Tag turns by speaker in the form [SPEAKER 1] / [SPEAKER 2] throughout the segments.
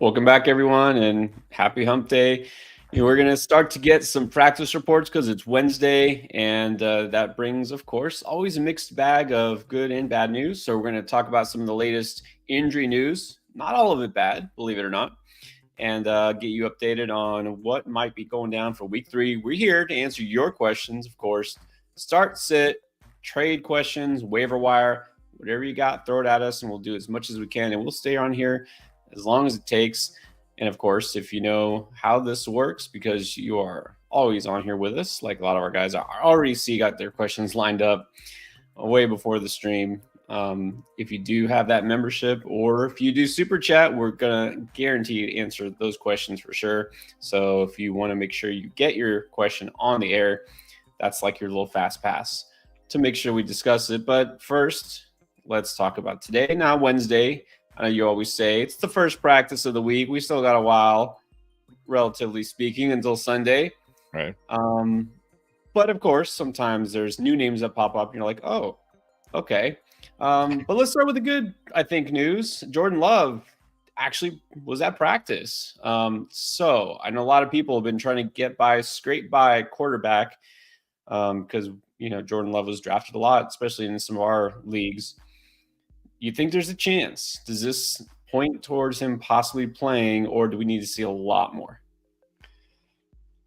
[SPEAKER 1] Welcome back, everyone, and happy hump day. We're going to start to get some practice reports because it's Wednesday, and that brings, of course, always a mixed bag of good and bad news. So, we're going to talk about some of the latest injury news, not all of it bad, believe it or not, and get you updated on what might be going down for week 3. We're here to answer your questions, of course. Start, sit, trade questions, waiver wire, whatever you got, throw it at us, and we'll do as much as we can. And we'll stay on here as long as it takes. And of course, if you know how this works, because you are always on here with us, like a lot of our guys, I already see got their questions lined up way before the stream. If you do have that membership, or if you do super chat, we're gonna guarantee to answer those questions for sure. So if you want to make sure you get your question on the air, that's like your little fast pass to make sure we discuss it. But first, let's talk about today. Now, Wednesday. I know you always say it's the first practice of the week. We still got a while, relatively speaking, until Sunday.
[SPEAKER 2] Right.
[SPEAKER 1] But of course, sometimes there's new names that pop up. And you're like, oh, okay. But let's start with the good, I think, news. Jordan Love actually was at practice. So I know a lot of people have been trying to scrape by quarterback because, Jordan Love was drafted a lot, especially in some of our leagues. You think there's a chance? Does this point towards him possibly playing, or do we need to see a lot more?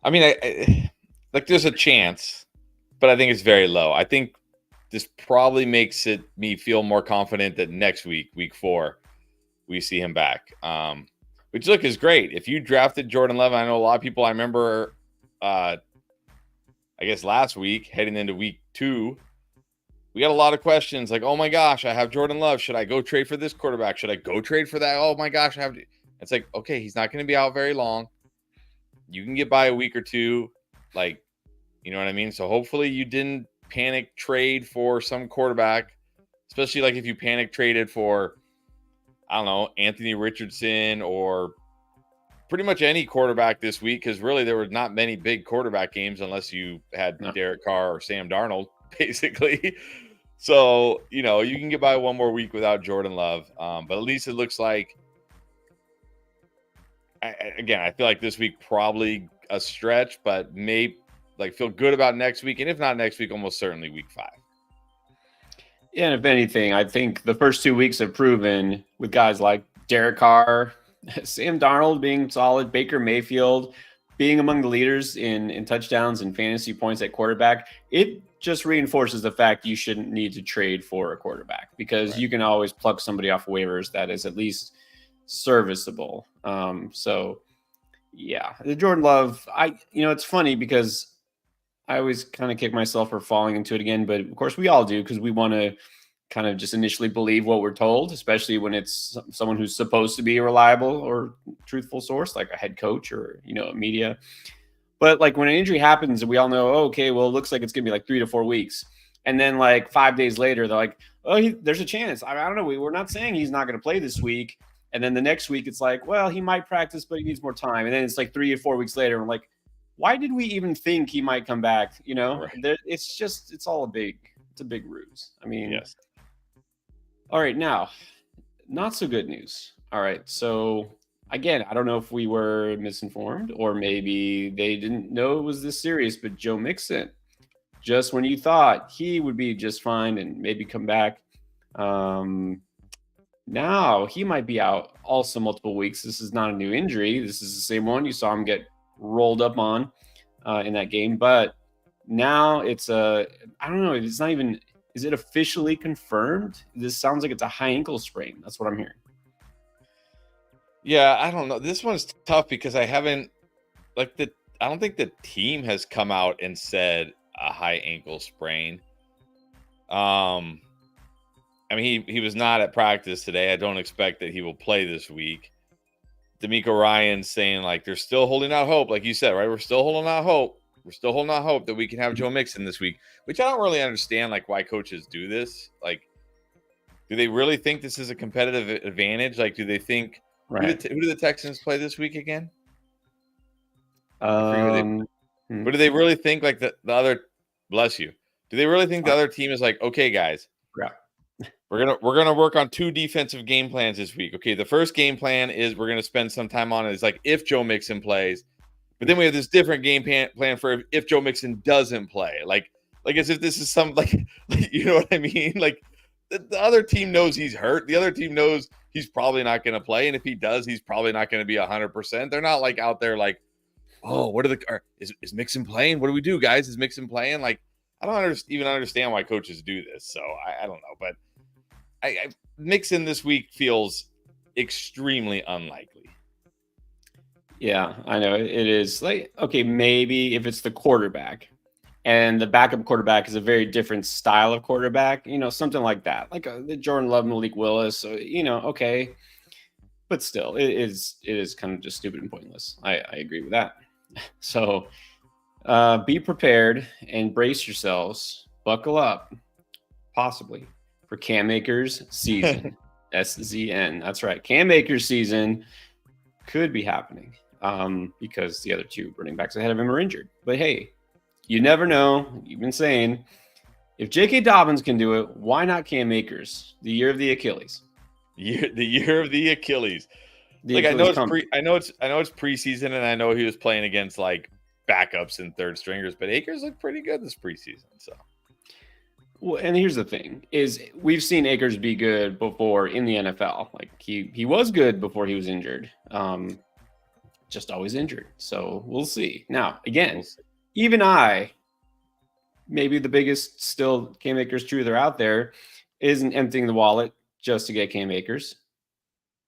[SPEAKER 2] I mean, I there's a chance, but I think it's very low. I think this probably makes me feel more confident that next week, week 4, we see him back. Which look is great. If you drafted Jordan Love, I know a lot of people. I remember, I guess last week heading into week 2. We got a lot of questions like, oh my gosh, I have Jordan Love. Should I go trade for this quarterback? Should I go trade for that? Oh my gosh, I have. It's like, okay, he's not going to be out very long. You can get by a week or two. Like, you know what I mean? So hopefully you didn't panic trade for some quarterback, especially like if you panic traded for, I don't know, Anthony Richardson or pretty much any quarterback this week, because really there were not many big quarterback games unless you had Derek Carr or Sam Darnold, basically. So, you can get by one more week without Jordan Love. But at least it looks like, I feel like this week probably a stretch, but maybe feel good about next week. And if not next week, almost certainly week 5.
[SPEAKER 1] Yeah, and if anything, I think the first 2 weeks have proven with guys like Derek Carr, Sam Darnold being solid, Baker Mayfield being among the leaders in touchdowns and fantasy points at quarterback, it just reinforces the fact you shouldn't need to trade for a quarterback because you can always pluck somebody off waivers that is at least serviceable. So, yeah, the Jordan Love, it's funny because I always kind of kick myself for falling into it again, but of course we all do because we want to kind of just initially believe what we're told, especially when it's someone who's supposed to be a reliable or truthful source, like a head coach or, media. But like when an injury happens and we all know, okay, well, it looks like it's going to be like 3 to 4 weeks. And then like 5 days later, they're like, oh, there's a chance. I don't know. We're not saying he's not going to play this week. And then the next week it's like, well, he might practice, but he needs more time. And then it's like 3 or 4 weeks later. And we're like, why did we even think he might come back? It's all a big ruse. I mean,
[SPEAKER 2] yes.
[SPEAKER 1] All right, now, not so good news. All right, so again, I don't know if we were misinformed or maybe they didn't know it was this serious, but Joe Mixon, just when you thought he would be just fine and maybe come back, now he might be out also multiple weeks. This is not a new injury. This is the same one you saw him get rolled up on in that game, but now it's I don't know. It's not even. Is it officially confirmed? This sounds like it's a high ankle sprain. That's what I'm hearing.
[SPEAKER 2] Yeah, I don't know. This one's tough because I haven't I don't think the team has come out and said a high ankle sprain. I mean, he was not at practice today. I don't expect that he will play this week. D'Amico Ryan's saying they're still holding out hope, like you said, right? We're still holding out hope. We're still holding out hope that we can have Joe Mixon this week, which I don't really understand, why coaches do this. Do they really think this is a competitive advantage? Do they think who do the Texans play this week again? But do they really think the other? Bless you. Do they really think the other team is okay, guys? We're gonna work on 2 defensive game plans this week. Okay, the first game plan is we're gonna spend some time on it. It's like if Joe Mixon plays, but then we have this different game plan for if Joe Mixon doesn't play. Like as if this is some like you know what I mean? Like the other team knows he's hurt. The other team knows he's probably not going to play, and if he does, he's probably not going to be 100%. They're not like out there like, oh, what are is Mixon playing? What do we do, guys? Is Mixon playing? Like I don't even understand why coaches do this. So I don't know, but I Mixon this week feels extremely unlikely.
[SPEAKER 1] Yeah, I know it is. Like, okay, maybe if it's the quarterback and the backup quarterback is a very different style of quarterback, something like that, like the Jordan Love, Malik Willis. So, okay, but still, it is kind of just stupid and pointless. I agree with that. So, be prepared and brace yourselves. Buckle up, possibly for Cam Akers season. SZN. That's right. Cam Akers season could be happening because the other 2 running backs ahead of him are injured. But hey, you never know. You've been saying if J.K. Dobbins can do it, why not Cam Akers? The year of the Achilles.
[SPEAKER 2] The year of the Achilles.
[SPEAKER 1] I
[SPEAKER 2] know it's preseason, and I know he was playing against like backups and third stringers, but Akers looked pretty good this preseason. So.
[SPEAKER 1] Well, and here's the thing: is we've seen Akers be good before in the NFL. Like he was good before he was injured. Just always injured. So we'll see. Now, again, even maybe the biggest still Cam Akers truther out there, isn't emptying the wallet just to get Cam Akers.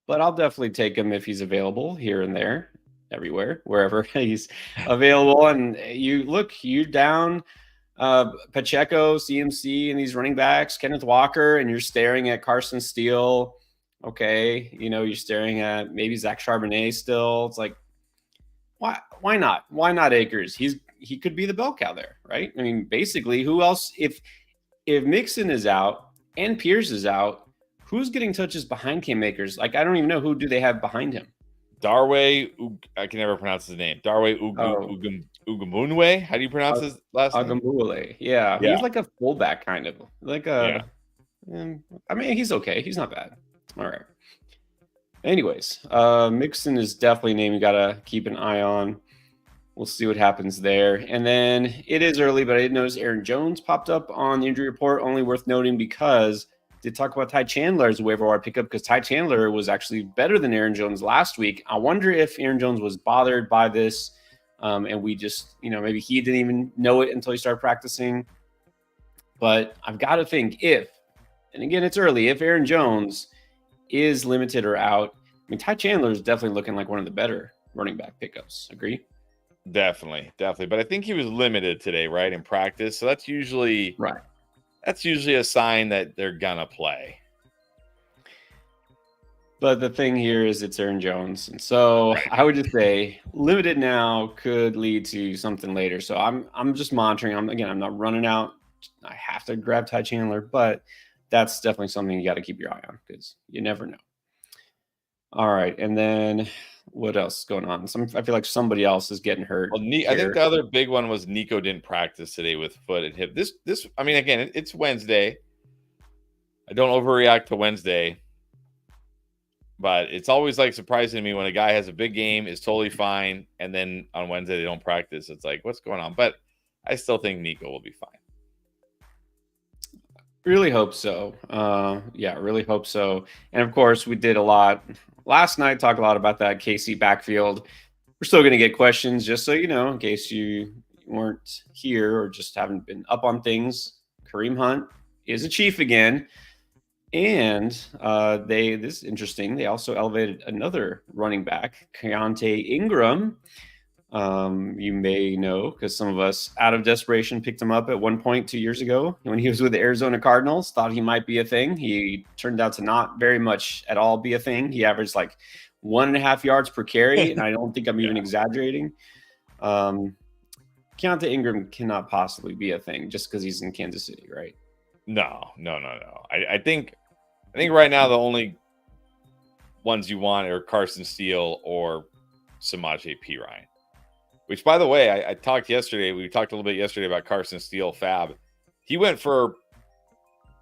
[SPEAKER 1] But I'll definitely take him if he's available here and there, everywhere, wherever he's available. And you're down Pacheco, CMC, and these running backs, Kenneth Walker, and you're staring at Carson Steele. Okay, you're staring at maybe Zach Charbonnet still. It's like, why not? Why not Akers? He could be the bell cow there, right? I mean, basically, who else? If Mixon is out and Pierce is out, who's getting touches behind Cam Akers? Like, I don't even know who do they have behind him.
[SPEAKER 2] Darway, I can never pronounce his name. Darway Ugamunwe. How do you pronounce his last name?
[SPEAKER 1] Ugamunwe. Yeah, he's like a fullback kind of. Like I mean, he's okay. He's not bad. All right. Anyways, Mixon is definitely a name you gotta keep an eye on. We'll see what happens there. And then it is early, but I did notice Aaron Jones popped up on the injury report. Only worth noting because did talk about Ty Chandler as a waiver wire pickup because Ty Chandler was actually better than Aaron Jones last week. I wonder if Aaron Jones was bothered by this and we just, maybe he didn't even know it until he started practicing. But I've got to think and again, it's early, if Aaron Jones is limited or out, I mean, Ty Chandler is definitely looking like one of the better running back pickups. Agree?
[SPEAKER 2] Definitely. But I think he was limited today, right, in practice. So that's usually
[SPEAKER 1] right.
[SPEAKER 2] That's usually a sign that they're gonna play.
[SPEAKER 1] But the thing here is it's Aaron Jones. And so I would just say limited now could lead to something later. So I'm just monitoring. I'm not running out. I have to grab Ty Chandler, but that's definitely something you got to keep your eye on because you never know. All right. And then what else is going on? I feel like somebody else is getting hurt.
[SPEAKER 2] Well, I think the other big one was Nico didn't practice today with foot and hip. I mean, again, it's Wednesday. I don't overreact to Wednesday. But it's always like surprising to me when a guy has a big game, is totally fine, and then on Wednesday they don't practice. It's like, what's going on? But I still think Nico will be fine.
[SPEAKER 1] Really hope so. Really hope so. And of course, we did a lot last night, talk a lot about that KC backfield. We're still going to get questions, just so you know, in case you weren't here or just haven't been up on things. Kareem Hunt is a Chief again. And this is interesting. They also elevated another running back, Keontae Ingram. You may know because some of us, out of desperation, picked him up at one point 2 years ago when he was with the Arizona Cardinals. Thought he might be a thing. He turned out to not very much at all be a thing. He averaged like 1.5 yards per carry, and I don't think I'm even exaggerating. Keontae Ingram cannot possibly be a thing just because he's in Kansas City, right?
[SPEAKER 2] No. I think right now the only ones you want are Carson Steele or Samaje Perine. Which, by the way, I talked yesterday. We talked a little bit yesterday about Carson Steele Fab. He went for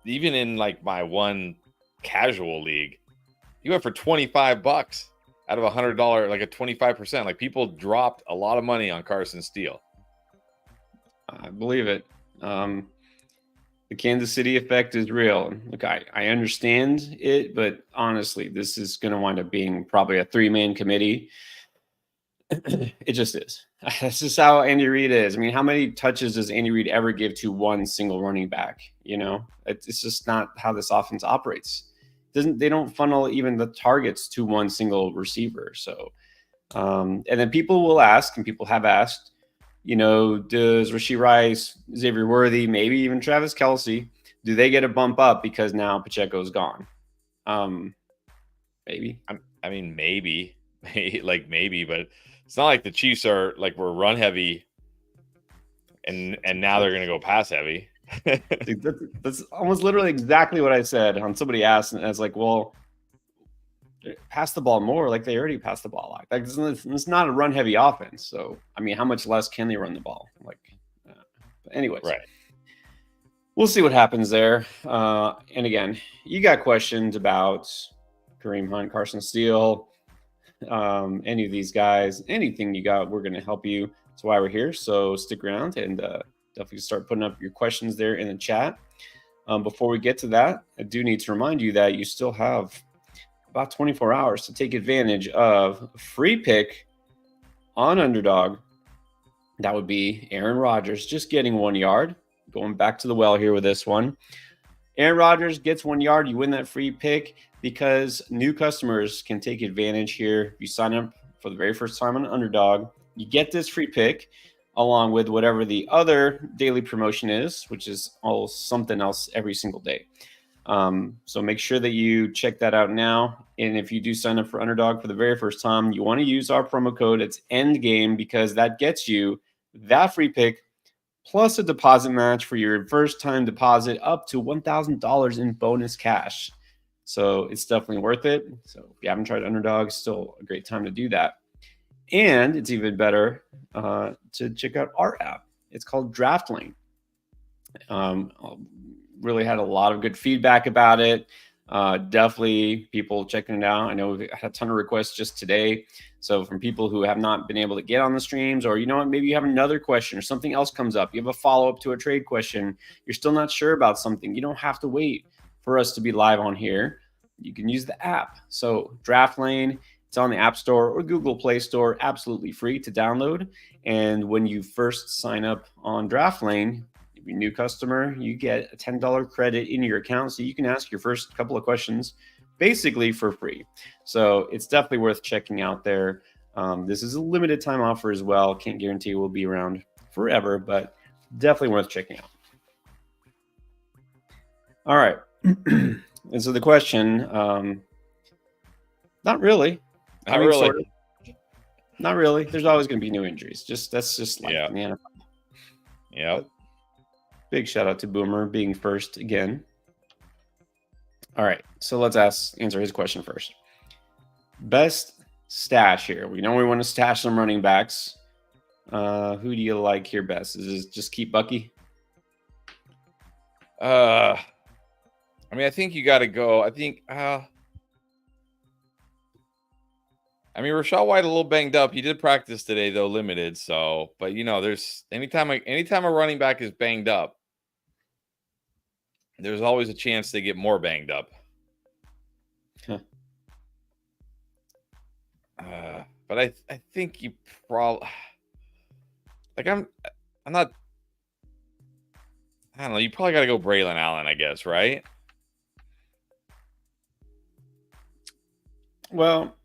[SPEAKER 2] even in like my one casual league, he went for $25 out of $100, like a 25%. Like people dropped a lot of money on Carson Steele.
[SPEAKER 1] I believe it. The Kansas City effect is real. Look, I understand it, but honestly, this is going to wind up being probably a 3-man committee. It just is. That's just how Andy Reid is. I mean, how many touches does Andy Reid ever give to one single running back? You know, it's just not how this offense operates. They don't funnel even the targets to one single receiver. So, and then people will ask, and people have asked, you know, does Rashee Rice, Xavier Worthy, maybe even Travis Kelce, do they get a bump up because now Pacheco's gone? Maybe.
[SPEAKER 2] I mean, maybe, maybe, but it's not like the Chiefs are like we're run heavy, and now they're going to go pass heavy.
[SPEAKER 1] That's almost literally exactly what I said. Somebody asked, and I was like, well, pass the ball more. Like they already passed the ball. Like it's not a run heavy offense. So I mean, how much less can they run the ball? Like, but anyways,
[SPEAKER 2] right.
[SPEAKER 1] We'll see what happens there. And again, you got questions about Kareem Hunt, Carson Steele, any of these guys, anything you got, we're going to help you. That's why we're here. So stick around and definitely start putting up your questions there in the chat. Before we get to that, I do need to remind you that you still have about 24 hours to take advantage of a free pick on Underdog. That would be Aaron Rodgers just getting 1 yard. Going back to the well here with this one. Aaron Rodgers gets 1 yard. You win that free pick because new customers can take advantage here. If you sign up for the very first time on Underdog, you get this free pick along with whatever the other daily promotion is, which is all something else every single day. So make sure that you check that out now. And if you do sign up for Underdog for the very first time, you want to use our promo code. It's ENDGAME because that gets you that free pick plus a deposit match for your first time deposit up to $1,000 in bonus cash. So it's definitely worth it. So if you haven't tried Underdog, it's still a great time to do that. And it's even better to check out our app. It's called Draft Lane. Really had a lot of good feedback about it. Definitely people checking it out. I know we've had a ton of requests just today. So from people who have not been able to get on the streams, or you know what, maybe you have another question or something else comes up. You have a follow-up to a trade question. You're still not sure about something. You don't have to wait for us to be live on here. You can use the app. So Draft Lane, it's on the App Store or Google Play Store, absolutely free to download. And when you first sign up on Draft Lane, if you're a new customer, you get a $10 credit in your account. So you can ask your first couple of questions basically for free. So it's definitely worth checking out there. This is a limited time offer as well. Can't guarantee we'll be around forever, but definitely worth checking out. All right. And so the question, not really.
[SPEAKER 2] Not really.
[SPEAKER 1] Sort of. Not really. There's always going to be new injuries. That's just like in the NFL.
[SPEAKER 2] Yeah.
[SPEAKER 1] Big shout out to Boomer being first again. All right, so let's answer his question first. Best stash here. We know we want to stash some running backs. Who do you like here best? Is it just keep Bucky?
[SPEAKER 2] I mean, I think you got to go. I think. I mean, Rachaad White a little banged up. He did practice today, though, limited. So, but you know, there's anytime a running back is banged up, there's always a chance they get more banged up.
[SPEAKER 1] Huh.
[SPEAKER 2] But I think you probably like I'm not. I don't know. You probably got to go Braylon Allen, I guess, right?
[SPEAKER 1] Well,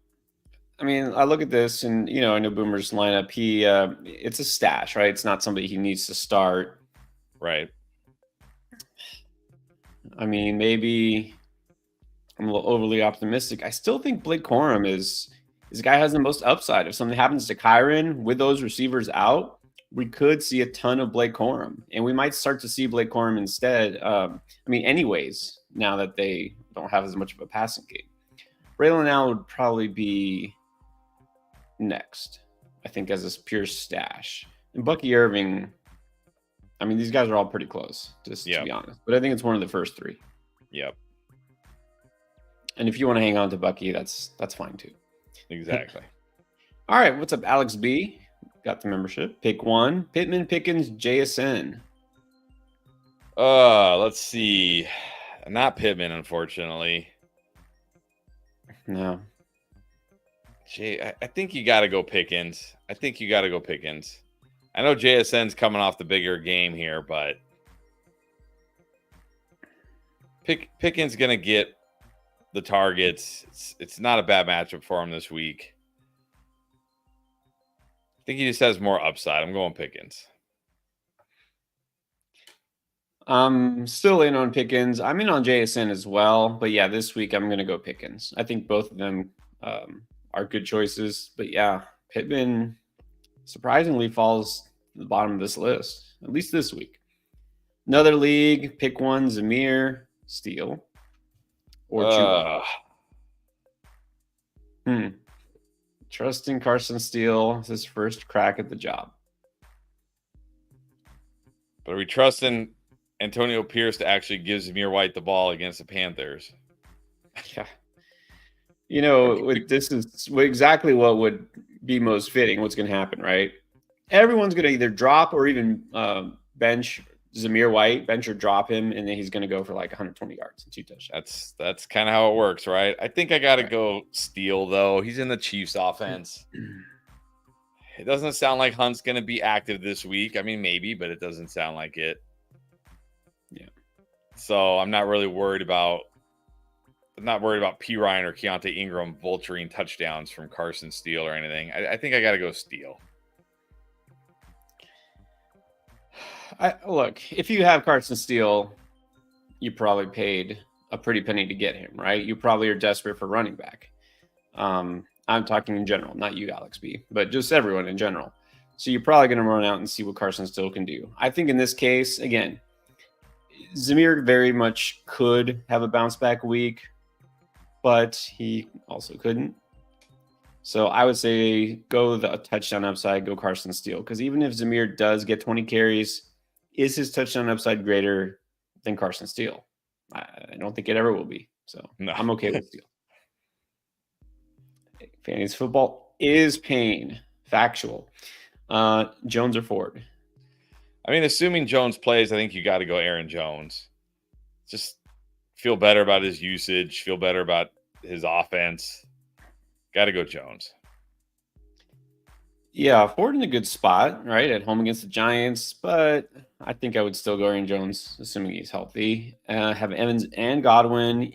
[SPEAKER 1] I mean, I look at this, and you know, I know Boomer's lineup. It's a stash, right? It's not somebody he needs to start,
[SPEAKER 2] right?
[SPEAKER 1] I mean, maybe I'm a little overly optimistic. I still think Blake Corum is the guy who has the most upside. If something happens to Kyren with those receivers out, we could see a ton of Blake Corum, and we might start to see Blake Corum instead. Anyways, now that they don't have as much of a passing game, Braylon Allen would probably be next, I think, as a pure stash. And Bucky Irving, I mean, these guys are all pretty close, just to be honest. But I think it's one of the first three.
[SPEAKER 2] Yep.
[SPEAKER 1] And if you want to hang on to Bucky, that's fine too.
[SPEAKER 2] Exactly.
[SPEAKER 1] All right, what's up, Alex B? Got the membership. Pick one. Pittman, Pickens, JSN.
[SPEAKER 2] Let's see. Not Pittman, unfortunately.
[SPEAKER 1] No.
[SPEAKER 2] I think you got to go Pickens. I know JSN's coming off the bigger game here, but Pickens going to get the targets. It's not a bad matchup for him this week. I think he just has more upside. I'm going Pickens.
[SPEAKER 1] I'm still in on Pickens. I'm in on JSN as well. But yeah, this week I'm going to go Pickens. I think both of them are good choices. But yeah, Pittman surprisingly falls to the bottom of this list, at least this week. Another league, pick one, Zamir, Steele, or Chuba. Trusting Carson Steele, his first crack at the job.
[SPEAKER 2] But are we trusting Antonio Pierce to actually give Zamir White the ball against the Panthers?
[SPEAKER 1] Yeah. You know, this is exactly what would be most fitting. What's going to happen, right? Everyone's going to either drop or even bench Zamir White, bench or drop him, and then he's going to go for like 120 yards and 2 touchdowns.
[SPEAKER 2] That's kind of how it works, right? I think I got to go Steele, though. He's in the Chiefs offense. It doesn't sound like Hunt's going to be active this week. I mean, maybe, but it doesn't sound like it.
[SPEAKER 1] Yeah.
[SPEAKER 2] So I'm not really worried about P. Ryan or Keontae Ingram vulturing touchdowns from Carson Steele or anything. I think I got to go Steele.
[SPEAKER 1] Look, if you have Carson Steele, you probably paid a pretty penny to get him, right? You probably are desperate for running back. I'm talking in general, not you, Alex B, but just everyone in general. So you're probably going to run out and see what Carson Steele can do. I think in this case, again, Zamir very much could have a bounce back week, but he also couldn't. So I would say go the touchdown upside, go Carson Steele, because even if Zamir does get 20 carries, is his touchdown upside greater than Carson Steele? I don't think it ever will be. So no. I'm okay with Steele. Fantasy football is pain. Factual. Jones or Ford?
[SPEAKER 2] I mean, assuming Jones plays, I think you got to go Aaron Jones. Just feel better about his usage, feel better about his offense. Got to go Jones.
[SPEAKER 1] Yeah, Ford in a good spot, right? At home against the Giants, but I think I would still go Aaron Jones, assuming he's healthy. Have Evans and Godwin.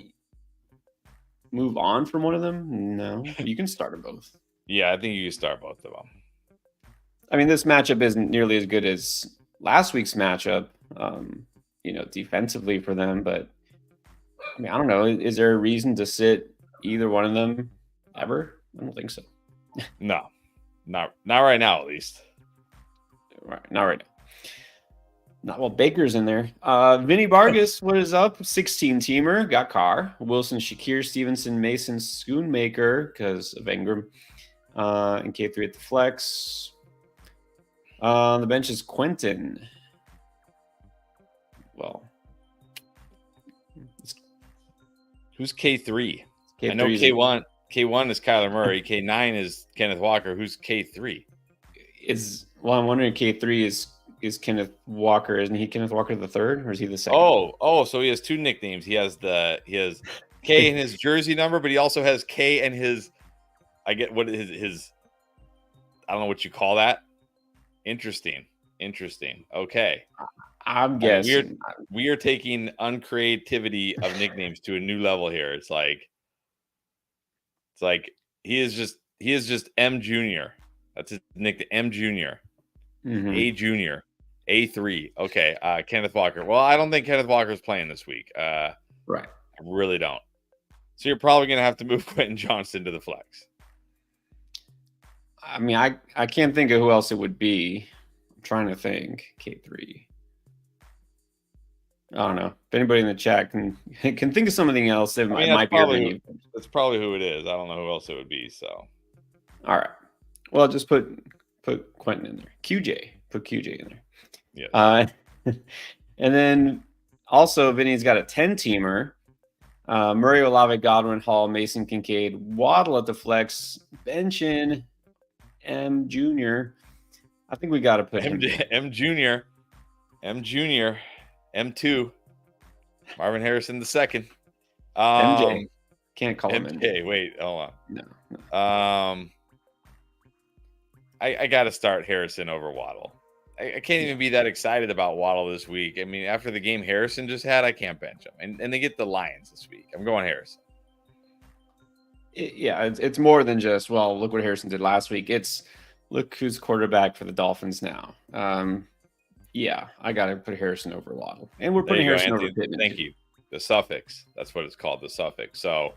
[SPEAKER 1] Move on from one of them? No, you can start them both.
[SPEAKER 2] Yeah, I think you can start both of them.
[SPEAKER 1] I mean, this matchup isn't nearly as good as last week's matchup, defensively for them. But, I mean, I don't know. Is there a reason to sit either one of them ever? I don't think so.
[SPEAKER 2] No, not right now, at least.
[SPEAKER 1] Right, not right now. Not while Baker's in there. Vinny Vargas, what is up? 16-teamer, got Carr. Wilson, Shakir, Stevenson, Mason, Schoonmaker, because of Ingram. And K3 at the flex. On the bench is Quentin. Well,
[SPEAKER 2] who's K3? I know K1. K1 is Kyler Murray. K9 is Kenneth Walker. Who's K3?
[SPEAKER 1] I'm wondering K3 is Kenneth Walker. Isn't he Kenneth Walker the third, or is he the second?
[SPEAKER 2] Oh, so he has two nicknames. He has K in his jersey number, but he also has K and his I don't know what you call that. Interesting. Okay.
[SPEAKER 1] I'm guessing
[SPEAKER 2] we are taking uncreativity of nicknames to a new level here. It's like he is just M Junior. That's his nickname, M Junior. Mm-hmm. A Junior. A3. Okay. Kenneth Walker. Well, I don't think Kenneth Walker is playing this week.
[SPEAKER 1] Right.
[SPEAKER 2] I really don't. So you're probably going to have to move Quentin Johnston to the flex.
[SPEAKER 1] I mean, I can't think of who else it would be. I'm trying to think. K3. I don't know. If anybody in the chat can think of something else, it might be.
[SPEAKER 2] That's probably who it is. I don't know who else it would be. So,
[SPEAKER 1] all right. Well, just put Quentin in there. QJ. Put QJ in there.
[SPEAKER 2] Yeah.
[SPEAKER 1] And then also Vinny's got a 10-teamer. Murray, Olave, Godwin, Hall, Mason, Kincaid, Waddle at the flex, benching M Jr. I think we got to put him in.
[SPEAKER 2] M Jr., M2, Marvin Harrison the second.
[SPEAKER 1] MJ. Can't call him
[SPEAKER 2] MJ. Wait, hold on.
[SPEAKER 1] No.
[SPEAKER 2] I got to start Harrison over Waddle. I can't even be that excited about Waddle this week. I mean, after the game Harrison just had, I can't bench him. And they get the Lions this week. I'm going Harrison.
[SPEAKER 1] It's more than just, well, look what Harrison did last week. It's look who's quarterback for the Dolphins now. I got to put Harrison over Waddle. And we're putting Harrison over Pittman.
[SPEAKER 2] Thank you. The suffix. That's what it's called, the suffix. So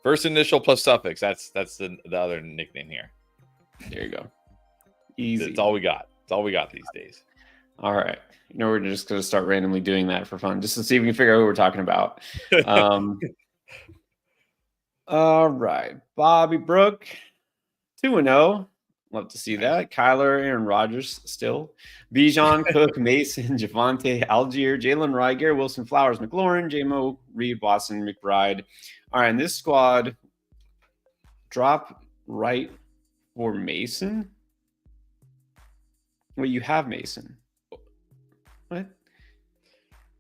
[SPEAKER 2] first initial plus suffix. That's the other nickname here.
[SPEAKER 1] There you go. Easy.
[SPEAKER 2] That's all we got. It's all we got these days.
[SPEAKER 1] All right. We're just going to start randomly doing that for fun, just to see if we can figure out what we're talking about. All right. Bobby Brook, 2-0. Love to see that. Kyler, Aaron Rodgers still. Bijan, Cook, Mason, Javonte, Algier, Jalen Wright, Garrett Wilson, Flowers, McLaurin, J-Mo, Reed, Watson, McBride. All right. And this squad, drop right for Mason. Well, you have Mason. What?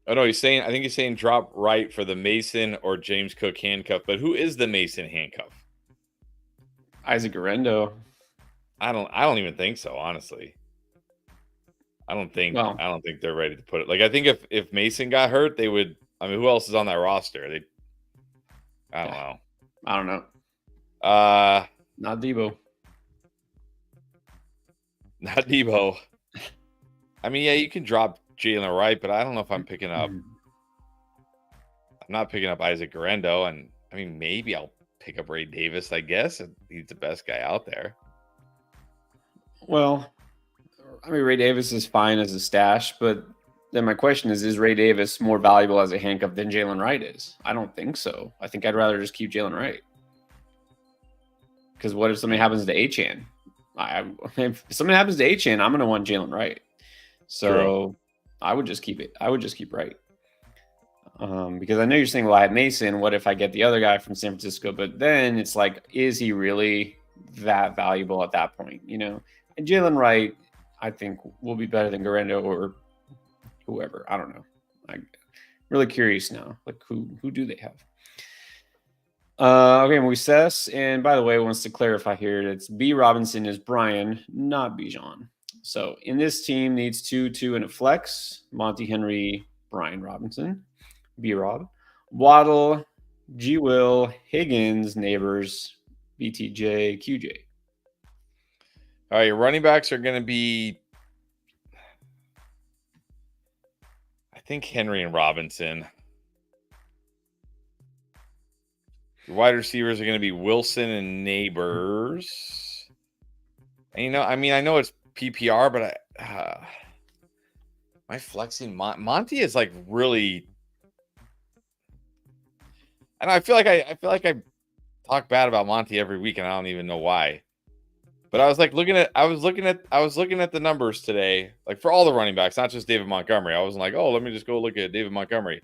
[SPEAKER 2] Oh, no, I think he's saying drop right for the Mason or James Cook handcuff. But who is the Mason handcuff?
[SPEAKER 1] Isaac Garendo.
[SPEAKER 2] I don't even think so, honestly. I don't think they're ready to put it. Like, I think if Mason got hurt, they would. I mean, who else is on that roster? I don't know.
[SPEAKER 1] I don't know. Not Debo.
[SPEAKER 2] Not Debo. I mean, yeah, you can drop Jalen Wright, but I don't know if I'm picking up. I'm not picking up Isaac Garendo, and I mean, maybe I'll pick up Ray Davis. I guess he's the best guy out there.
[SPEAKER 1] Well, I mean, Ray Davis is fine as a stash, but then my question is Ray Davis more valuable as a handcuff than Jalen Wright is? I don't think so. I think I'd rather just keep Jalen Wright. Because what if something happens to Achane? If something happens to Achane, I'm going to want Jalen Wright. So true. I would just keep it. I would just keep Wright. Because I know you're saying, well, I have Mason. What if I get the other guy from San Francisco? But then it's like, is he really that valuable at that point? And Jalen Wright, I think, will be better than Garendo or whoever. I don't know. I'm really curious now. Like, who do they have? Okay, Moises. And by the way, wants to clarify here, it's B. Robinson is Brian, not Bijan. So in this team needs 2, and a flex. Monty Henry, Brian Robinson, B. Rob, Waddle, G. Will, Higgins, Neighbors, BTJ, QJ.
[SPEAKER 2] All right, your running backs are going to be, I think, Henry and Robinson. Your wide receivers are going to be Wilson and Neighbors. And, I know it's PPR, but am I flexing? Monty is like really. And I feel like I talk bad about Monty every week, and I don't even know why. But I was looking at the numbers today, like for all the running backs, not just David Montgomery. I wasn't like, oh, let me just go look at David Montgomery.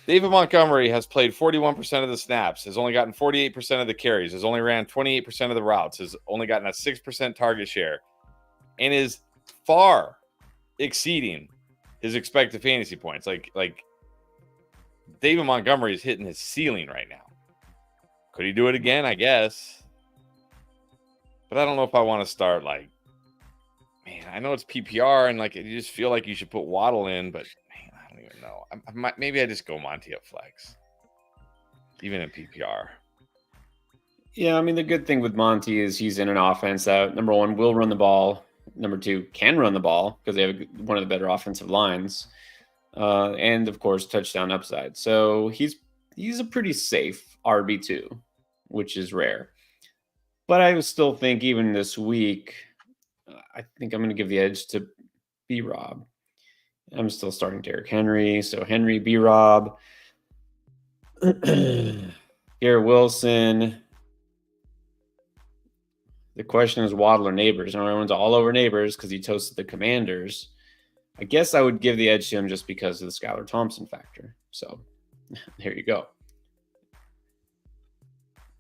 [SPEAKER 2] David Montgomery has played 41% of the snaps, has only gotten 48% of the carries, has only ran 28% of the routes, has only gotten a 6% target share, and is far exceeding his expected fantasy points. Like David Montgomery is hitting his ceiling right now. Could he do it again? I guess. But I don't know if I want to start I know it's PPR and you just feel like you should put Waddle in, but man, I don't even know. Maybe I just go Monty at flex, even in PPR.
[SPEAKER 1] Yeah, I mean, the good thing with Monty is he's in an offense that, number one, will run the ball. Number two, can run the ball because they have one of the better offensive lines. And, of course, touchdown upside. So he's a pretty safe RB2, which is rare. But I still think even this week, I think I'm going to give the edge to B-Rob. I'm still starting Derrick Henry. So Henry, B-Rob, Garrett Wilson. The question is Waddle or Neighbors. And everyone's all over Neighbors because he toasted the Commanders. I guess I would give the edge to him just because of the Skylar Thompson factor. So there you go.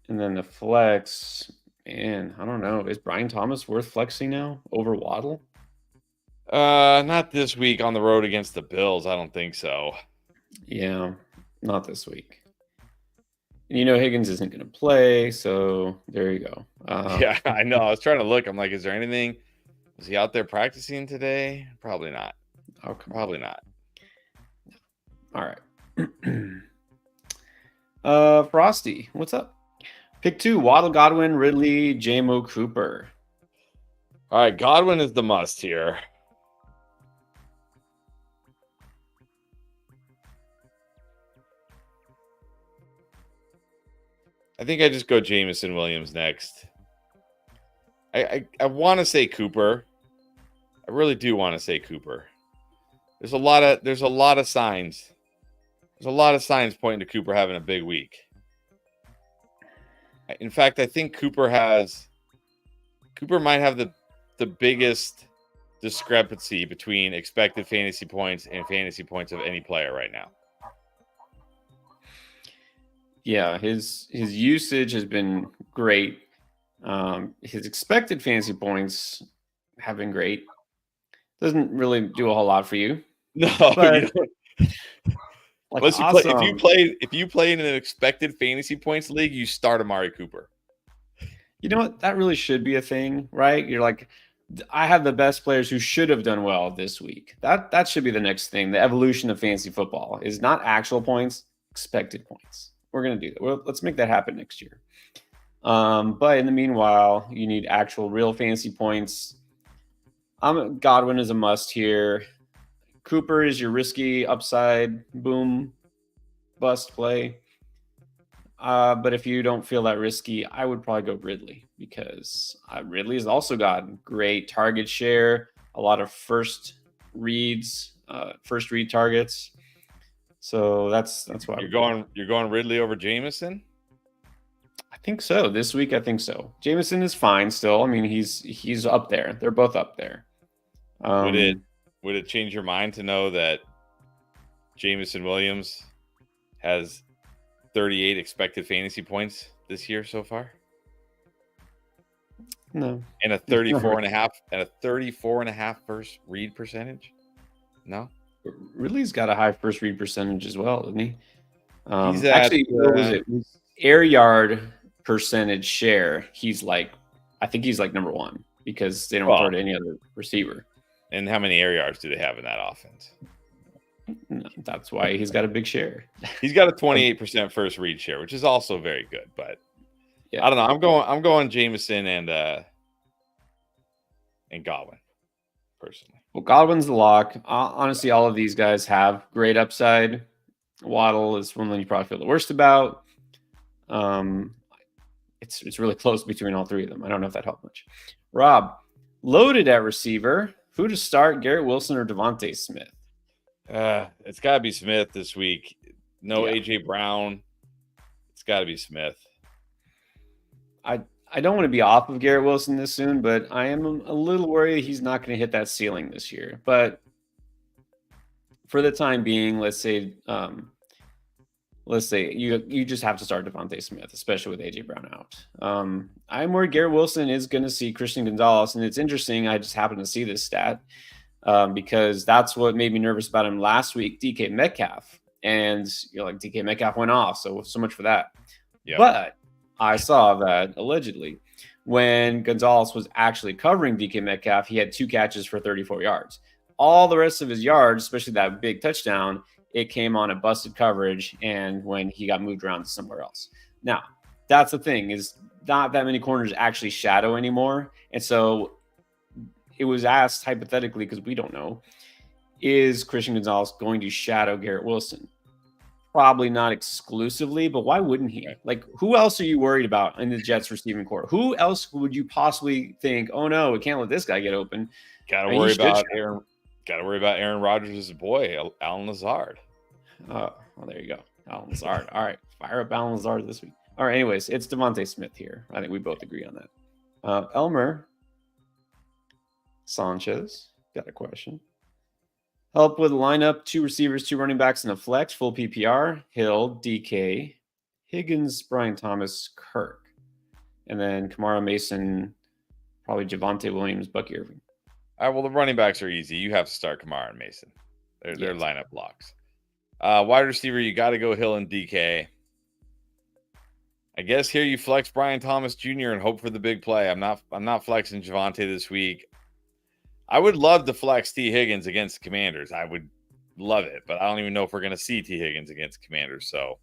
[SPEAKER 1] And then the flex, man, I don't know. Is Brian Thomas worth flexing now over Waddle?
[SPEAKER 2] Not this week on the road against the Bills. I don't think so.
[SPEAKER 1] Yeah, not this week. And Higgins isn't going to play, so there you go.
[SPEAKER 2] Yeah, I know. I was trying to look. I'm like, is there anything? Was he out there practicing today? Probably not.
[SPEAKER 1] Oh,
[SPEAKER 2] probably not.
[SPEAKER 1] All right. Frosty, what's up? Pick 2, Waddle, Godwin, Ridley, J-Mo, Cooper.
[SPEAKER 2] All right, Godwin is the must here. I think I just go Jameson Williams next. I want to say Cooper. I really do want to say Cooper. There's a lot of signs. There's a lot of signs pointing to Cooper having a big week. In fact, I think Cooper might have the biggest discrepancy between expected fantasy points and fantasy points of any player right now.
[SPEAKER 1] Yeah, his usage has been great. His expected fantasy points have been great. Doesn't really do a whole lot for you.
[SPEAKER 2] No,
[SPEAKER 1] but
[SPEAKER 2] if you play in an expected fantasy points league, you start Amari Cooper.
[SPEAKER 1] You know what? That really should be a thing, right? You're like, I have the best players who should have done well this week. That should be the next thing. The evolution of fantasy football is not actual points, expected points. We're going to do that. Well, let's make that happen next year. But in the meanwhile, you need actual real fantasy points. Godwin is a must here. Cooper is your risky upside boom bust play. But if you don't feel that risky, I would probably go Ridley because Ridley has also got great target share, a lot of first read targets. So that's why
[SPEAKER 2] you're going Ridley over Jameson.
[SPEAKER 1] I think so. This week, I think so. Jameson is fine still. I mean, he's up there. They're both up there.
[SPEAKER 2] Would it change your mind to know that Jameson Williams has 38 expected fantasy points this year so far?
[SPEAKER 1] No.
[SPEAKER 2] And a 34.5 first read percentage? No.
[SPEAKER 1] Ridley's got a high first read percentage as well, doesn't he?
[SPEAKER 2] He's
[SPEAKER 1] actually, what was it? Air yard percentage share. I think he's like number 1 because they don't throw to any other receiver.
[SPEAKER 2] And how many air yards do they have in that offense?
[SPEAKER 1] No, that's why he's got a big share.
[SPEAKER 2] He's got a 28% first read share, which is also very good. But yeah, I don't know. I'm going Jameson and Godwin personally. Well,
[SPEAKER 1] Godwin's the lock. Honestly, all of these guys have great upside. Waddle is one that you probably feel the worst about. It's really close between all 3 of them. I don't know if that helped much. Rob, loaded at receiver. Who to start, Garrett Wilson or Devontae Smith?
[SPEAKER 2] It's got to be Smith this week. No AJ Brown. It's got to be Smith.
[SPEAKER 1] I don't want to be off of Garrett Wilson this soon, but I am a little worried he's not going to hit that ceiling this year. But for the time being, let's say you just have to start Devontae Smith, especially with AJ Brown out. I'm worried Garrett Wilson is going to see Christian Gonzalez, and it's interesting. I just happened to see this stat because that's what made me nervous about him last week, DK Metcalf. And DK Metcalf went off, so much for that. Yep. But I saw that allegedly when Gonzalez was actually covering DK Metcalf, he had 2 catches for 34 yards. All the rest of his yards, especially that big touchdown, it came on a busted coverage and when he got moved around to somewhere else. Now, that's the thing is not that many corners actually shadow anymore. And so it was asked hypothetically, because we don't know, is Christian Gonzalez going to shadow Garrett Wilson? Probably not exclusively, but why wouldn't he? Like, who else are you worried about in the Jets receiving core? Who else would you possibly think, oh no, we can't let this guy get open?
[SPEAKER 2] Gotta worry about Aaron Rodgers' boy, Alan Lazard.
[SPEAKER 1] Oh, well, there you go. Alan Lazard. All right. Fire up Alan Lazard this week. All right. Anyways, it's Devontae Smith here. I think we both agree on that. Elmer Sanchez got a question. Help with the lineup: 2 receivers, 2 running backs, and a flex. Full PPR: Hill, DK, Higgins, Brian Thomas, Kirk, and then Kamara, Mason, probably Javonte Williams, Bucky Irving.
[SPEAKER 2] All right, well, the running backs are easy. You have to start Kamara and Mason. They're
[SPEAKER 1] Yes.
[SPEAKER 2] lineup blocks. Wide receiver, you got to go Hill and DK. I guess here you flex Brian Thomas Jr. and hope for the big play. I'm not flexing Javonte this week. I would love to flex T. Higgins against Commanders. I would love it, but I don't even know if we're going to see T. Higgins against Commanders. So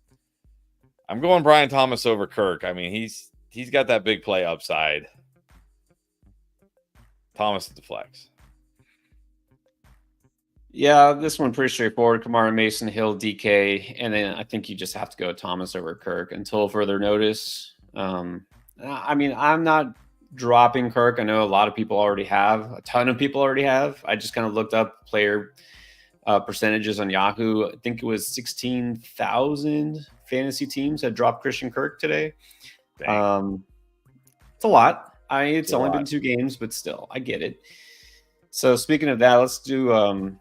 [SPEAKER 2] I'm going Brian Thomas over Kirk. I mean, he's got that big play upside. Thomas at the flex.
[SPEAKER 1] Yeah, this one pretty straightforward. Kamara, Mason, Hill, DK, and then I think you just have to go Thomas over Kirk until further notice. I mean, I'm not dropping Kirk. I know a lot of people already have. A ton of people already have. I just kind of looked up player percentages on Yahoo. I think it was 16,000 fantasy teams had dropped Christian Kirk today. It's a lot. It's only been 2 games, but still, I get it. So speaking of that, let's do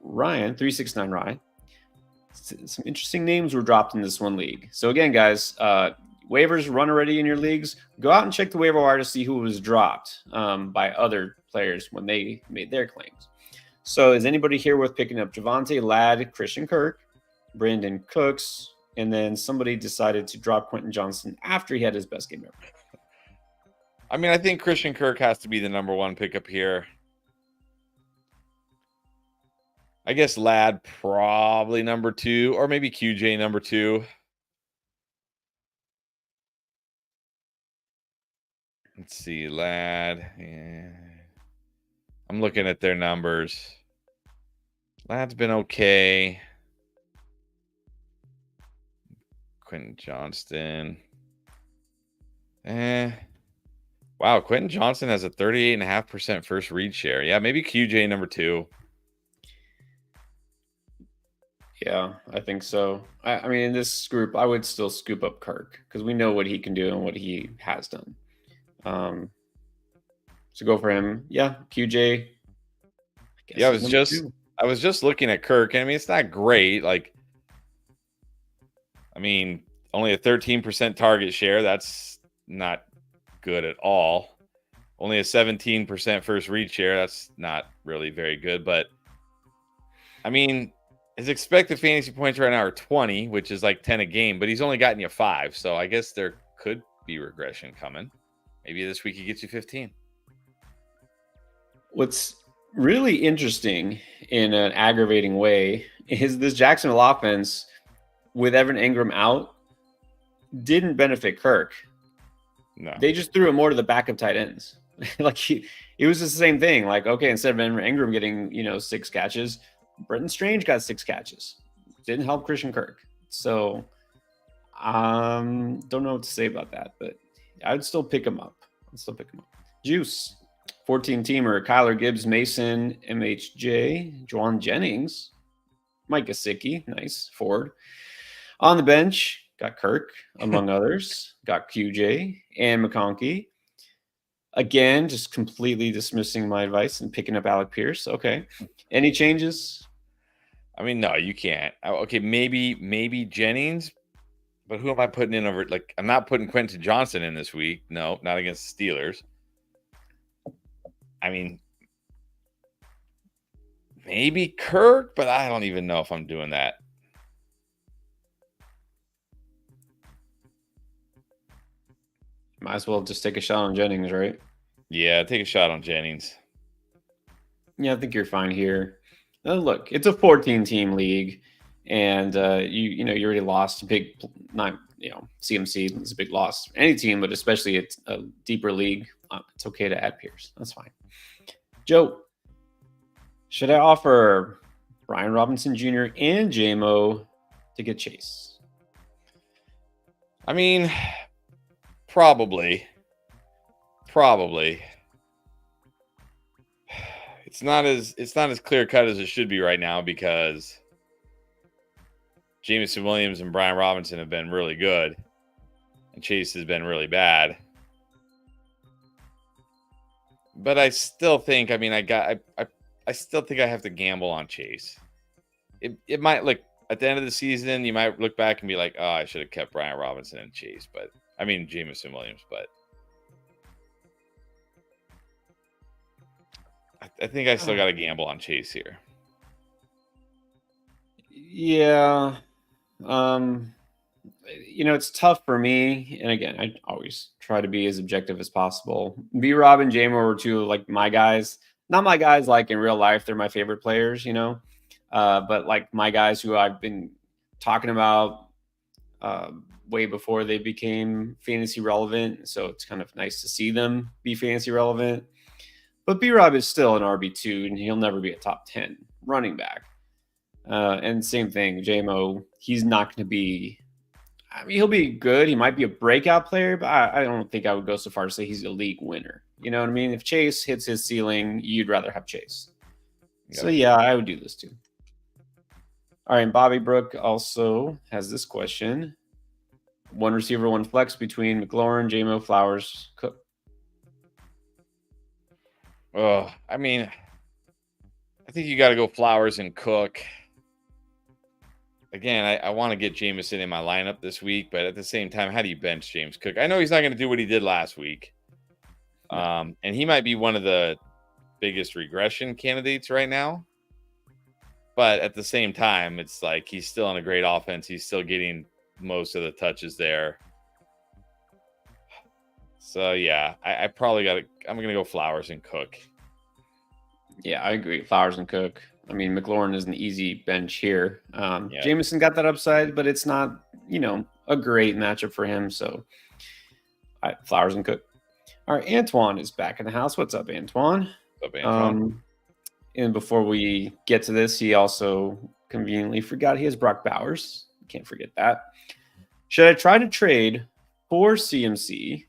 [SPEAKER 1] Ryan, 369 Ryan. Some interesting names were dropped in this one league. So again, guys, waivers run already in your leagues. Go out and check the waiver wire to see who was dropped by other players when they made their claims. So is anybody here worth picking up? Javonte, Ladd, Christian Kirk, Brandon Cooks, and then somebody decided to drop Quentin Johnson after he had his best game ever.
[SPEAKER 2] I mean, I think Christian Kirk has to be the number 1 pickup here. I guess Ladd probably number 2, or maybe QJ number 2. Let's see, Ladd. Yeah. I'm looking at their numbers. Ladd's been okay. Quentin Johnston. Wow, Quentin Johnson has a 38.5% first read share. Yeah, maybe QJ number 2.
[SPEAKER 1] Yeah, I think so. I mean, in this group, I would still scoop up Kirk because we know what he can do and what he has done. So go for him. Yeah, QJ.
[SPEAKER 2] Yeah, I was just looking at Kirk, and I mean, it's not great. Like, I mean, only a 13% target share. That's not good at all. Only a 17% first read share. That's not really very good. But, I mean, his expected fantasy points right now are 20, which is like 10 a game, but he's only gotten you 5. So I guess there could be regression coming. Maybe this week he gets you 15.
[SPEAKER 1] What's really interesting in an aggravating way is this Jacksonville offense with Evan Ingram out didn't benefit Kirk.
[SPEAKER 2] No.
[SPEAKER 1] They just threw it more to the backup tight ends. Like it was the same thing. Like, okay, instead of Evan Ingram getting, 6 catches, Brenton Strange got 6 catches. Didn't help Christian Kirk. So don't know what to say about that, but I'd still pick him up. Juice, 14-teamer, Kyler Gibbs, Mason, MHJ, Juwan Jennings, Mike Gesicki, nice, Ford. On the bench, got Kirk, among others. Got QJ and McConkey. Again, just completely dismissing my advice and picking up Alec Pierce. Okay. Any changes?
[SPEAKER 2] I mean, no, you can't. Okay, maybe Jennings, but who am I putting in over? Like, I'm not putting Quentin Johnson in this week. No, not against the Steelers. I mean, maybe Kirk, but I don't even know if I'm doing that.
[SPEAKER 1] Might as well just take a shot on Jennings, right?
[SPEAKER 2] Yeah, take a shot on Jennings.
[SPEAKER 1] Yeah, I think you're fine here. Look, it's a 14-team league, and you already lost a big, CMC is a big loss for any team, but especially it's a deeper league. It's okay to add Pierce. That's fine. Joe, should I offer Brian Robinson Jr. and JMO to get Chase?
[SPEAKER 2] I mean, probably. It's not as clear cut as it should be right now because Jameson Williams and Brian Robinson have been really good, and Chase has been really bad. But I still think, I mean, I I still think I have to gamble on Chase. It might look at the end of the season, you might look back and be like, oh, I should have kept Brian Robinson and Chase, but I mean Jameson Williams, but I think I still got to gamble on Chase here.
[SPEAKER 1] Yeah. It's tough for me. And again, I always try to be as objective as possible. B-Rob and JMO were two of like my guys. Not my guys like in real life. They're my favorite players, but like my guys who I've been talking about way before they became fantasy relevant. So it's kind of nice to see them be fantasy relevant. But B-Rob is still an RB2, and he'll never be a top 10 running back. And same thing, JMO, he's not going to be – I mean, he'll be good. He might be a breakout player, but I don't think I would go so far to say he's a league winner. You know what I mean? If Chase hits his ceiling, you'd rather have Chase. Yep. So, yeah, I would do this too. All right, Bobby Brook also has this question. One receiver, one flex between McLaurin, JMO, Flowers, Cook.
[SPEAKER 2] I mean, I think you got to go Flowers and Cook. Again, I want to get Jameson in my lineup this week, but at the same time, how do you bench James Cook? I know he's not going to do what he did last week. And he might be one of the biggest regression candidates right now. But at the same time, it's like he's still in a great offense. He's still getting most of the touches there. So, yeah, I probably got to – I'm going to go Flowers and Cook.
[SPEAKER 1] Yeah, I agree. Flowers and Cook. I mean, McLaurin is an easy bench here. Jameson got that upside, but it's not, a great matchup for him. So, Flowers and Cook. All right, Antoine is back in the house. What's up, Antoine?
[SPEAKER 2] What's up, Antoine?
[SPEAKER 1] And before we get to this, he also conveniently forgot he has Brock Bowers. Can't forget that. Should I try to trade for CMC?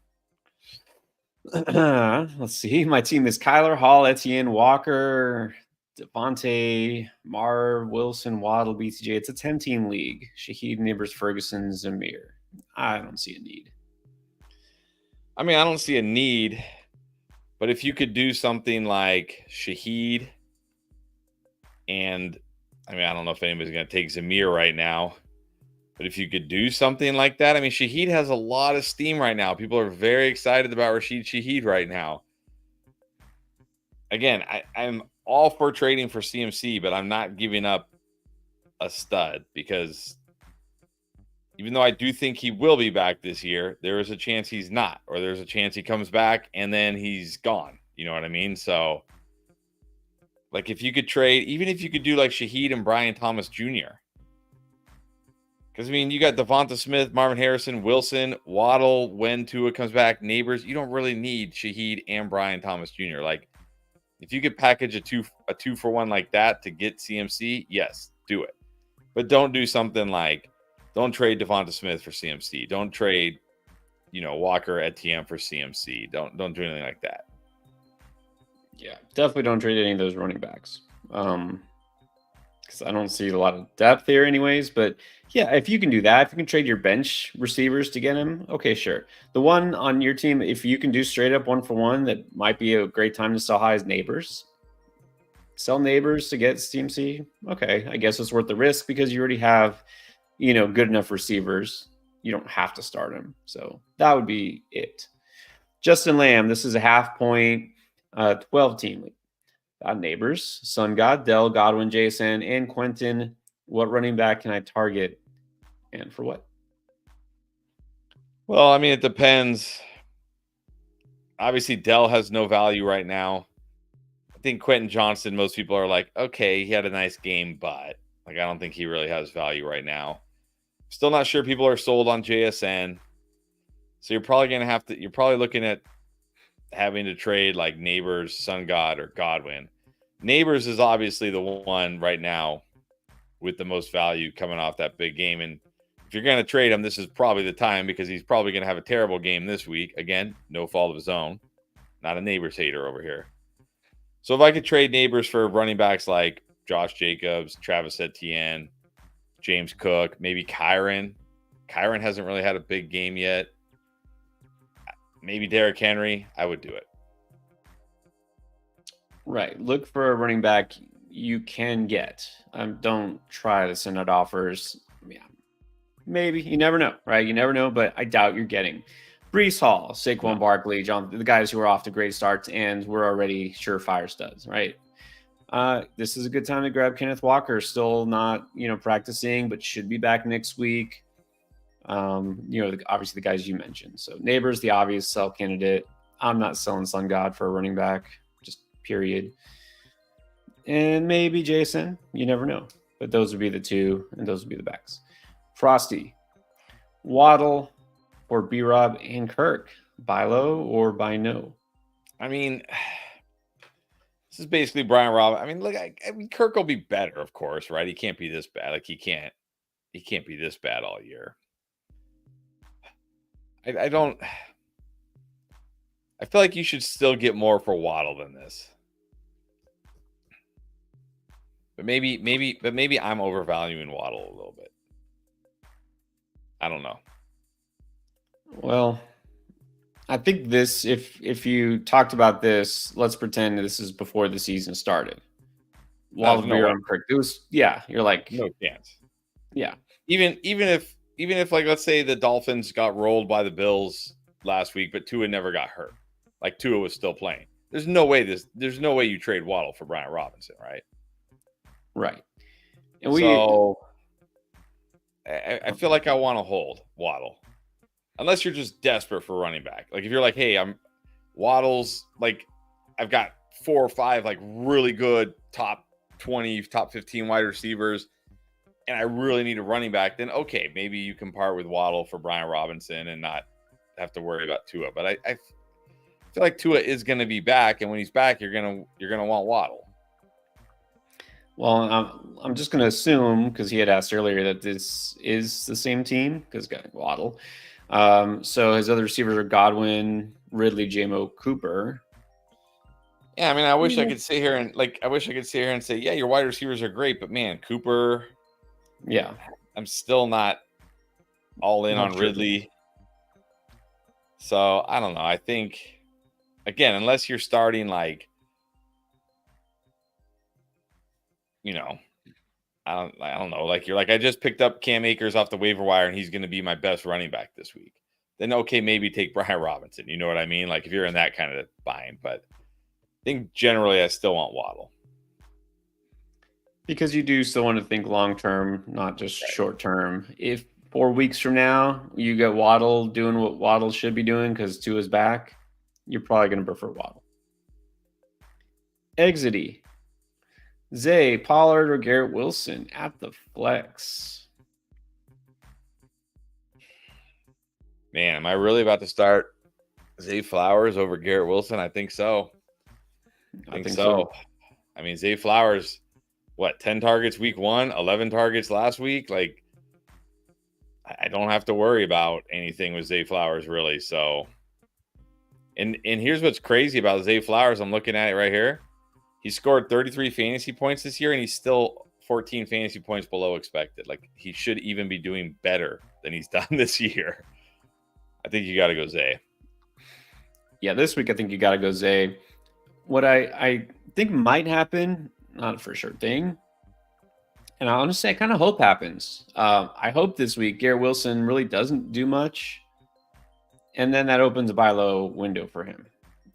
[SPEAKER 1] Let's see. My team is Kyler, Hall, Etienne, Walker, Devontae, Marv, Wilson, Waddle, BTJ. It's a 10-team league. Shaheed, Neighbors, Ferguson, Zamir. I don't see a need.
[SPEAKER 2] I mean, I don't see a need, but if you could do something like Shaheed, and I mean, I don't know if anybody's going to take Zamir right now, but if you could do something like that, I mean, Shaheed has a lot of steam right now. People are very excited about Rashid Shaheed right now. Again, I'm all for trading for CMC, but I'm not giving up a stud because even though I do think he will be back this year, there is a chance he's not, or there's a chance he comes back and then he's gone. You know what I mean? So, like, if you could trade, even if you could do like Shaheed and Brian Thomas Jr., because, I mean, you got Devonta Smith, Marvin Harrison, Wilson, Waddle, when Tua comes back, Neighbors. You don't really need Shaheed and Brian Thomas Jr. Like, if you could package a two for one like that to get CMC, yes, do it. But don't do something like, don't trade Devonta Smith for CMC. Don't trade, Walker Etienne for CMC. Don't do anything like that.
[SPEAKER 1] Yeah, definitely don't trade any of those running backs. Because I don't see a lot of depth here anyways. But yeah, if you can do that, if you can trade your bench receivers to get him, okay, sure. The one on your team, if you can do straight up 1-for-1, that might be a great time to sell high as Neighbors. Sell Neighbors to get CMC. Okay, I guess it's worth the risk because you already have, good enough receivers. You don't have to start him. So that would be it. Justin Lamb, this is a half point, 12-team league. Neighbors, Sun God, Dell, Godwin, Jason, and Quentin. What running back can I target and for what?
[SPEAKER 2] Well, I mean, it depends. Obviously, Dell has no value right now. I think Quentin Johnston, most people are like, okay, he had a nice game, but I don't think he really has value right now. Still not sure people are sold on JSN. So you're probably looking at having to trade like Neighbors, Sun God, or Godwin. Neighbors is obviously the one right now with the most value coming off that big game. And if you're going to trade him, this is probably the time because he's probably going to have a terrible game this week. Again, no fault of his own. Not a Neighbors hater over here. So if I could trade Neighbors for running backs like Josh Jacobs, Travis Etienne, James Cook, maybe Kyron. Kyron hasn't really had a big game yet. Maybe Derrick Henry, I would do it.
[SPEAKER 1] Right. Look for a running back you can get. Don't try to send out offers. Yeah, maybe. You never know, right? You never know, but I doubt you're getting Brees Hall,
[SPEAKER 2] No.
[SPEAKER 1] Saquon Barkley, John, the guys who are off to great starts and we're already surefire studs, right? This is a good time to grab Kenneth Walker. Still not, practicing, but should be back next week. Obviously the guys you mentioned. So Neighbors, the obvious sell candidate. I'm not selling Sun God for a running back, just period. And maybe Jason. You never know. But those would be the two, and those would be the backs. Frosty, Waddle, or B-Rob and Kirk. Buy low or buy no?
[SPEAKER 2] I mean, this is basically Brian Robinson. I mean, look, I mean, Kirk will be better, of course, right? He can't be this bad. Like he can't be this bad all year. I don't. I feel like you should still get more for Waddle than this. But maybe I'm overvaluing Waddle a little bit. I don't know.
[SPEAKER 1] Well, I think this, if you talked about this, let's pretend this is before the season started. Waddle, B-Rob, Kirk. You're like
[SPEAKER 2] no chance.
[SPEAKER 1] Yeah.
[SPEAKER 2] Even if like let's say the Dolphins got rolled by the Bills last week, but Tua never got hurt. Like Tua was still playing. There's no way you trade Waddle for Brian Robinson, right?
[SPEAKER 1] Right.
[SPEAKER 2] And I feel like I want to hold Waddle. Unless you're just desperate for running back. Like if you're like, hey, Waddle's like I've got 4 or 5 like really good top 20, top 15 wide receivers, and I really need a running back, then okay, maybe you can part with Waddle for Brian Robinson and not have to worry about Tua. But I feel like Tua is going to be back, and when he's back, you're gonna want Waddle.
[SPEAKER 1] Well, I'm just going to assume because he had asked earlier that this is the same team because Waddle. So his other receivers are Godwin, Ridley, J-Mo, Cooper.
[SPEAKER 2] Yeah, I mean, I wish I could sit here and say, yeah, your wide receivers are great, but man, Cooper.
[SPEAKER 1] Yeah,
[SPEAKER 2] I'm still not all in on Ridley. So I don't know. I think again, unless you're starting like, I don't know. Like you're like, I just picked up Cam Akers off the waiver wire and he's going to be my best running back this week. Then okay, maybe take Brian Robinson. You know what I mean? Like if you're in that kind of buying, but I think generally I still want Waddle.
[SPEAKER 1] Because you do still want to think long-term, not just short-term. If 4 weeks from now you get Waddle doing what Waddle should be doing because Tua's back, you're probably going to prefer Waddle. Exity. Zay, Pollard, or Garrett Wilson at the flex?
[SPEAKER 2] Man, am I really about to start Zay Flowers over Garrett Wilson? I think so. I think so. I mean, Zay Flowers, 10 targets week 1, 11 targets last week? Like, I don't have to worry about anything with Zay Flowers, really. So, and here's what's crazy about Zay Flowers. I'm looking at it right here. He scored 33 fantasy points this year, and he's still 14 fantasy points below expected. Like, he should even be doing better than he's done this year. I think you got to go Zay.
[SPEAKER 1] Yeah, this week I think you got to go Zay. What I think might happen, not for sure thing, and honestly, I kind of hope happens. I hope this week Garrett Wilson really doesn't do much, and then that opens a buy low window for him.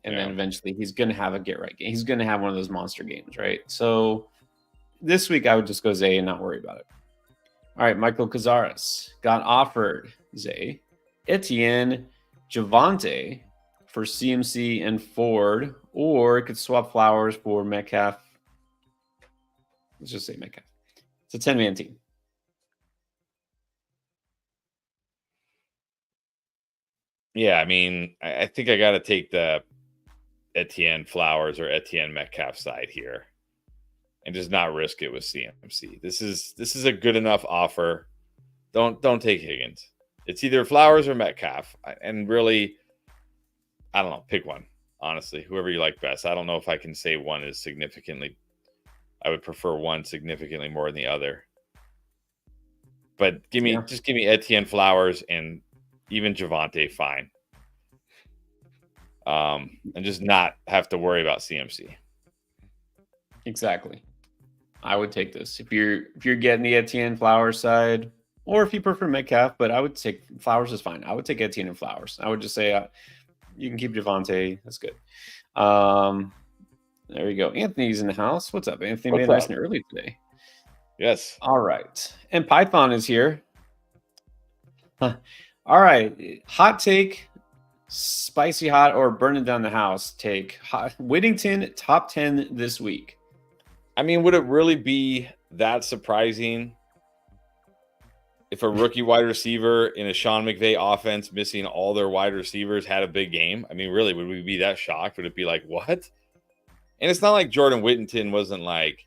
[SPEAKER 1] And then eventually he's going to have a get right game. He's going to have one of those monster games, right? So this week I would just go Zay and not worry about it. All right, Michael Cazares got offered Zay, Etienne, Javonte for CMC and Ford, or it could swap Flowers for Metcalf. Let's just say Metcalf. It's a 10-man team.
[SPEAKER 2] Yeah, I mean, I think I got to take the Etienne Flowers or Etienne Metcalf side here and just not risk it with CMC. This is a good enough offer. Don't take Higgins. It's either Flowers or Metcalf. And really, I don't know, pick one. Honestly, whoever you like best. I don't know if I can say one is significantly. I would prefer one significantly more than the other. But just give me Etienne Flowers and even Javonte, fine. And just not have to worry about CMC.
[SPEAKER 1] Exactly. I would take this if you're getting the Etienne Flowers side, or if you prefer Metcalf. But I would take Flowers is fine. I would take Etienne and Flowers. I would just say you can keep Javonte. That's good. There you go. Anthony's in the house. What's up, Anthony?
[SPEAKER 2] What's
[SPEAKER 1] Made nice
[SPEAKER 2] up?
[SPEAKER 1] and early today.
[SPEAKER 2] Yes.
[SPEAKER 1] All right, and Python is here. Huh. All right, hot take. Spicy hot or burning down the house take. Whittington top 10 this week.
[SPEAKER 2] I mean, would it really be that surprising if a rookie wide receiver in a Sean McVay offense missing all their wide receivers had a big game? I mean, really, would we be that shocked? Would it be like, what? And it's not like Jordan Whittington wasn't like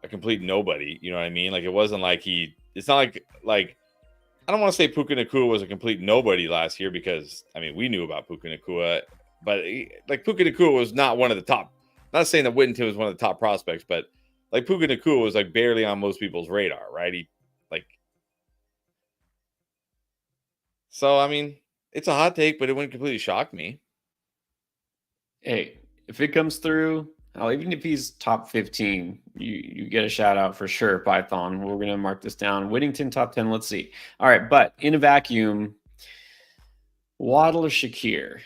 [SPEAKER 2] a complete nobody. You know what I mean? Like, it wasn't like it's not like I don't want to say Puka Nacua was a complete nobody last year because, I mean, we knew about Puka Nacua, but like Puka Nacua was not one of the top. Not saying that Whittington was one of the top prospects, but like Puka Nacua was like barely on most people's radar, right? So I mean, it's a hot take, but it wouldn't completely shock me.
[SPEAKER 1] Hey, if it comes through, even if he's top 15, you get a shout out for sure, Python. We're going to mark this down. Whittington top 10. Let's see. All right, but in a vacuum, Waddle or Shakir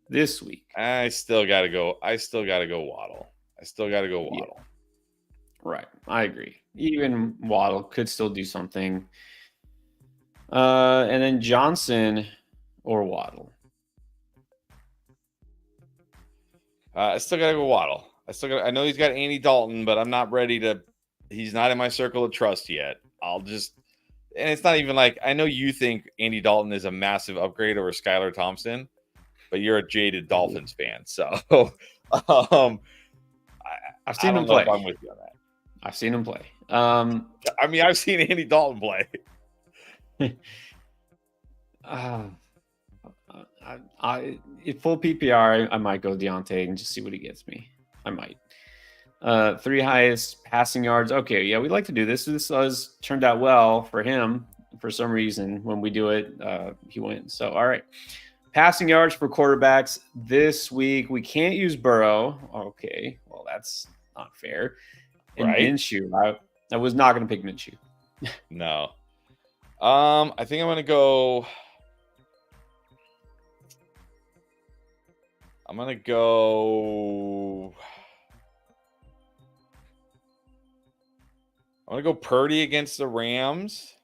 [SPEAKER 1] this week?
[SPEAKER 2] I still got to go Waddle. I still got to go Waddle.
[SPEAKER 1] Yeah. Right. I agree. Even Waddle could still do something. And then Johnson or Waddle?
[SPEAKER 2] I still got to go Waddle. I know he's got Andy Dalton, but I'm not ready to. He's not in my circle of trust yet. And it's not even like I know you think Andy Dalton is a massive upgrade over Skylar Thompson, but you're a jaded Dolphins fan, so
[SPEAKER 1] I've seen him play.
[SPEAKER 2] I'm with you on that.
[SPEAKER 1] I've seen him play.
[SPEAKER 2] I mean, I've seen Andy Dalton play.
[SPEAKER 1] If full PPR, I might go Deontay and just see what he gets me. I might. 3 highest passing yards. Okay, yeah, we like to do this. This has turned out well for him for some reason. When we do it, he wins. So, all right. Passing yards for quarterbacks this week. We can't use Burrow. Okay, well, that's not fair. And
[SPEAKER 2] right?
[SPEAKER 1] Minshew. I was not going to pick Minshew.
[SPEAKER 2] No. I think I'm going to go. I'm going to go Purdy against the Rams.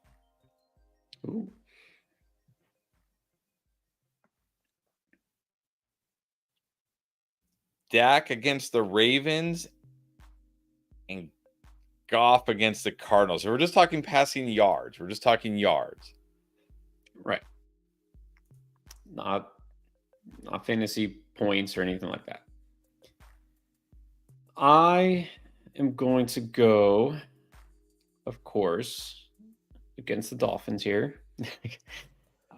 [SPEAKER 1] Ooh.
[SPEAKER 2] Dak against the Ravens and Goff against the Cardinals. So we're just talking passing yards. We're just talking yards.
[SPEAKER 1] Right. Not fantasy points or anything like that. I am going to go, of course, against the Dolphins here.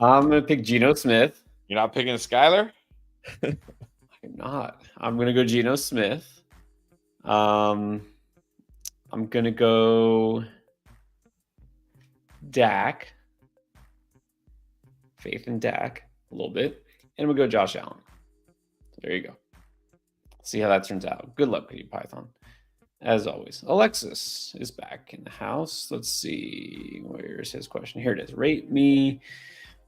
[SPEAKER 1] I'm going to pick Geno Smith.
[SPEAKER 2] You're not picking Skyler?
[SPEAKER 1] I'm not. I'm going to go Geno Smith. I'm going to go Dak. Faith in Dak a little bit. And we'll go Josh Allen. So there you go. See how that turns out. Good luck with you, Python. As always. Alexis is back in the house. Let's see. Where's his question? Here it is. Rate my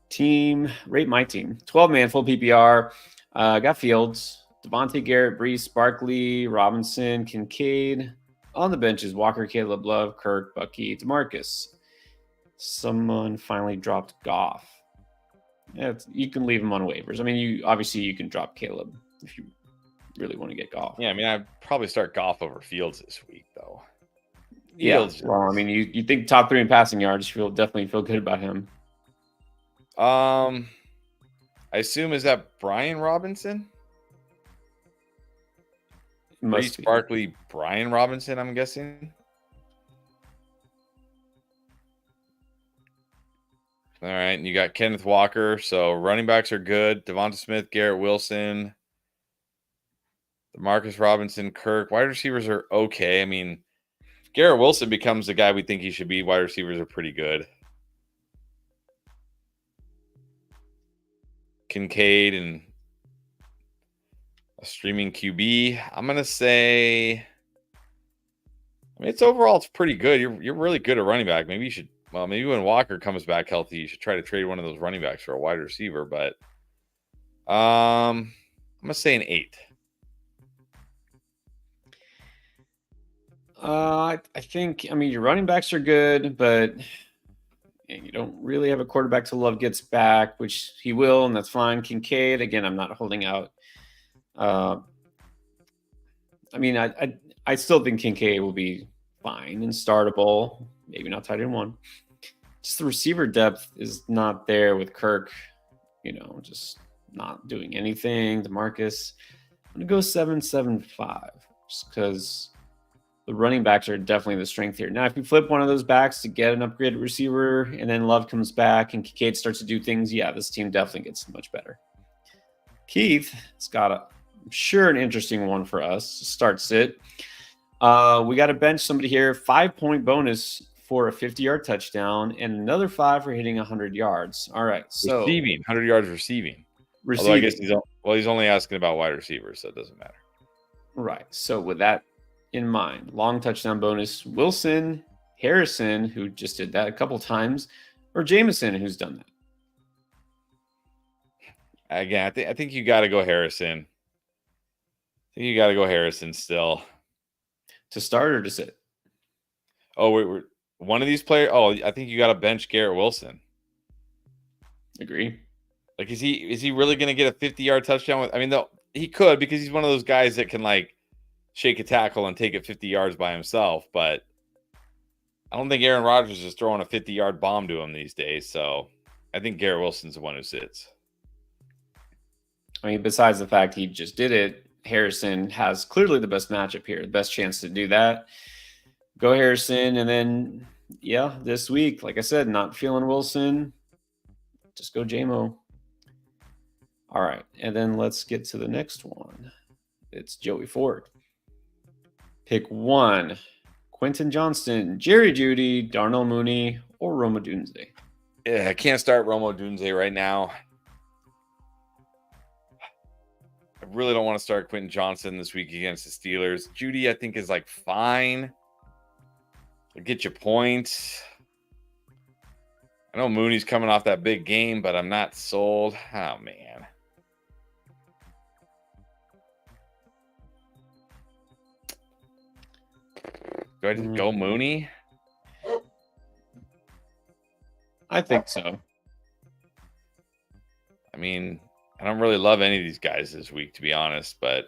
[SPEAKER 1] team. 12-man full PPR. Got Fields, Devontae, Garrett, Brees, Barkley, Robinson, Kincaid. On the benches, Walker, Caleb, Love, Kirk, Bucky, DeMarcus. Someone finally dropped Goff. Yeah, you can leave him on waivers. I mean, you can drop Caleb if you really want to get Goff.
[SPEAKER 2] Yeah, I mean, I'd probably start Goff over Fields this week, though.
[SPEAKER 1] Fields, well, I mean, you think top 3 in passing yards, definitely feel good about him.
[SPEAKER 2] I assume, is that Brian Robinson? Brees, Barkley, Brian Robinson, I'm guessing. All right, and you got Kenneth Walker. So running backs are good. Devonta Smith, Garrett Wilson, Marcus Robinson, Kirk. Wide receivers are okay. I mean, if Garrett Wilson becomes the guy we think he should be, wide receivers are pretty good. Kincaid and A streaming QB. I'm gonna say. I mean, it's pretty good. You're really good at running back. Maybe you should. Well, maybe when Walker comes back healthy, you should try to trade one of those running backs for a wide receiver. But I'm gonna say an 8.
[SPEAKER 1] I think. I mean, your running backs are good, but you don't really have a quarterback till Love gets back, which he will, and that's fine. Kincaid, again, I'm not holding out. I mean, I still think Kincaid will be fine and startable. Maybe not tight end 1. Just the receiver depth is not there with Kirk. Just not doing anything. DeMarcus, I'm gonna go 7.75 just because the running backs are definitely the strength here. Now, if you flip one of those backs to get an upgraded receiver and then Love comes back and Kincaid starts to do things, yeah, this team definitely gets much better. Keith has got I'm sure an interesting one for us. Starts it. We got to bench somebody here. 5-point bonus for a 50-yard touchdown and another 5 for hitting 100 yards. All right. So
[SPEAKER 2] receiving 100 yards receiving. Although I guess he's only asking about wide receivers, so it doesn't matter.
[SPEAKER 1] Right. So with that in mind, long touchdown bonus, Wilson, Harrison, who just did that a couple times, or Jameson, who's done that.
[SPEAKER 2] Again, I think you got to go Harrison. I think you got to go Harrison still.
[SPEAKER 1] To start or to sit?
[SPEAKER 2] Oh, we're one of these players. Oh, I think you got to bench Garrett Wilson.
[SPEAKER 1] Agree.
[SPEAKER 2] Like, is he really going to get a 50-yard touchdown? I mean, though he could, because he's one of those guys that can like shake a tackle and take it 50 yards by himself. But I don't think Aaron Rodgers is throwing a 50-yard bomb to him these days. So I think Garrett Wilson's the one who sits.
[SPEAKER 1] I mean, besides the fact he just did it, Harrison has clearly the best matchup here, the best chance to do that. Go Harrison, and then, yeah, this week, like I said, not feeling Wilson, just go JMO. All right, and then let's get to the next one. It's Joey Ford. Pick 1, Quentin Johnston, Jerry Jeudy, Darnell Mooney, or Rome Odunze.
[SPEAKER 2] Yeah, I can't start Rome Odunze right now. I really don't want to start Quentin Johnston this week against the Steelers. Jeudy, I think, is like fine. It'll get you points. I know Mooney's coming off that big game, but I'm not sold. Oh, man. Do I just go Mooney?
[SPEAKER 1] I think so.
[SPEAKER 2] I mean, I don't really love any of these guys this week, to be honest, but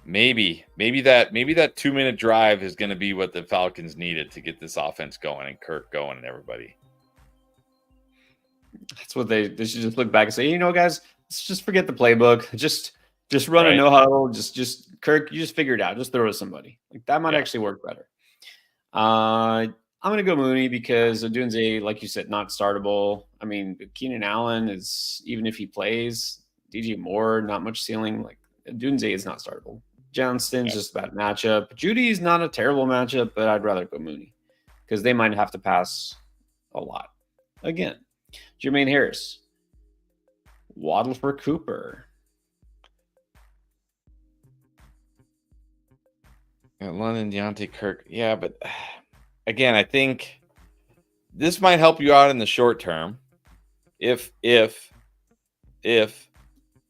[SPEAKER 2] maybe that 2-minute drive is going to be what the Falcons needed to get this offense going and Kirk going and everybody.
[SPEAKER 1] That's what they should just look back and say, guys, let's just forget the playbook. Just run a no huddle. Just Kirk, you just figure it out. Just throw to somebody. Like that might actually work better. I'm going to go Mooney because Odunze, like you said, not startable. I mean, Keenan Allen is, even if he plays, DJ Moore, not much ceiling. Like Odunze is not startable. Johnston's just a bad matchup. Judy's not a terrible matchup, but I'd rather go Mooney because they might have to pass a lot. Again, Jermaine Harris, Waddle for Cooper.
[SPEAKER 2] London, Deontay, Kirk. Yeah, but again, I think this might help you out in the short term if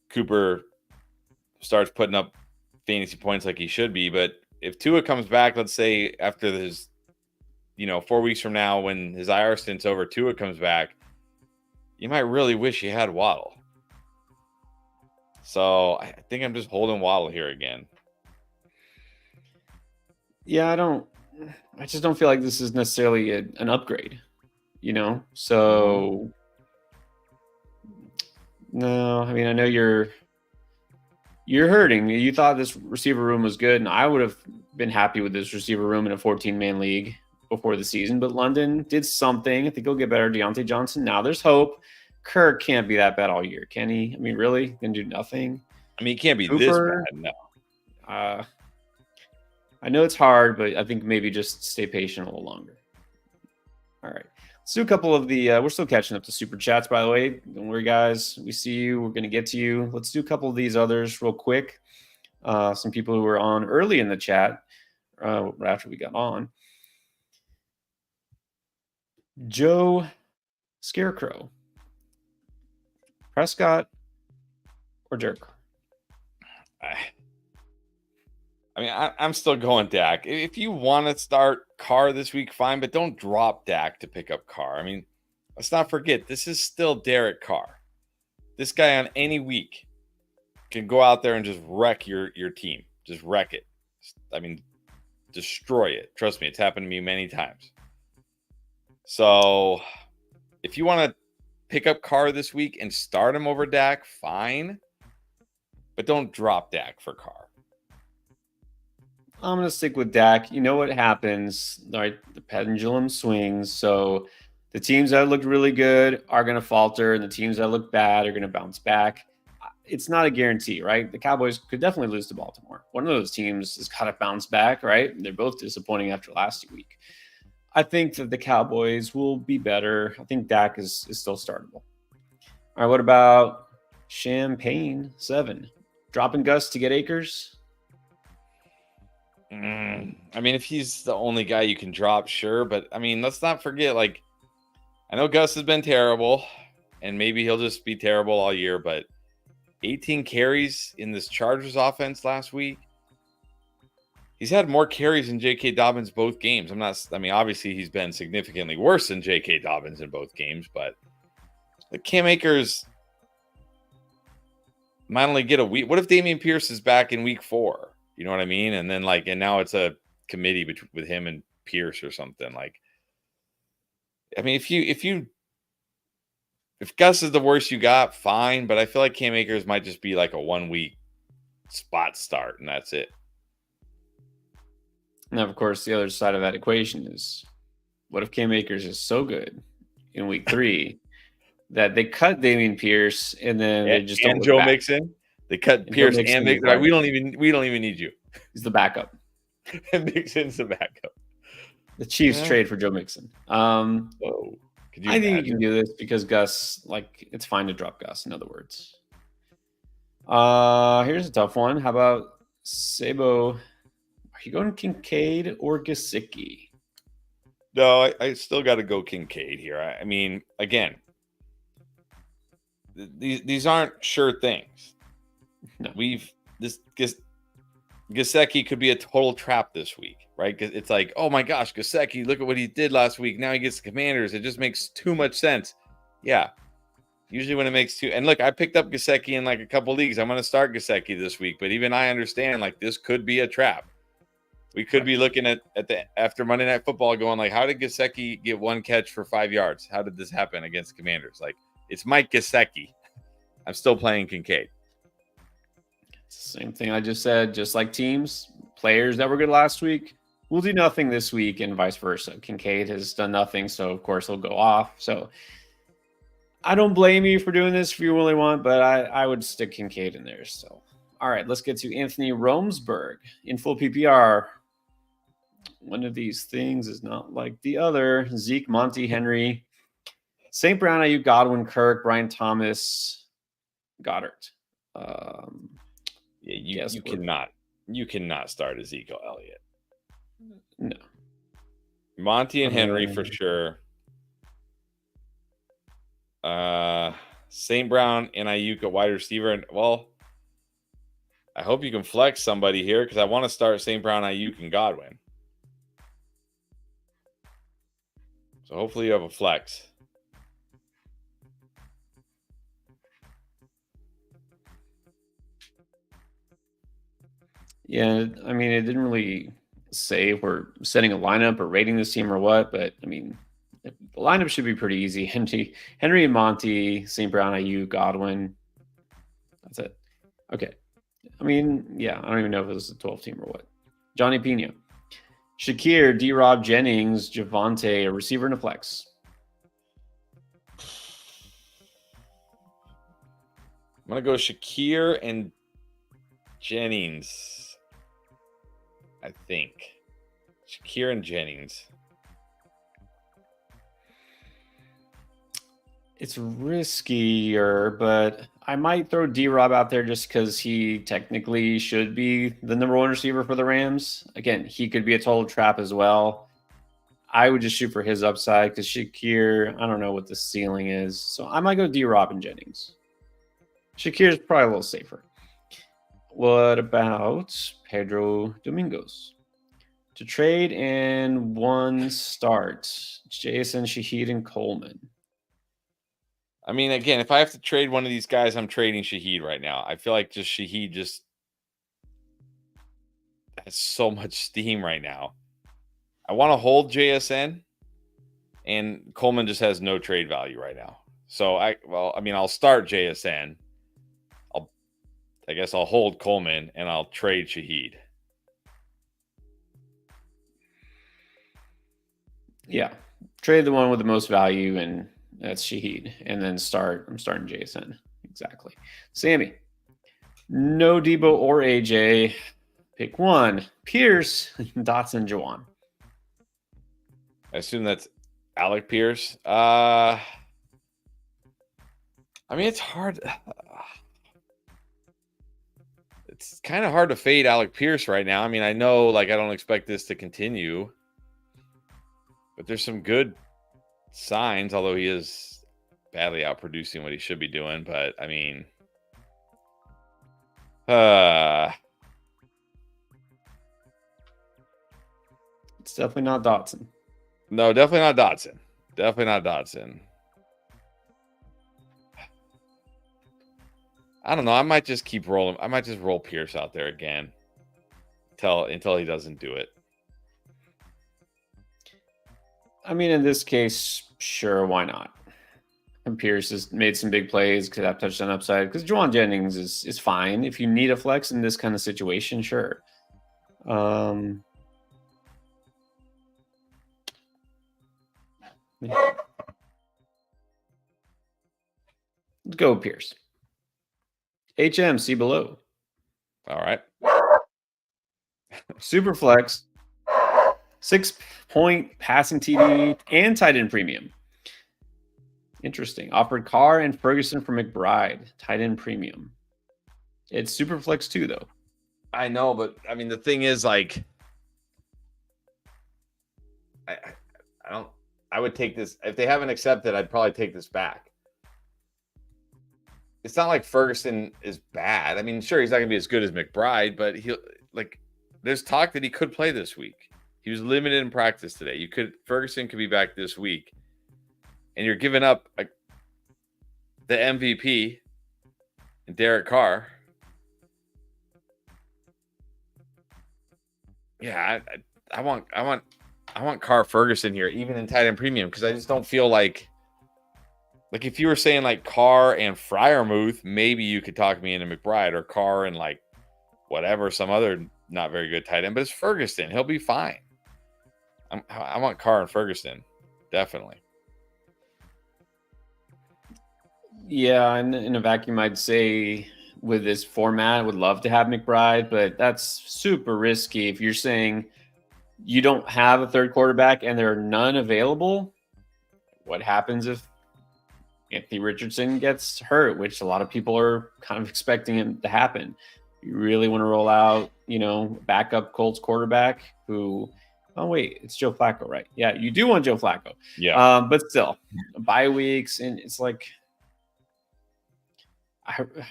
[SPEAKER 2] Cooper starts putting up fantasy points like he should be. But if Tua comes back, let's say after his, 4 weeks from now when his IR stint's over, Tua comes back, you might really wish you had Waddle. So I think I'm just holding Waddle here again.
[SPEAKER 1] Yeah, I just don't feel like this is necessarily an upgrade, So, no, I mean, I know you're hurting. You thought this receiver room was good, and I would have been happy with this receiver room in a 14-man league before the season. But London did something. I think he'll get better. Deontay Johnson. Now there's hope. Kirk can't be that bad all year, can he? I mean, really? Can do nothing?
[SPEAKER 2] I mean, he can't be Cooper, this bad, no.
[SPEAKER 1] I know it's hard, but I think maybe just stay patient a little longer. All right. Let's do a couple of the. We're still catching up to super chats, by the way. Don't worry, guys. We see you. We're gonna get to you. Let's do a couple of these others real quick. Some people who were on early in the chat after we got on. Joe Scarecrow, Prescott, or Dirk?
[SPEAKER 2] I mean, I'm still going Dak. If you want to start Carr this week, fine, but don't drop Dak to pick up Carr. I mean, let's not forget, this is still Derek Carr. This guy on any week can go out there and just wreck your team. Just wreck it. I mean, destroy it. Trust me, it's happened to me many times. So if you want to pick up Carr this week and start him over Dak, fine. But don't drop Dak for Carr.
[SPEAKER 1] I'm going to stick with Dak. You know what happens, right? The pendulum swings. So the teams that look really good are going to falter, and the teams that look bad are going to bounce back. It's not a guarantee, right? The Cowboys could definitely lose to Baltimore. One of those teams has got to bounce back, right? They're both disappointing after last week. I think that the Cowboys will be better. I think Dak is still startable. All right, what about Champagne 7? Dropping Gus to get Akers?
[SPEAKER 2] I mean, if he's the only guy you can drop, sure. But, I mean, let's not forget, like, I know Gus has been terrible, and maybe he'll just be terrible all year, but 18 carries in this Chargers offense last week. He's had more carries than J.K. Dobbins both games. Obviously he's been significantly worse than J.K. Dobbins in both games, but the Cam Akers might only get a week. What if Dameon Pierce is back in week 4? You know what I mean? And then and now it's a committee with him and Pierce or something. Like, I mean, if Gus is the worst you got, fine. But I feel like Cam Akers might just be like a 1-week spot start, and that's it.
[SPEAKER 1] Now, of course, the other side of that equation is, what if Cam Akers is so good in week 3 that they cut Dameon Pierce and then they just don't look
[SPEAKER 2] Joe
[SPEAKER 1] back.
[SPEAKER 2] Mixon? They cut Pierce and Mixon. Like, we don't even need you.
[SPEAKER 1] He's the backup.
[SPEAKER 2] And Mixon's the backup.
[SPEAKER 1] The Chiefs trade for Joe Mixon. I think you can do this because Gus, it's fine to drop Gus, in other words. Here's a tough one. How about Sabo? Are you going Kincaid or Gesicki?
[SPEAKER 2] No, I still got to go Kincaid here. I mean, again, these aren't sure things.
[SPEAKER 1] No.
[SPEAKER 2] Gesicki could be a total trap this week, right? Because it's like, oh my gosh, Gesicki, look at what he did last week. Now he gets the Commanders. It just makes too much sense. Yeah. Usually when it makes two. And look, I picked up Gesicki in a couple leagues. I'm going to start Gesicki this week. But even I understand, this could be a trap. We could be looking at after Monday Night Football going, how did Gesicki get 1 catch for 5 yards? How did this happen against Commanders? It's Mike Gesicki. I'm still playing Kincaid.
[SPEAKER 1] Same thing I just said. Just like teams, players that were good last week will do nothing this week and vice versa. Kincaid has done nothing, so of course he'll go off. So I don't blame you for doing this if you really want, but I would stick Kincaid in there. So, all right, let's get to Anthony Romesburg in full PPR. One of these things is not like the other. Zeke, Monty, Henry, St. Brown, Ayuk, Godwin, Kirk, Brian Thomas, Goddard.
[SPEAKER 2] You cannot start Ezekiel Elliott.
[SPEAKER 1] No.
[SPEAKER 2] Monty and Henry for sure. St. Brown and Ayuk at wide receiver. And I hope you can flex somebody here because I want to start St. Brown, Ayuk, and Godwin. So hopefully you have a flex.
[SPEAKER 1] Yeah, I mean, it didn't really say if we're setting a lineup or rating this team or what, but I mean, the lineup should be pretty easy. Henry and Monty, St. Brown, Ayuk, Godwin. That's it. Okay. I mean, yeah, I don't even know if it was a 12 team or what. Johnny Pena, Shakir, D-Rob, Jennings, Javonte, a receiver and a flex.
[SPEAKER 2] I'm going to go Shakir and Jennings, I think. Shakir and Jennings.
[SPEAKER 1] It's riskier, but I might throw D-Rob out there just because he technically should be the number one receiver for the Rams. Again, he could be a total trap as well. I would just shoot for his upside because Shakir, I don't know what the ceiling is. So I might go D-Rob and Jennings. Shakir's probably a little safer. What about Pedro Domingos? To trade and one start. Jason, Shaheed, and Coleman.
[SPEAKER 2] I mean, again, if I have to trade one of these guys, I'm trading Shaheed right now. I feel like just Shaheed just has so much steam right now. I want to hold JSN, and Coleman just has no trade value right now. So I'll start JSN. I guess I'll hold Coleman and I'll trade Shaheed.
[SPEAKER 1] Yeah, trade the one with the most value, and that's Shaheed, and then I'm starting JSN. Exactly. Sammy, no Debo or AJ. Pick one. Pierce, Dotson, Jawan.
[SPEAKER 2] I assume that's Alec Pierce. I mean, it's hard. It's kind of hard to fade Alec Pierce right now. I mean, I know, I don't expect this to continue, but there's some good signs, although he is badly outproducing what he should be doing. But I mean,
[SPEAKER 1] it's definitely not Dotson.
[SPEAKER 2] No, definitely not Dotson. Definitely not Dotson. I don't know. I might just keep rolling. I might just roll Pierce out there again until he doesn't do it.
[SPEAKER 1] I mean, in this case, sure, why not? And Pierce has made some big plays, could have touchdown upside. Because Jawan Jennings is fine. If you need a flex in this kind of situation, sure. Let's go Pierce. HM, see below.
[SPEAKER 2] All right.
[SPEAKER 1] Super flex, 6-point passing TD and tight end premium. Interesting. Offered Carr and Ferguson for McBride, tight end premium. It's super flex too, though.
[SPEAKER 2] I know, but I mean, the thing is, I would take this if they haven't accepted. I'd probably take this back. It's not like Ferguson is bad. I mean, sure, he's not going to be as good as McBride, but there's talk that he could play this week. He was limited in practice today. Ferguson could be back this week, and you're giving up the MVP and Derek Carr. Yeah, I want Carr Ferguson here, even in tight end premium, because I just don't feel like if you were saying Carr and Freiermuth, maybe you could talk me into McBride, or Carr and whatever, some other not very good tight end, but it's Ferguson. He'll be fine. I want Carr and Ferguson, definitely.
[SPEAKER 1] Yeah, in a vacuum, I'd say with this format, I would love to have McBride, but that's super risky. If you're saying you don't have a third quarterback and there are none available, what happens if Anthony Richardson gets hurt, which a lot of people are kind of expecting him to happen? You really want to roll out, backup Colts quarterback who, oh wait, it's Joe Flacco, right? Yeah, you do want Joe Flacco.
[SPEAKER 2] Yeah.
[SPEAKER 1] But still, bye weeks, and it's I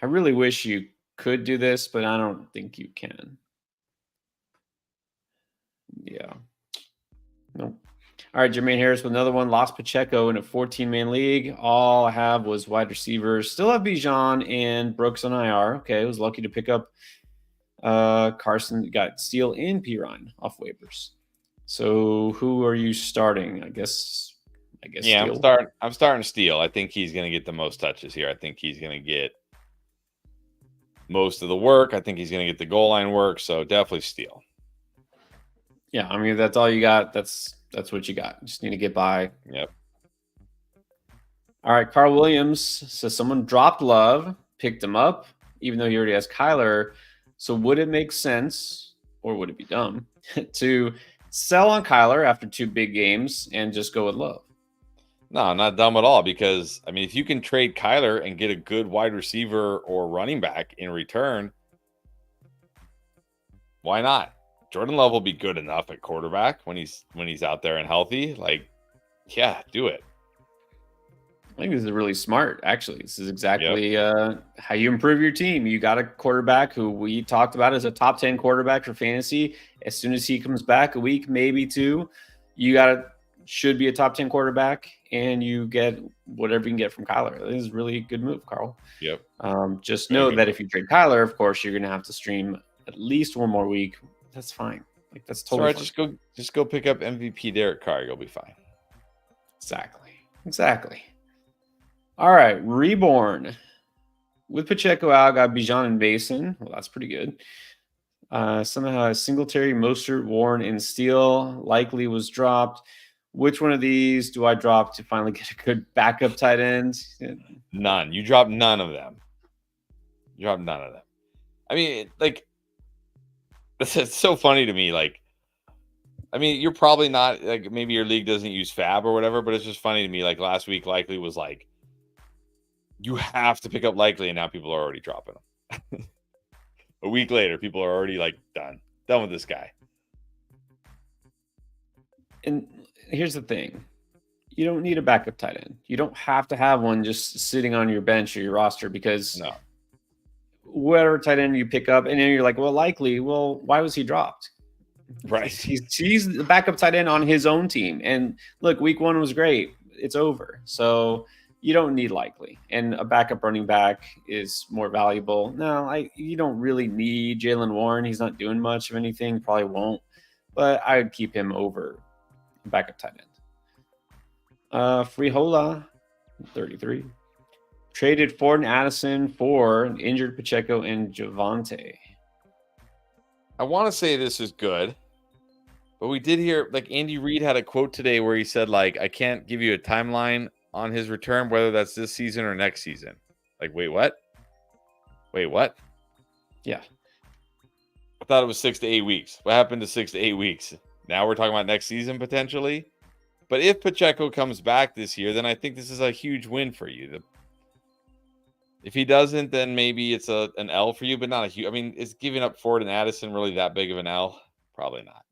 [SPEAKER 1] really wish you could do this, but I don't think you can. Yeah. Nope. All right, Jermaine Harris with another one. Lost Pacheco in a 14-man league. All I have was wide receivers. Still have Bijan and Brooks on IR. Okay, I was lucky to pick up Carson. Got Steele and Pirine off waivers. So who are you starting? I guess.
[SPEAKER 2] Yeah,
[SPEAKER 1] Steele.
[SPEAKER 2] I'm starting Steele. I think he's going to get the most touches here. I think he's going to get most of the work. I think he's going to get the goal line work. So definitely Steele.
[SPEAKER 1] Yeah, I mean, that's all you got. That's what you got. You just need to get by.
[SPEAKER 2] Yep.
[SPEAKER 1] All right, Carl Williams says someone dropped Love, picked him up, even though he already has Kyler. So would it make sense, or would it be dumb, to sell on Kyler after 2 big games and just go with Love?
[SPEAKER 2] No, not dumb at all. Because I mean, if you can trade Kyler and get a good wide receiver or running back in return, why not? Jordan Love will be good enough at quarterback when he's out there and healthy. Like, yeah, do it.
[SPEAKER 1] I think this is really smart, actually. This is
[SPEAKER 2] Yep.
[SPEAKER 1] exactly how you improve your team. You got a quarterback who we talked about as a top 10 quarterback for fantasy. As soon as he comes back, a week, maybe two, should be a top 10 quarterback, and you get whatever you can get from Kyler. This is really a good move, Carl.
[SPEAKER 2] Yep.
[SPEAKER 1] Just
[SPEAKER 2] Very
[SPEAKER 1] know
[SPEAKER 2] good
[SPEAKER 1] that
[SPEAKER 2] move.
[SPEAKER 1] if you trade Kyler, of course, you're going to have to stream at least one more week. That's fine. Like, that's
[SPEAKER 2] All
[SPEAKER 1] totally
[SPEAKER 2] right,
[SPEAKER 1] fine.
[SPEAKER 2] just go pick up MVP Derek Carr. You'll be fine.
[SPEAKER 1] Exactly. All right, Reborn. With Pacheco out, got Bijan and Mason. Well, that's pretty good. Somehow Singletary, Mostert, Warren, and Steele likely was dropped. Which one of these do I drop to finally get a good backup tight end?
[SPEAKER 2] None. You dropped none of them. You dropped none of them. I mean, like, it's so funny to me. Like, I mean, you're probably not, like, maybe your league doesn't use Fab or whatever, but it's just funny to me. Like, last week, Likely was like, you have to pick up Likely, and now people are already dropping him. A week later, people are already like done with this guy.
[SPEAKER 1] And here's the thing. You don't need a backup tight end. You don't have to have one just sitting on your bench or your roster, because whatever tight end you pick up, and then you're like, well, Likely, well, why was he dropped?
[SPEAKER 2] Right.
[SPEAKER 1] He's the backup tight end on his own team. And look, week one was great. It's over. So you don't need Likely. And a backup running back is more valuable. No, you don't really need Jalen Warren. He's not doing much of anything. Probably won't. But I would keep him over backup tight end. Frijola, 33. Traded Ford and Addison for an injured Pacheco and Javante.
[SPEAKER 2] I want to say this is good, but we did hear, like, Andy Reid had a quote today where he said, like, I can't give you a timeline on his return, whether that's this season or next season. Like, wait, what?
[SPEAKER 1] Yeah.
[SPEAKER 2] I thought it was 6 to 8 weeks. What happened to 6 to 8 weeks? Now we're talking about next season potentially. But if Pacheco comes back this year, then I think this is a huge win for you. If he doesn't, then maybe it's an L for you, but not a huge. I mean, is giving up Ford and Addison really that big of an L? Probably not.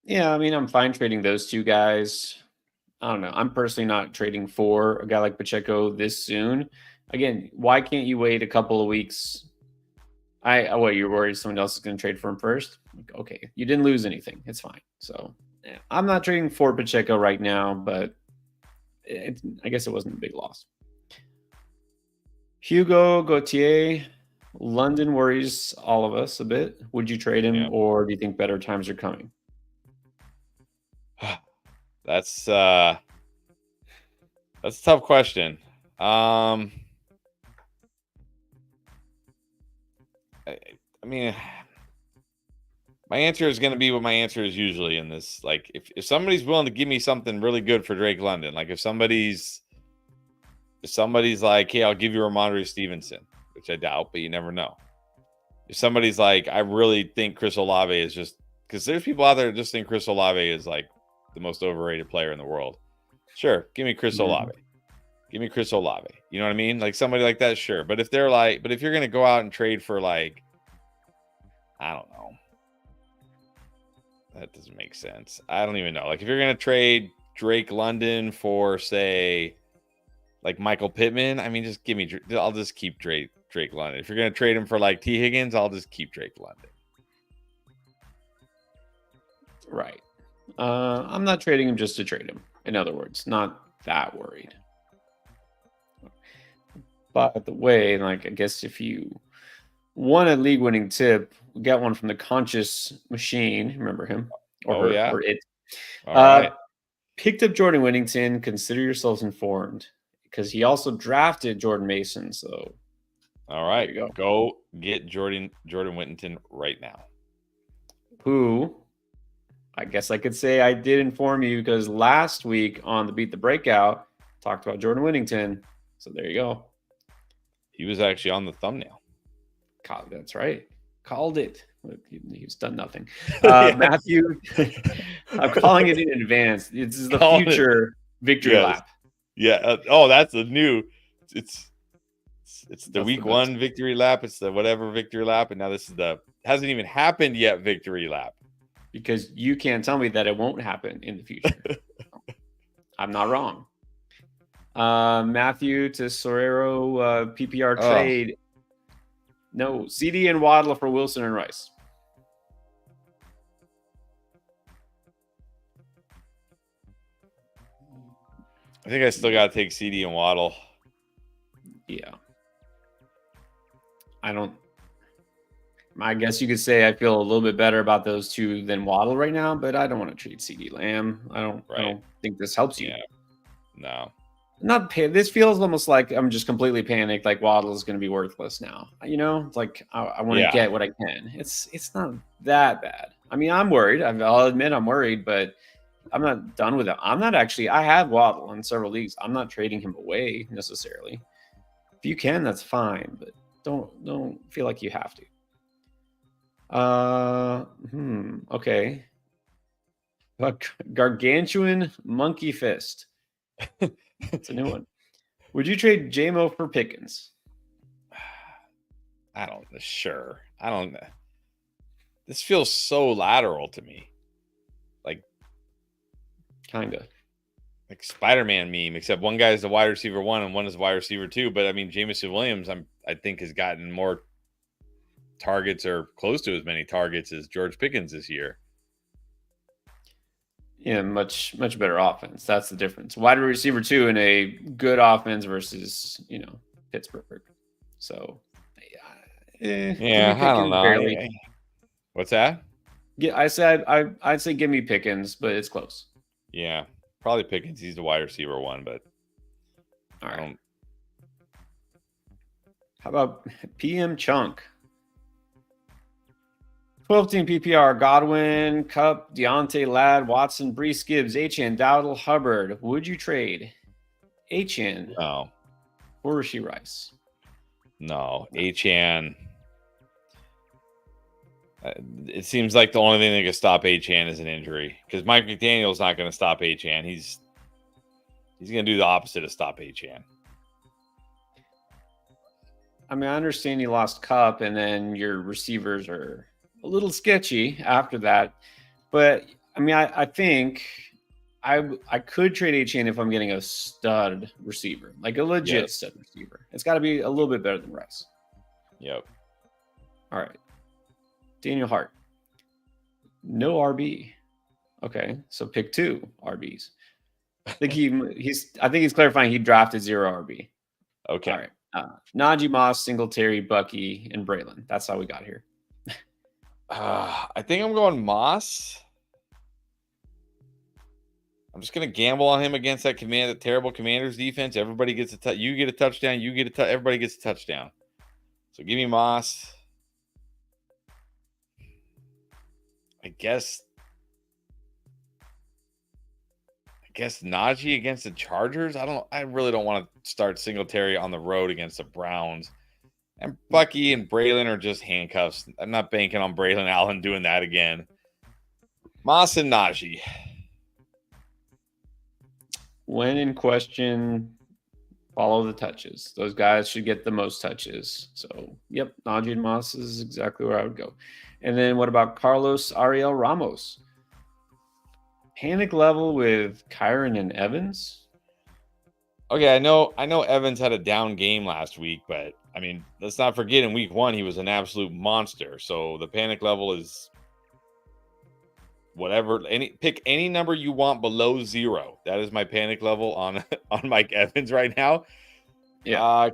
[SPEAKER 1] Yeah, I mean, I'm fine trading those two guys. I don't know. I'm personally not trading for a guy like Pacheco this soon. Again, why can't you wait a couple of weeks? You're worried someone else is going to trade for him first? Okay, you didn't lose anything. It's fine. So I'm not trading for Pacheco right now, but I guess it wasn't a big loss. Hugo Gautier, London worries all of us a bit. Would you trade him, or do you think better times are coming?
[SPEAKER 2] That's a tough question. I mean, my answer is going to be what my answer is usually in this. Like, if somebody's willing to give me something really good for Drake London, like if somebody's like, hey, I'll give you Ramondre Stevenson, which I doubt, but you never know. If somebody's like, I really think Chris Olave is just, because there's people out there that just think Chris Olave is like the most overrated player in the world. Sure, give me Chris Olave. Give me Chris Olave. You know what I mean? Like somebody like that, sure. But if they're like, but if you're going to go out and trade for, like, I don't know. That doesn't make sense. I don't even know. Like, if you're going to trade Drake London for, say, like Michael Pittman, I mean, just give me, I'll just keep Drake London. If you're going to trade him for like T. Higgins, I'll just keep Drake London.
[SPEAKER 1] Right. I'm not trading him just to trade him. In other words, not that worried. By the way, like, I guess if you want a league winning tip, we got one from the Conscious Machine. Remember him? Or it.
[SPEAKER 2] All right.
[SPEAKER 1] Picked up Jordan Whittington. Consider yourselves informed, because he also drafted Jordan Mason. So,
[SPEAKER 2] all right, go get Jordan Whittington right now.
[SPEAKER 1] Who, I guess I could say I did inform you, because last week on the Beat the Breakout, talked about Jordan Whittington. So there you go.
[SPEAKER 2] He was actually on the thumbnail.
[SPEAKER 1] That's right. Called it. He's done nothing.
[SPEAKER 2] Yeah.
[SPEAKER 1] Matthew, I'm calling it in advance. This is the future victory
[SPEAKER 2] Yes.
[SPEAKER 1] lap.
[SPEAKER 2] Yeah. That's a new. It's the week one victory lap. It's the whatever victory lap, and now this is the hasn't even happened yet victory lap.
[SPEAKER 1] Because you can't tell me that it won't happen in the future. I'm not wrong. Matthew to Sorero PPR trade. No, CD and Waddle for Wilson and Rice.
[SPEAKER 2] I think I still got to take CD and Waddle.
[SPEAKER 1] Yeah. I guess you could say I feel a little bit better about those two than Waddle right now, but I don't want to trade CD Lamb. I don't think this helps you.
[SPEAKER 2] Yeah. No.
[SPEAKER 1] This feels almost like I'm just completely panicked, like Waddle is going to be worthless now. It's like I want to get what I can. It's not that bad. I mean, I'm worried. I'll admit I'm worried, but I'm not done with it. I have Waddle in several leagues. I'm not trading him away necessarily. If you can, that's fine, but don't feel like you have to. Okay. Gargantuan Monkey Fist. It's a new one. Would you trade JMO for Pickens?
[SPEAKER 2] I don't know. Sure. I don't know. This feels so lateral to me. Like,
[SPEAKER 1] kinda.
[SPEAKER 2] Like Spider-Man meme, except one guy is the wide receiver 1 and one is wide receiver 2. But I mean, Jameson Williams, I think has gotten more targets or close to as many targets as George Pickens this year.
[SPEAKER 1] Yeah, much better offense. That's the difference. Wide receiver 2 in a good offense versus Pittsburgh. So
[SPEAKER 2] I don't know. Barely. What's that?
[SPEAKER 1] Yeah, I'd say give me Pickens, but it's close.
[SPEAKER 2] Yeah, probably Pickens. He's the wide receiver 1, but
[SPEAKER 1] all right. How about PM Chunk? 12-team PPR, Godwin, Kupp, Deontay, Ladd, Watson, Brees, Gibbs, Achane, Dowdle, Hubbard. Would you trade Achane
[SPEAKER 2] or
[SPEAKER 1] Rashee Rice?
[SPEAKER 2] No, Achane. It seems like the only thing that can stop Achane is an injury, because Mike McDaniel's not going to stop Achane. He's going to do the opposite of stop Achane.
[SPEAKER 1] I mean, I understand you lost Kupp, and then your receivers are a little sketchy after that, but I mean, I think I could trade Achane if I'm getting a stud receiver, like a legit stud receiver. It's got to be a little bit better than Rice.
[SPEAKER 2] Yep.
[SPEAKER 1] All right. Daniel Hart. No RB. Okay, so pick 2 RBs. I think he's clarifying he drafted 0 RB.
[SPEAKER 2] Okay.
[SPEAKER 1] All right. Najee Moss, Singletary, Bucky, and Braylon. That's how we got here.
[SPEAKER 2] I think I'm going Moss. I'm just going to gamble on him against that terrible Commanders defense. Everybody gets a you get a touchdown. Everybody gets a touchdown. So give me Moss. I guess Najee against the Chargers. I really don't want to start Singletary on the road against the Browns. And Bucky and Braylon are just handcuffs. I'm not banking on Braylon Allen doing that again. Moss and Najee.
[SPEAKER 1] When in question, follow the touches. Those guys should get the most touches. So, yep, Najee and Moss is exactly where I would go. And then what about Carlos Ariel Ramos? Panic level with Kyron and Evans?
[SPEAKER 2] Okay, I know Evans had a down game last week, but I mean, let's not forget in week 1 he was an absolute monster. So the panic level is whatever. Pick any number you want below 0. That is my panic level on Mike Evans right now.
[SPEAKER 1] Yeah.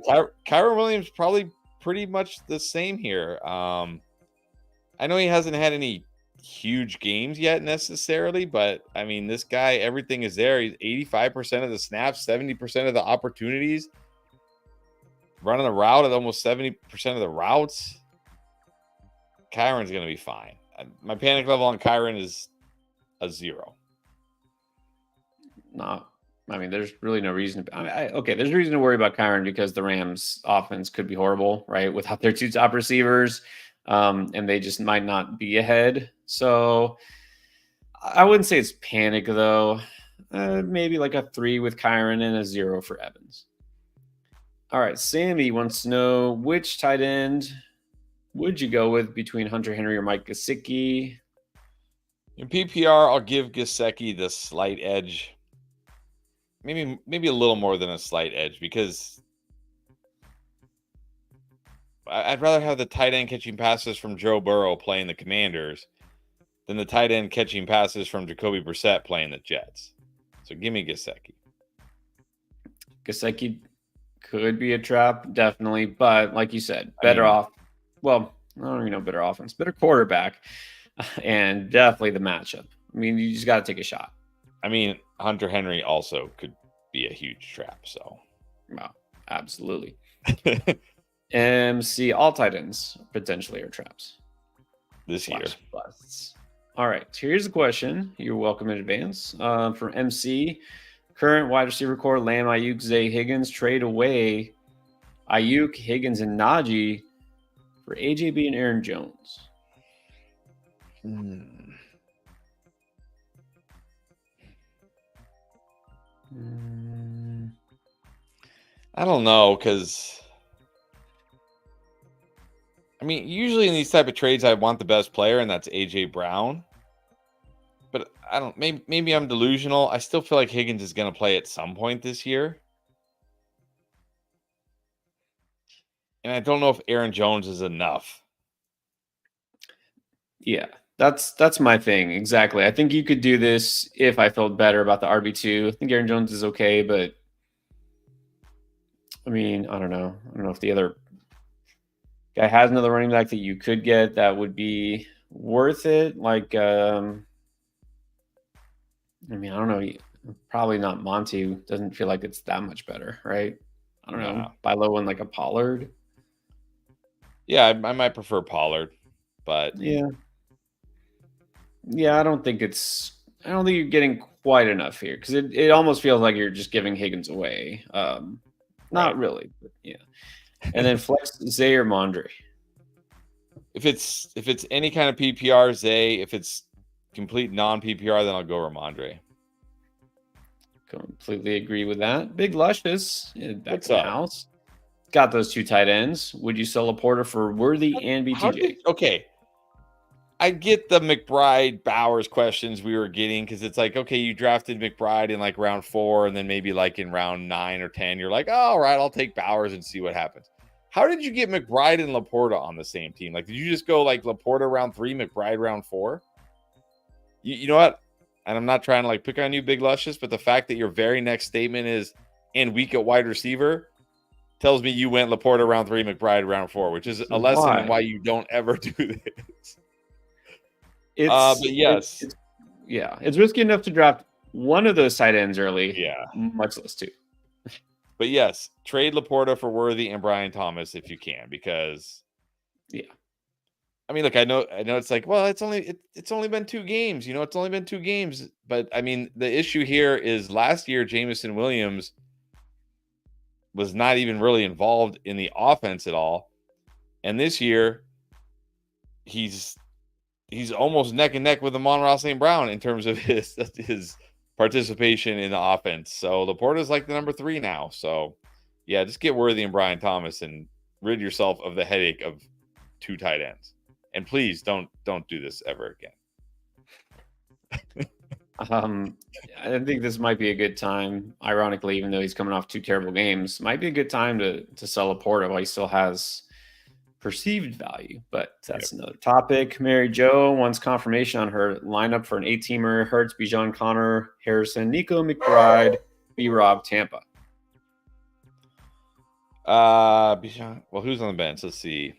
[SPEAKER 2] Kyron Williams probably pretty much the same here. I know he hasn't had any huge games yet necessarily, but I mean, this guy, everything is there. He's 85% of the snaps, 70% of the opportunities, running the route at almost 70% of the routes. Kyron's going to be fine. My panic level on Kyron is a 0.
[SPEAKER 1] No, I mean, there's really no reason. There's reason to worry about Kyron because the Rams offense could be horrible, right? Without their 2 top receivers. and they just might not be ahead. So I wouldn't say it's panic though. Maybe like a 3 with Kyron and a 0 for Evans. All right, Sammy wants to know which tight end would you go with between Hunter Henry or Mike Gesicki?
[SPEAKER 2] In PPR, I'll give Gesicki the slight edge. Maybe a little more than a slight edge, because I'd rather have the tight end catching passes from Joe Burrow playing the Commanders than the tight end catching passes from Jacoby Brissett playing the Jets. So give me Gesicki.
[SPEAKER 1] Gesicki could be a trap, definitely. But like you said, better off. Well, I don't even know better offense, better quarterback, and definitely the matchup. I mean, you just got to take a shot.
[SPEAKER 2] I mean, Hunter Henry also could be a huge trap. So,
[SPEAKER 1] wow, absolutely. MC, all tight ends potentially are traps
[SPEAKER 2] this year.
[SPEAKER 1] Busts. All right, here's a question. You're welcome in advance from MC. Current wide receiver core: Lamb, Ayuk, Zay, Higgins. Trade away Ayuk, Higgins, and Najee for AJB and Aaron Jones.
[SPEAKER 2] I don't know, because I mean, usually in these type of trades, I want the best player, and that's AJ Brown. But I don't. Maybe I'm delusional. I still feel like Higgins is going to play at some point this year, and I don't know if Aaron Jones is enough.
[SPEAKER 1] Yeah, that's my thing exactly. I think you could do this if I felt better about the RB2. I think Aaron Jones is okay, but I mean, I don't know. I don't know if the other guy has another running back that you could get that would be worth it. Like, I mean, I don't know. Probably not Monty. Doesn't feel like it's that much better, right? I don't know. Buy low one like a Pollard.
[SPEAKER 2] Yeah, I might prefer Pollard, but
[SPEAKER 1] yeah, I don't think you're getting quite enough here, because it almost feels like you're just giving Higgins away. Not really, but yeah. And then flex Zay or Mondre.
[SPEAKER 2] If it's any kind of PPR, Zay. If it's complete non-PPR, then I'll go Ramondre.
[SPEAKER 1] Completely agree with that. Big Luscious back to the house. Got those 2 tight ends. Would you sell a Porter for Worthy and BTJ?
[SPEAKER 2] Okay. I get the McBride Bowers questions we were getting, because it's like, okay, you drafted McBride in like round 4, and then maybe like in round 9 or 10, you're like, oh, all right, I'll take Bowers and see what happens. How did you get McBride and Laporta on the same team? Like, did you just go like Laporta round 3, McBride round 4? You know what? And I'm not trying to like pick on you, Big Luscious, but the fact that your very next statement is "and weak at wide receiver" tells me you went Laporta round 3, McBride round 4, which is a lesson in why you don't ever do this. But yes,
[SPEAKER 1] it's risky enough to draft one of those tight ends early.
[SPEAKER 2] Yeah,
[SPEAKER 1] much less 2.
[SPEAKER 2] But yes, trade Laporta for Worthy and Brian Thomas if you can, because I mean, look, I know it's like, well, it's only been 2 games, it's only been 2 games, but I mean, the issue here is last year Jameson Williams was not even really involved in the offense at all, and this year he's almost neck and neck with Amon-Ra St. Brown in terms of his participation in the offense. So Laporta's like the number 3 now. So yeah, just get Worthy and Brian Thomas and rid yourself of the headache of 2 tight ends. And please don't do this ever again.
[SPEAKER 1] I think this might be a good time, ironically, even though he's coming off 2 terrible games, might be a good time to sell Laporta while he still has perceived value, but that's another topic. Mary Jo wants confirmation on her lineup for an 8-teamer: Hurts, Bijan, Connor, Harrison, Nico, McBride, B-Rob, Tampa.
[SPEAKER 2] Bijan. Well, who's on the bench? Let's see.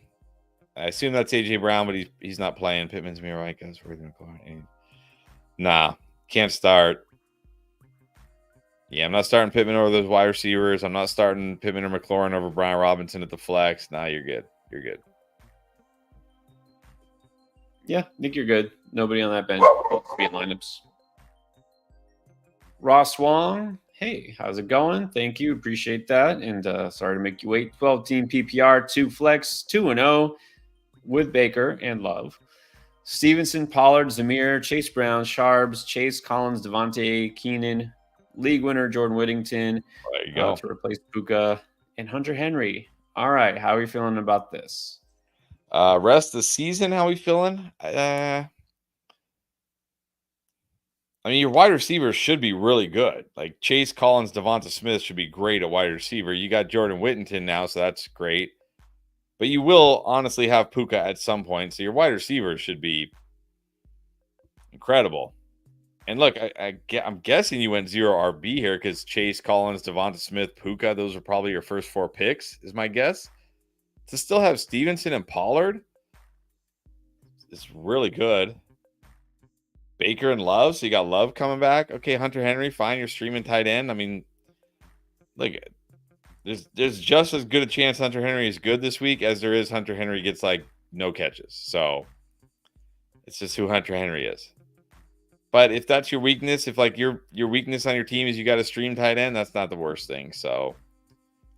[SPEAKER 2] I assume that's AJ Brown, but he's not playing. Pittman's Miro, nah, can't start. Yeah, I'm not starting Pittman over those wide receivers. I'm not starting Pittman or McLaurin over Brian Robinson at the flex. Nah, you're good. You're good.
[SPEAKER 1] Yeah, I think you're good. Nobody on that bench. Be in lineups. Ross Wong. Hey, how's it going? Thank you. Appreciate that. And sorry to make you wait. 12-team PPR, 2 flex, 2-0. with Baker and Love. Stevenson, Pollard, Zamir, Chase Brown, Sharbs, Chase Collins, Devontae, Keenan, league winner Jordan Whittington
[SPEAKER 2] There you go.
[SPEAKER 1] to replace Puka, and Hunter Henry. All right, how are you feeling about this?
[SPEAKER 2] Rest of the season, how we feeling? I mean, your wide receivers should be really good. Like Chase Collins, Devonta Smith should be great at wide receiver. You got Jordan Whittington now, so that's great. But you will honestly have Puka at some point, so your wide receivers should be incredible. And look, I'm guessing you went 0 RB here because Chase Collins, Devonta Smith, Puka, those are probably your first 4 picks, is my guess. To still have Stevenson and Pollard is really good. Baker and Love, so you got Love coming back. Okay, Hunter Henry, fine. You're streaming tight end. I mean, look, there's just as good a chance Hunter Henry is good this week as there is Hunter Henry gets like no catches. So it's just who Hunter Henry is. But if that's your weakness, if like your weakness on your team is you got to stream tight end, that's not the worst thing. So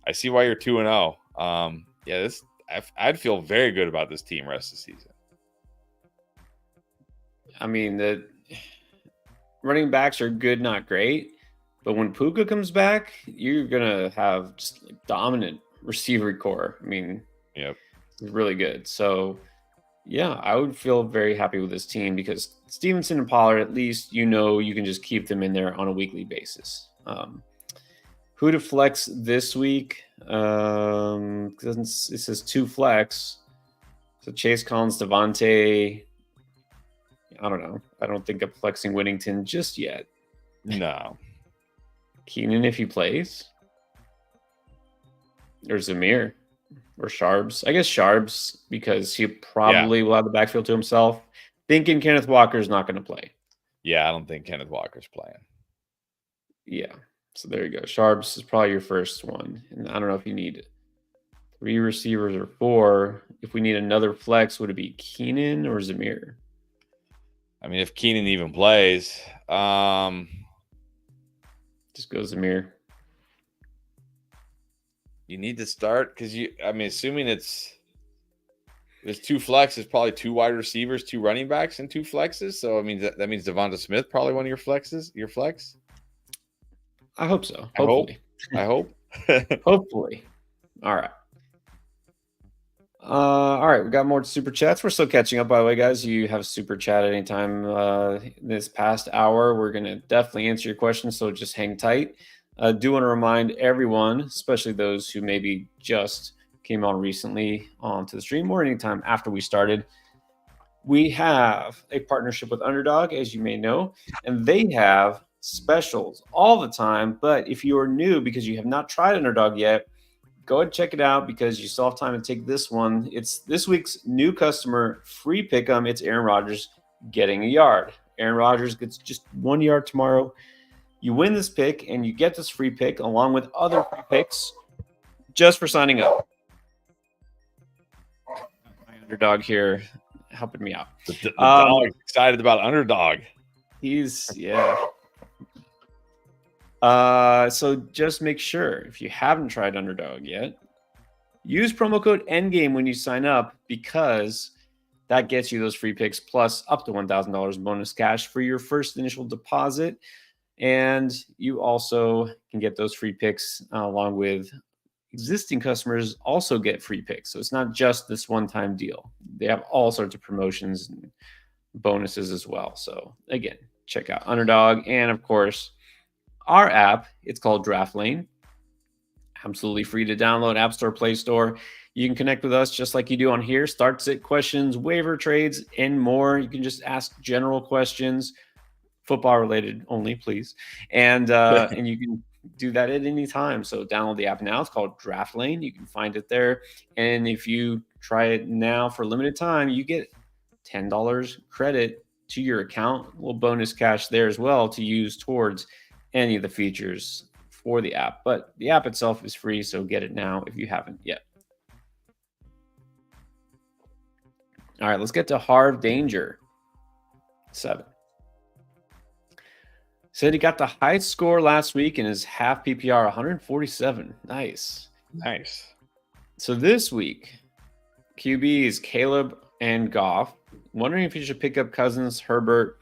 [SPEAKER 2] I see why you're 2-0. Yeah, I'd feel very good about this team rest of the season.
[SPEAKER 1] I mean, the running backs are good, not great. But when Puka comes back, you're going to have just like dominant receiver core. I mean,
[SPEAKER 2] yep,
[SPEAKER 1] it's really good. So, yeah, I would feel very happy with this team because Stevenson and Pollard, at least, you can just keep them in there on a weekly basis. Who to flex this week? It says 2 flex. So Chase Collins, Devontae. I don't know. I don't think I'm flexing Whittington just yet.
[SPEAKER 2] No.
[SPEAKER 1] Keenan if he plays. Or Zamir. Or Sharbs. I guess Sharbs because he probably will have the backfield to himself. Thinking Kenneth Walker's not going to play.
[SPEAKER 2] Yeah, I don't think Kenneth Walker's playing.
[SPEAKER 1] Yeah. So there you go. Sharbs is probably your first one. And I don't know if you need 3 receivers or 4. If we need another flex, would it be Keenan or Zamir?
[SPEAKER 2] I mean, if Keenan even plays,
[SPEAKER 1] just go Zamir.
[SPEAKER 2] You need to start because assuming there's 2 flexes, probably 2 wide receivers, 2 running backs, and 2 flexes. So I mean that means Devonta Smith probably one of your flexes, your flex.
[SPEAKER 1] I hope so. Hopefully.
[SPEAKER 2] I hope.
[SPEAKER 1] Hopefully. All right. All right, we got more super chats. We're still catching up, by the way, guys. You have super chat at any time this past hour. We're going to definitely answer your questions, so just hang tight. Do want to remind everyone, especially those who maybe just came on recently onto the stream or anytime after we started, we have a partnership with Underdog, as you may know, and they have specials all the time. But if you are new because you have not tried Underdog yet, go ahead and check it out because you still have time to take this one. It's this week's new customer free pick 'em. It's Aaron Rodgers getting a yard. Aaron Rodgers gets just 1 yard tomorrow. You win this pick and you get this free pick along with other free picks just for signing up. My Underdog here helping me out.
[SPEAKER 2] The dog's excited about Underdog.
[SPEAKER 1] So just make sure if you haven't tried Underdog yet, use promo code Endgame when you sign up because that gets you those free picks plus up to $1,000 bonus cash for your first initial deposit. And you also can get those free picks along with existing customers also get free picks. So it's not just this one-time deal. They have all sorts of promotions and bonuses as well. So again, check out Underdog. And of course, our app, it's called Draft Lane. Absolutely free to download, App Store, Play Store. You can connect with us just like you do on here. Start sit questions, waiver trades, and more. You can just ask general questions, football related only, please. And you can do that at any time. So download the app now. It's called Draft Lane. You can find it there. And if you try it now for a limited time, you get $10 credit to your account. A little bonus cash there as well to use towards any of the features for the app. But the app itself is free, so get it now if you haven't yet. All right, let's get to Harv Danger. 7. Said he got the highest score last week in his half PPR, 147. Nice.
[SPEAKER 2] Nice.
[SPEAKER 1] So this week, QBs, Caleb and Goff. Wondering if you should pick up Cousins, Herbert,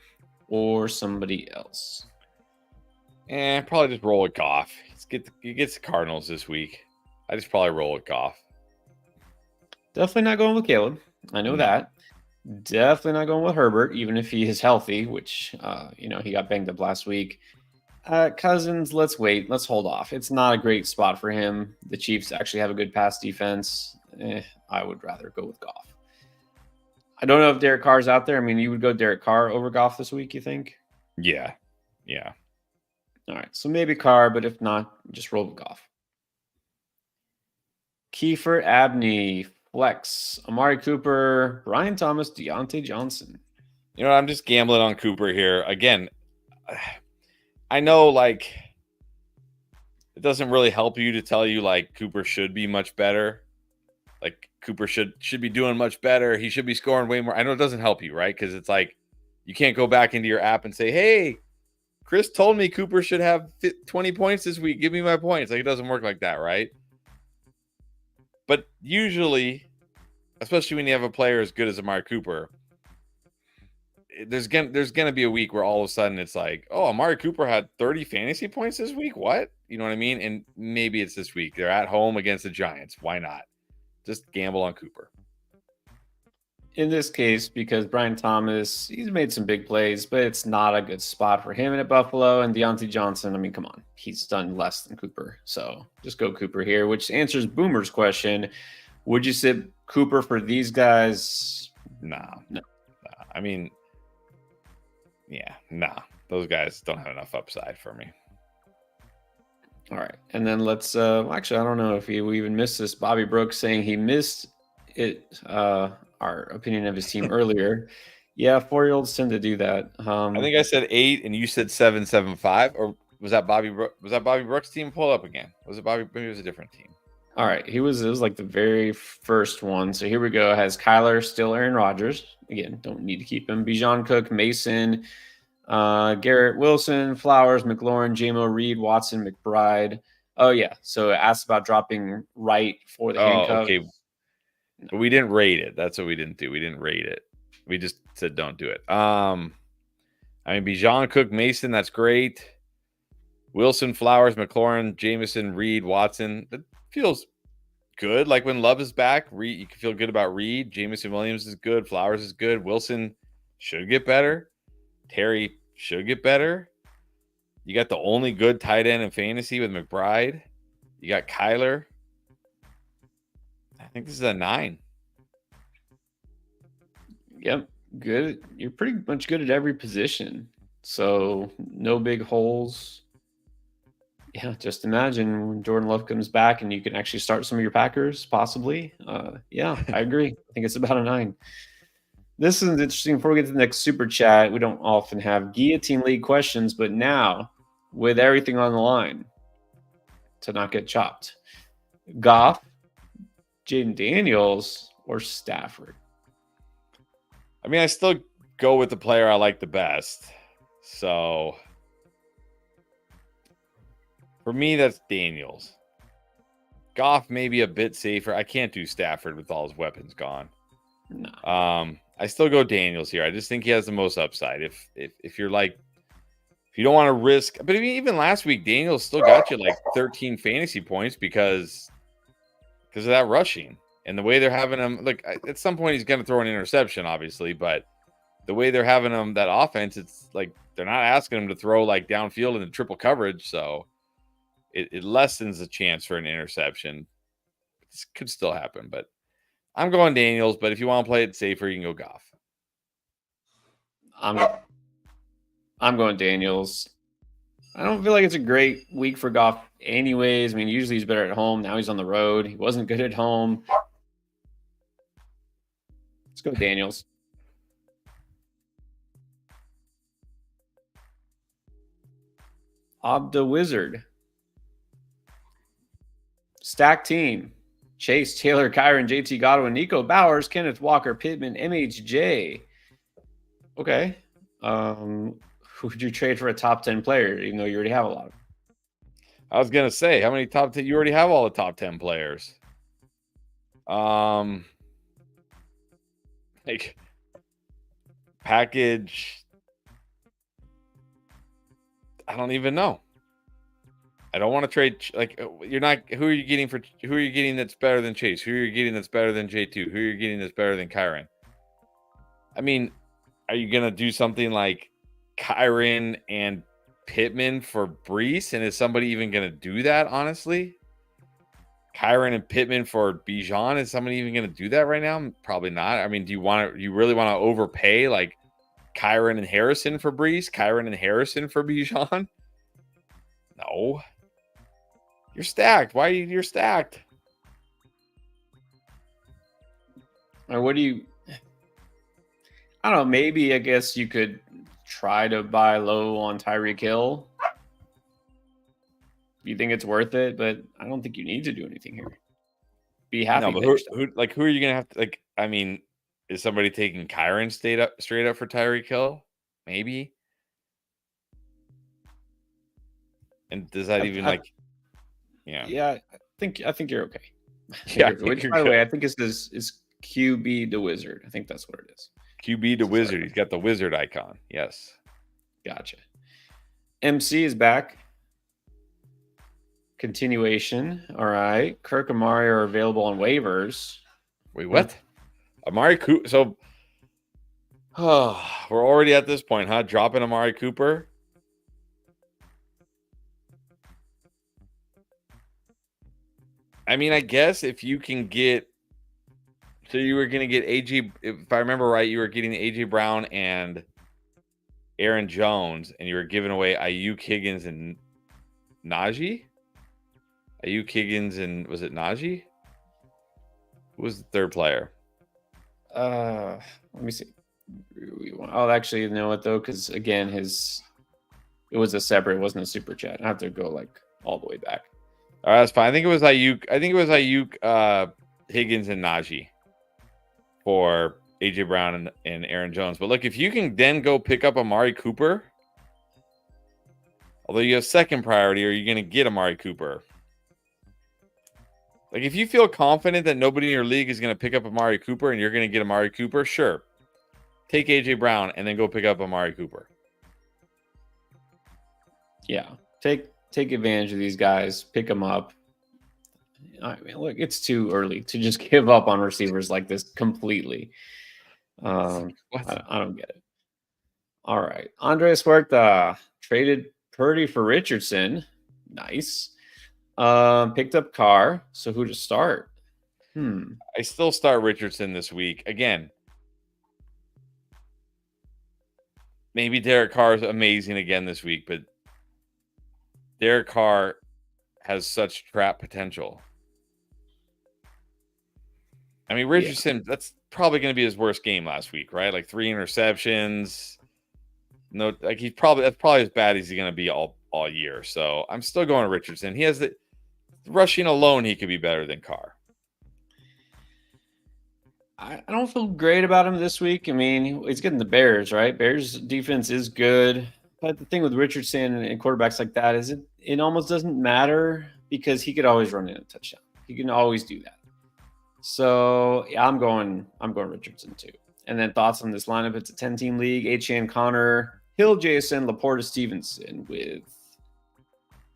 [SPEAKER 1] or somebody else.
[SPEAKER 2] Probably just roll with Goff. He gets the Cardinals this week. I just probably roll with Goff.
[SPEAKER 1] Definitely not going with Caleb. I know that. Definitely not going with Herbert, even if he is healthy, which, he got banged up last week. Cousins, let's wait. Let's hold off. It's not a great spot for him. The Chiefs actually have a good pass defense. I would rather go with Goff. I don't know if Derek Carr's out there. I mean, you would go Derek Carr over Goff this week, you think?
[SPEAKER 2] Yeah.
[SPEAKER 1] All right, so maybe Carr, but if not, just roll with Goff. Kiefer Abney, flex, Amari Cooper, Brian Thomas, Deontay Johnson.
[SPEAKER 2] I'm just gambling on Cooper here. Again, I know, it doesn't really help you to tell you, Cooper should be much better. Cooper should be doing much better. He should be scoring way more. I know it doesn't help you, right? Because it's you can't go back into your app and say, hey, Chris told me Cooper should have 20 points this week. Give me my points. It doesn't work like that, right? But usually, especially when you have a player as good as Amari Cooper, there's gonna be a week where all of a sudden it's Amari Cooper had 30 fantasy points this week. What? You know what I mean? And maybe it's this week. They're at home against the Giants. Why not? Just gamble on Cooper.
[SPEAKER 1] In this case, because Brian Thomas, he's made some big plays, but it's not a good spot for him at Buffalo. And Deontay Johnson, I mean, come on. He's done less than Cooper. So just go Cooper here, which answers Boomer's question. Would you sit Cooper for these guys?
[SPEAKER 2] Nah. I mean, those guys don't have enough upside for me.
[SPEAKER 1] All right. And then let's actually, I don't know if we even missed this. Bobby Brooks saying he missed it, our opinion of his team earlier. Yeah, 4-year-olds tend to do that.
[SPEAKER 2] I think I said 8 and you said 7-7-5, or was that Bobby Brooks' team? Pull up again. Was it Bobby? Maybe it was a different team.
[SPEAKER 1] All right. It was the very first one. So here we go. It has Kyler, still Aaron Rodgers. Again, don't need to keep him. Bijan Cook, Mason, Garrett Wilson, Flowers, McLaurin, JMO, Reed, Watson, McBride. Oh, yeah. So it asked about dropping right for the handcuffs.
[SPEAKER 2] Okay. But we didn't rate it. That's what we didn't do. We didn't rate it. We just said don't do it. Bijan, Cook, Mason, that's great. Wilson, Flowers, McLaurin, Jameson, Reed, Watson. That feels good. When Love is back, Reed, you can feel good about Reed. Jameson Williams is good. Flowers is good. Wilson should get better. Terry should get better. You got the only good tight end in fantasy with McBride. You got Kyler. I think this is a 9.
[SPEAKER 1] Yep. Good. You're pretty much good at every position. So no big holes. Yeah, just imagine when Jordan Love comes back and you can actually start some of your Packers, possibly. Yeah, I agree. I think it's about a 9. This is interesting. Before we get to the next super chat, we don't often have Guillotine League questions, but now, with everything on the line, to not get chopped, Goff, Jaden Daniels, or Stafford?
[SPEAKER 2] I still go with the player I like the best. So for me, that's Daniels. Goff may be a bit safer. I can't do Stafford with all his weapons gone.
[SPEAKER 1] No.
[SPEAKER 2] I still go Daniels here. I just think he has the most upside. If you're if you don't want to risk, but even last week, Daniels still got you 13 fantasy points because of that rushing and the way they're having him. At some point, he's going to throw an interception, obviously, but the way they're having him, that offense, it's they're not asking him to throw downfield into triple coverage, so it lessens the chance for an interception. This could still happen, but I'm going Daniels. But if you want to play it safer, you can go Goff.
[SPEAKER 1] I'm going Daniels. I don't feel like it's a great week for Goff anyways. Usually he's better at home. Now he's on the road. He wasn't good at home. Let's go Daniels. Obda Wizard. Stack team. Chase, Taylor, Kyron, JT Godwin, Nico Bowers, Kenneth Walker, Pittman, MHJ. Okay. Who would you trade for a top 10 player, even though you already have a lot of them?
[SPEAKER 2] I was going to say, how many top 10? You already have all the top 10 players. Like package, I don't even know. I don't want to trade. Like you're not. Who are you getting for? Who are you getting that's better than Chase? Who are you getting that's better than J2? Who are you getting that's better than Kyron? I mean, are you gonna do something like Kyron and Pittman for Brees? And is somebody even gonna do that? Honestly, Kyron and Pittman for Bijan, is somebody even gonna do that right now? Probably not. I mean, do you really want to overpay like Kyron and Harrison for Brees? Kyron and Harrison for Bijan? No. You're stacked. Why you're stacked?
[SPEAKER 1] Or what do you? I don't know. Maybe I guess you could try to buy low on Tyreek Hill. You think it's worth it, but I don't think you need to do anything here. Be happy.
[SPEAKER 2] No, but who are you gonna have to like? I mean, is somebody taking Kyron straight up for Tyreek Hill? Maybe. And does that
[SPEAKER 1] Yeah, I think you're okay.
[SPEAKER 2] Yeah.
[SPEAKER 1] By the way, I think it's is QB the Wizard. I think that's what it is.
[SPEAKER 2] QB the Wizard. He's got the wizard icon. Yes.
[SPEAKER 1] Gotcha. MC is back. Continuation. All right. Kirk and Amari are available on waivers.
[SPEAKER 2] Wait, what? Amari Cooper. So we're already at this point, huh? Dropping Amari Cooper. I mean, I guess if you can get, so you were going to get AJ, if I remember right, you were getting AJ Brown and Aaron Jones, and you were giving away Ayuk, Higgins, and Najee. Ayuk, Higgins, and was it Najee? Who was the third player?
[SPEAKER 1] Let me see. I'll actually you know it though, because again, it was a separate, it wasn't a super chat. I have to go like all the way back.
[SPEAKER 2] All right, that's fine. I think it was Ayuk, Higgins, and Najee for AJ Brown and Aaron Jones. But look, if you can then go pick up Amari Cooper, although you have second priority, are you going to get Amari Cooper? Like, if you feel confident that nobody in your league is going to pick up Amari Cooper and you're going to get Amari Cooper, sure. Take AJ Brown and then go pick up Amari Cooper.
[SPEAKER 1] Yeah, take advantage of these guys, pick them up. I mean, look, it's too early to just give up on receivers like this completely. I don't get it. All right. Andres Huerta traded Purdy for Richardson. Nice. Picked up Carr. So who to start?
[SPEAKER 2] I still start Richardson this week. Again, maybe Derek Carr is amazing again this week, but Derek Carr has such trap potential. I mean, Richardson, that's probably going to be his worst game last week, right? Like 3 interceptions. No, like that's probably as bad as he's going to be all year. So I'm still going to Richardson. He has the rushing alone. He could be better than Carr.
[SPEAKER 1] I don't feel great about him this week. I mean, he's getting the Bears, right? Bears defense is good. But the thing with Richardson and quarterbacks like that is it almost doesn't matter because he could always run in a touchdown. He can always do that. So yeah, I'm going Richardson too. And then thoughts on this lineup? It's a 10-team league. Achane, Connor, Hill, Jason, Laporta, Stevenson with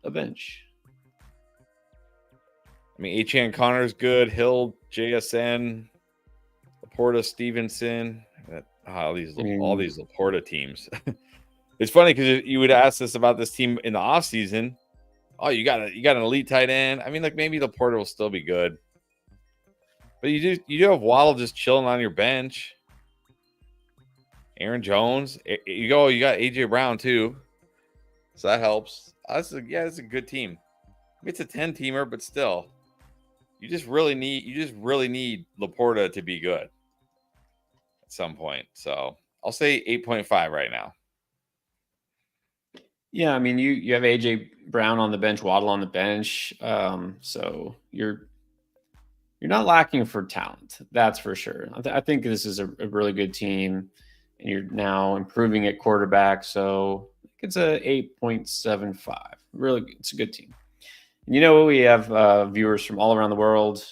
[SPEAKER 1] a bench.
[SPEAKER 2] I mean, Achane, Connor's good. Hill, JSN, Laporta, Stevenson. All these Laporta teams. It's funny because you would ask us about this team in the offseason. Oh, you got an elite tight end. I mean, like maybe Laporta will still be good. But you do have Waddle just chilling on your bench. Aaron Jones. You got AJ Brown too. So that helps. It's a good team. It's a 10-teamer, but still. You just really need Laporta to be good at some point. So I'll say 8.5 right now.
[SPEAKER 1] Yeah, I mean, you have AJ Brown on the bench, Waddle on the bench. So you're not lacking for talent. That's for sure. I think this is a really good team, and you're now improving at quarterback. So I think it's a 8.75. Really, it's a good team. And we have viewers from all around the world.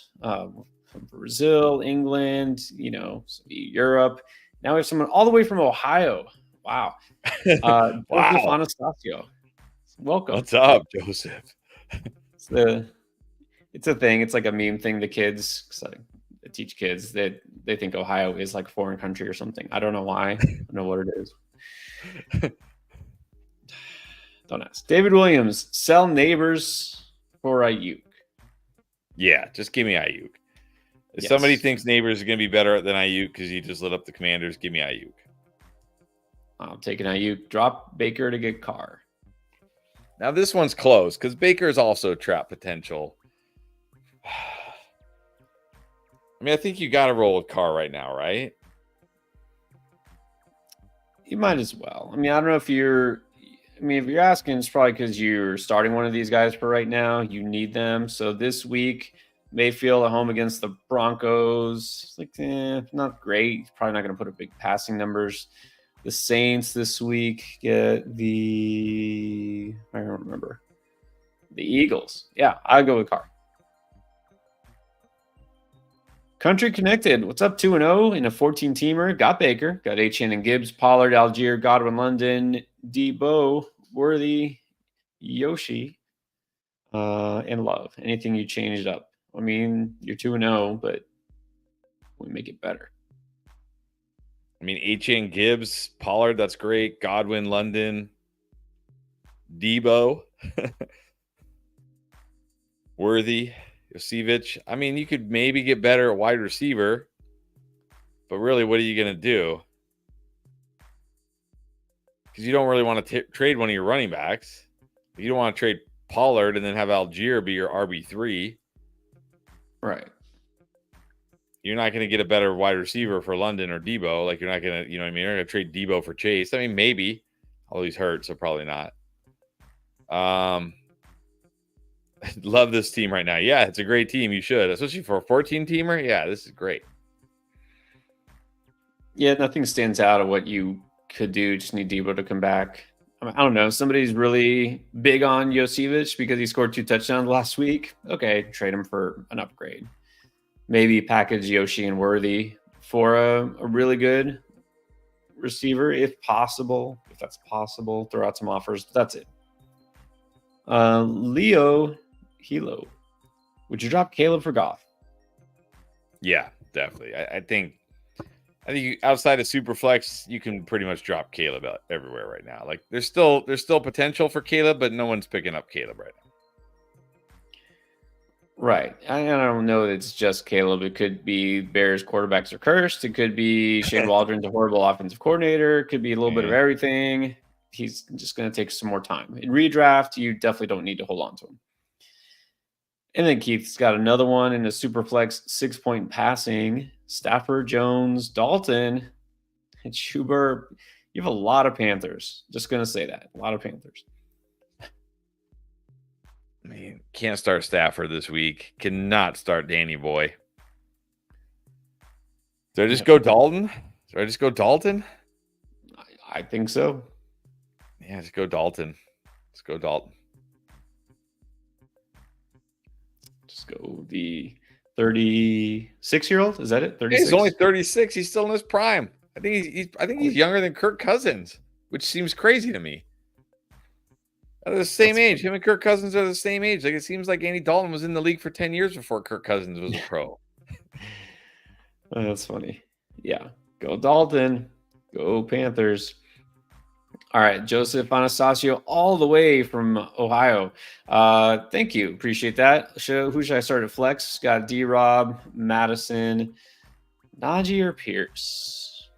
[SPEAKER 1] from Brazil, England, Europe. Now we have someone all the way from Ohio. Wow. Joseph
[SPEAKER 2] Wow.
[SPEAKER 1] Anastasio. Welcome.
[SPEAKER 2] What's up, Joseph?
[SPEAKER 1] It's a thing. It's like a meme thing. The kids, 'cause I teach kids that they think Ohio is like a foreign country or something. I don't know why. I don't know what it is. Don't ask. David Williams, sell Neighbors for Ayuk.
[SPEAKER 2] Yeah, just give me Ayuk. If
[SPEAKER 1] Yes.
[SPEAKER 2] somebody thinks Neighbors are going to be better than Ayuk because he just lit up the Commanders, give me Ayuk.
[SPEAKER 1] I'm taking Ayuk. Drop Baker to get Carr.
[SPEAKER 2] Now this one's close because Baker is also trap potential. I mean, I think you got to roll with Carr right now, right?
[SPEAKER 1] You might as well. I mean, I don't know if you're asking, it's probably because you're starting one of these guys for right now. You need them. So this week, Mayfield at home against the Broncos. Not great. He's probably not going to put up big passing numbers. The Saints this week get I don't remember. The Eagles. Yeah, I'll go with Carr. Country Connected. What's up? 2-0 in a 14-teamer. Got Baker. Got Achane and Gibbs, Pollard, Algier, Godwin, London, Debo, Worthy, Yoshi, and Love. Anything you changed up? I mean, you're 2-0, but we make it better.
[SPEAKER 2] I mean, Achane, Gibbs, Pollard, that's great. Godwin, London, Debo, Worthy, Yosevich. I mean, you could maybe get better at wide receiver, but really, what are you going to do? Because you don't really want to trade one of your running backs. You don't want to trade Pollard and then have Algier be your RB3.
[SPEAKER 1] Right.
[SPEAKER 2] You're not going to get a better wide receiver for London or Debo. Like, you're not going to, you know what I mean? You're going to trade Debo for Chase. I mean, maybe. Although he's hurt, so probably not. Love this team right now. Yeah, it's a great team. You should, especially for a 14-teamer. Yeah, this is great.
[SPEAKER 1] Yeah, nothing stands out of what you could do. Just need Debo to come back. I don't know. Somebody's really big on Yosevich because he scored 2 touchdowns last week. Okay, trade him for an upgrade. Maybe package Yoshi and Worthy for a really good receiver, if possible. If that's possible, throw out some offers. But that's it. Leo Hilo. Would you drop Caleb for Goff?
[SPEAKER 2] Yeah, definitely. I think outside of Superflex, you can pretty much drop Caleb out everywhere right now. Like there's still potential for Caleb, but no one's picking up Caleb right now.
[SPEAKER 1] Right. I don't know that it's just Caleb. It could be Bears quarterbacks are cursed. It could be Shane Waldron's a horrible offensive coordinator. It could be a little bit of everything. He's just going to take some more time. In redraft, you definitely don't need to hold on to him. And then Keith's got another one in a super flex 6-point passing. Stafford, Jones, Dalton, and Schubert. You have a lot of Panthers. Just going to say that. A lot of Panthers.
[SPEAKER 2] I mean, can't start Stafford this week. Cannot start Danny Boy. Did I just go Dalton?
[SPEAKER 1] I think so.
[SPEAKER 2] Yeah, just go Dalton. Let's go Dalton.
[SPEAKER 1] Just go the 36-year-old. Is that it? 36.
[SPEAKER 2] He's only 36. He's still in his prime. I think he's younger than Kirk Cousins, which seems crazy to me. They're the same age. Him and Kirk Cousins are the same age. Like, it seems like Andy Dalton was in the league for 10 years before Kirk Cousins was a pro.
[SPEAKER 1] That's funny. Yeah. Go Dalton. Go Panthers. All right. Joseph Anastasio all the way from Ohio. Thank you. Appreciate that. Who should I start at flex? Got D-Rob, Madison, Najee, or Pierce?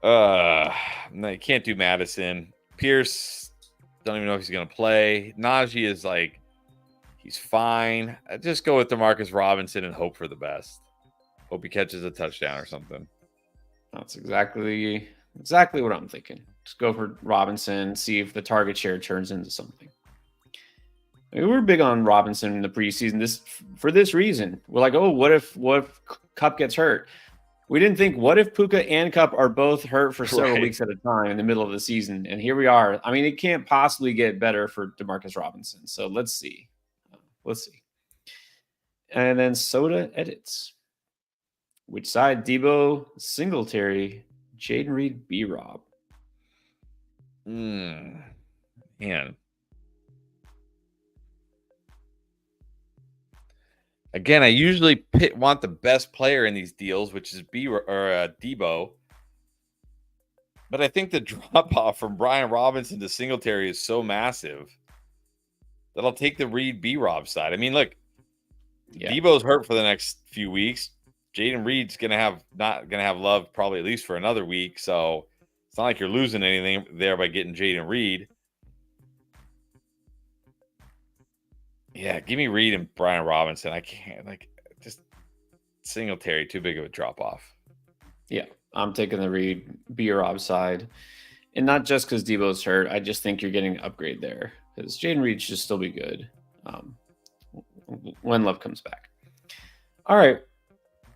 [SPEAKER 2] No, you can't do Madison. Pierce, don't even know if he's going to play. Najee is like, he's fine. I'd just go with DeMarcus Robinson and hope for the best. Hope he catches a touchdown or something.
[SPEAKER 1] That's exactly what I'm thinking. Just go for Robinson, see if the target share turns into something. I mean, we're big on Robinson in the preseason for this reason. We're like, oh, what if Kupp gets hurt? We didn't think, what if Puka and Kupp are both hurt for several weeks at a time in the middle of the season? And here we are. I mean, it can't possibly get better for DeMarcus Robinson. So let's see. And then Soda edits. Which side? Debo, Singletary, Jaden Reed, B-Rob.
[SPEAKER 2] Man. Again, I usually want the best player in these deals, which is Debo. But I think the drop off from Brian Robinson to Singletary is so massive that I'll take the Reed B-Rob side. I mean, look, Debo's hurt for the next few weeks. Jaden Reed's not gonna have love probably at least for another week. So it's not like you're losing anything there by getting Jaden Reed. Yeah, give me Reed and Brian Robinson. I can't just Singletary, too big of a drop off.
[SPEAKER 1] Yeah, I'm taking the Reed B-Rob side. And not just because Debo's hurt. I just think you're getting an upgrade there because Jaden Reed should still be good when Love comes back. All right.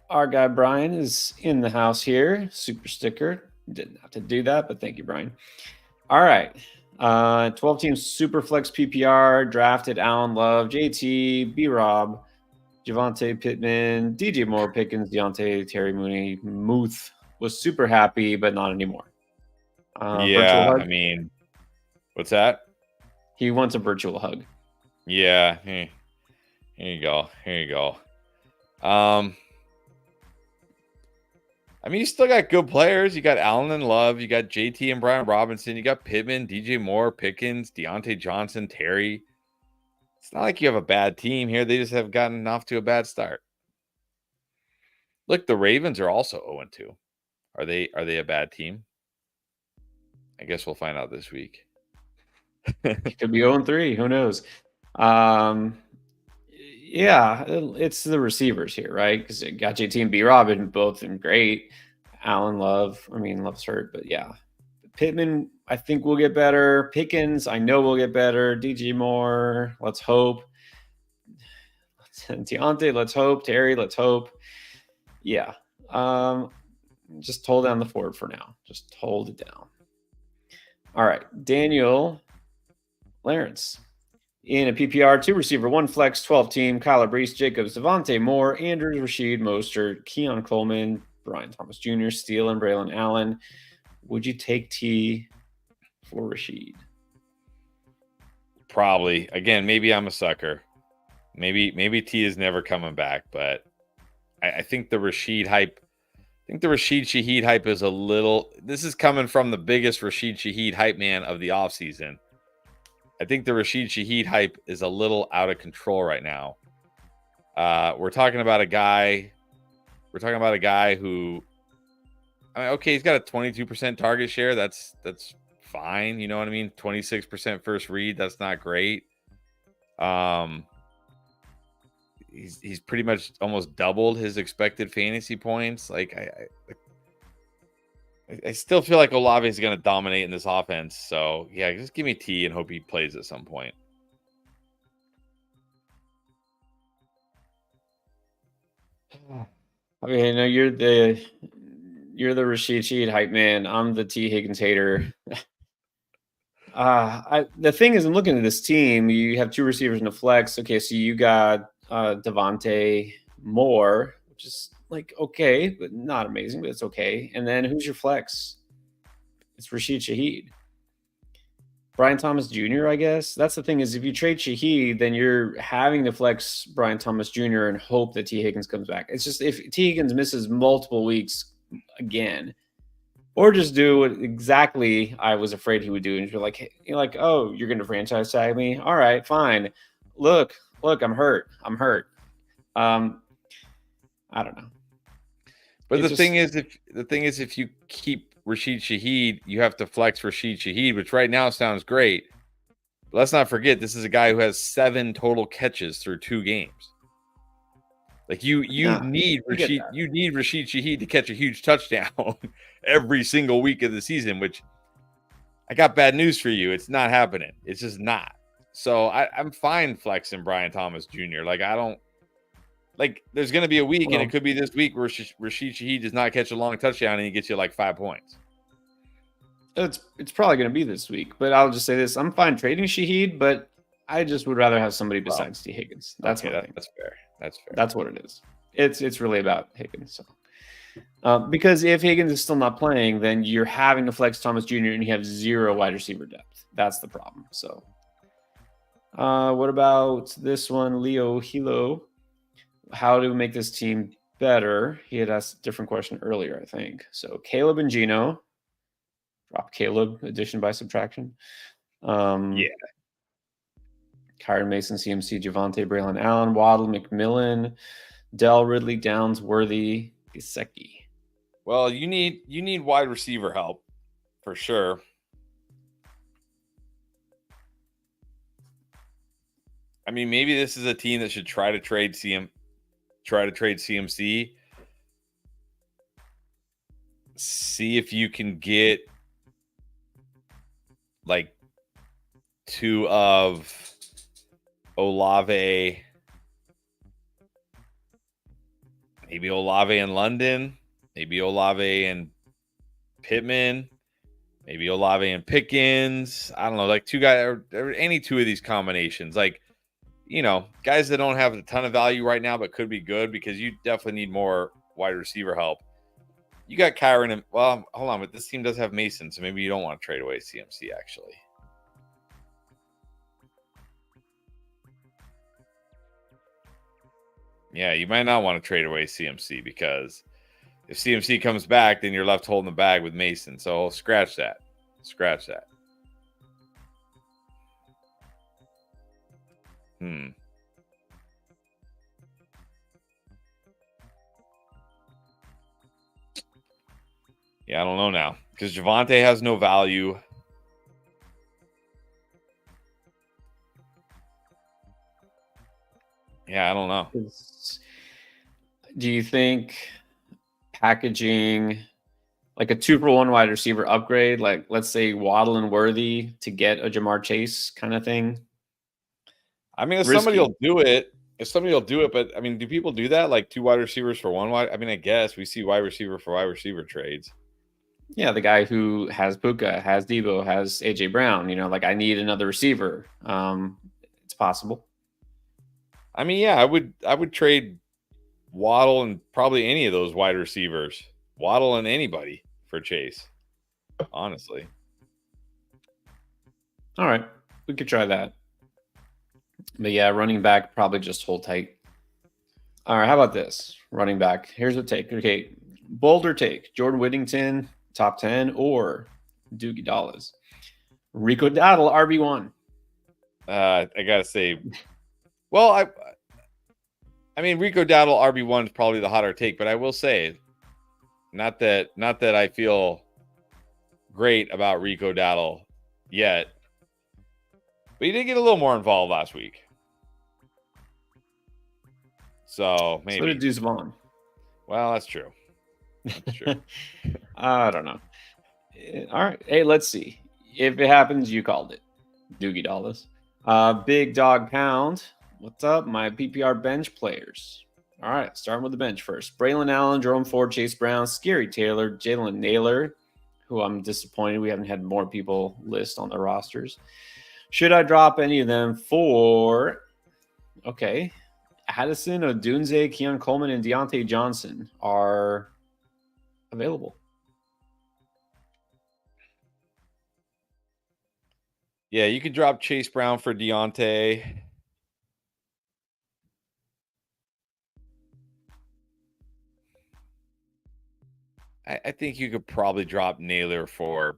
[SPEAKER 1] Our guy Brian is in the house here. Super sticker. Didn't have to do that, but thank you, Brian. All right. 12-team Superflex PPR. Drafted Allen Love, JT, B-Rob, Javonte Pittman, DJ Moore, Pickens, Deontay, Terry Mooney. Muth was super happy, but not anymore.
[SPEAKER 2] Yeah, I mean, what's that?
[SPEAKER 1] He wants a virtual hug.
[SPEAKER 2] Yeah. Here you go. I mean, you still got good players. You got Allen and Love. You got JT and Brian Robinson. You got Pittman, DJ Moore, Pickens, Deontay Johnson, Terry. It's not like you have a bad team here. They just have gotten off to a bad start. Look, the Ravens are also 0-2. Are they a bad team? I guess we'll find out this week.
[SPEAKER 1] It could be 0-3. Who knows? Yeah, it's the receivers here, right? Because it got JT and B-Rob and both and great. Allen Love, Love's hurt, but yeah. Pittman, I think will get better. Pickens, I know will get better. DJ Moore, let's hope. Deontay, let's hope. Terry, let's hope. Yeah. Just hold down the fort for now. Just hold it down. All right. Daniel Lawrence. In a PPR, 2 receiver, 1 flex, 12-team, Kyler Brees, Jacobs, Devontae Moore, Andrews, Rashid, Mostert, Keon Coleman, Brian Thomas Jr., Steele, and Braylon Allen. Would you take T for Rashid?
[SPEAKER 2] Probably. Again, maybe I'm a sucker. Maybe T is never coming back, but I think the Rashid hype. I think the Rashid Shaheed hype is a little. This is coming from the biggest Rashid Shaheed hype man of the offseason. I think the Rashid Shaheed hype is a little out of control right now. We're talking about a guy. Who, okay, he's got a 22% target share. That's fine. You know what I mean? 26% first read. That's not great. He's pretty much almost doubled his expected fantasy points. I still feel like Olave is going to dominate in this offense. So, yeah, just give me T and hope he plays at some point.
[SPEAKER 1] You're the Rashid Shaheed hype man. I'm the T Higgins hater. The thing is, I'm looking at this team. You have 2 receivers in the flex. Okay, so you got Devontae Moore, which is okay, but not amazing, but it's okay. And then who's your flex? It's Rashid Shaheed. Brian Thomas Jr., I guess. That's the thing is if you trade Shaheed, then you're having to flex Brian Thomas Jr. and hope that T. Higgins comes back. It's just if T. Higgins misses multiple weeks again, or just do what exactly I was afraid he would do. And you're like, oh, you're going to franchise tag me? All right, fine. Look, I'm hurt. I don't know.
[SPEAKER 2] But the thing is, if you keep Rashid Shaheed, you have to flex Rashid Shaheed, which right now sounds great. But let's not forget, this is a guy who has 7 total catches through 2 games. You need Rashid Shaheed to catch a huge touchdown every single week of the season, which I got bad news for you. It's not happening. It's just not. So I'm fine flexing Brian Thomas Jr. There's going to be a week, and it could be this week where Rashid Shaheed does not catch a long touchdown and he gets you 5 points.
[SPEAKER 1] It's probably going to be this week, but I'll just say this. I'm fine trading Shaheed, but I just would rather have somebody besides T. Higgins. That's fair. That's fair. That's what it is. It's really about Higgins. So, Because if Higgins is still not playing, then you're having to flex Thomas Jr. and you have 0 wide receiver depth. That's the problem. So, what about this one, Leo Hilo? How to make this team better? He had asked a different question earlier, I think. So, Caleb and Gino. Drop Caleb, addition by subtraction.
[SPEAKER 2] Yeah.
[SPEAKER 1] Kyron Mason, CMC, Javonte, Braylon Allen, Waddle, McMillan, Dell, Ridley, Downs, Worthy, Gesicki.
[SPEAKER 2] Well, you need wide receiver help for sure. I mean, maybe this is a team that should try to trade CMC. See if you can get like 2 of Olave, maybe Olave in London, maybe Olave and Pittman, maybe Olave and Pickens. I don't know, like 2 guys or any 2 of these combinations. Like, guys that don't have a ton of value right now, but could be good because you definitely need more wide receiver help. You got Kyron and, well, hold on, but this team does have Mason, so maybe you don't want to trade away CMC actually. Yeah, you might not want to trade away CMC because if CMC comes back, then you're left holding the bag with Mason. So scratch that. Yeah, I don't know now because Javonte has no value. Yeah, I don't know.
[SPEAKER 1] Do you think packaging like a 2-for-1 wide receiver upgrade, like let's say Waddle and Worthy to get a Jamar Chase kind of thing?
[SPEAKER 2] I mean, if somebody will do it, but I mean, do people do that? Like 2 wide receivers for 1 wide? I mean, I guess we see wide receiver for wide receiver trades.
[SPEAKER 1] Yeah, the guy who has Puka, has Debo, has AJ Brown, like I need another receiver. It's possible.
[SPEAKER 2] I mean, yeah, I would trade Waddle and probably any of those wide receivers. Waddle and anybody for Chase, honestly.
[SPEAKER 1] All right, we could try that. But yeah, running back, probably just hold tight. All right, how about this? Running back. Here's a take. Okay, bolder take. Jordan Whittington, top 10, or Doogie Dallas. Rico Dowdle, RB1.
[SPEAKER 2] I gotta say, well, I mean, Rico Dowdle RB1 is probably the hotter take, but I will say, not that I feel great about Rico Dowdle yet, but he did get a little more involved last week. So maybe.
[SPEAKER 1] So did Deuce Vaughn.
[SPEAKER 2] Well, that's true.
[SPEAKER 1] I don't know. All right. Hey, let's see. If it happens, you called it. Doogie Dallas. Big Dog Pound. What's up, my PPR bench players? All right, starting with the bench first. Braylon Allen, Jerome Ford, Chase Brown, Scary Taylor, Jalen Naylor, who I'm disappointed we haven't had more people list on their rosters. Should I drop any of them for, okay, Addison, Odunze, Keon Coleman, and Deontay Johnson are available.
[SPEAKER 2] Yeah, you could drop Chase Brown for Deontay. I think you could probably drop Naylor for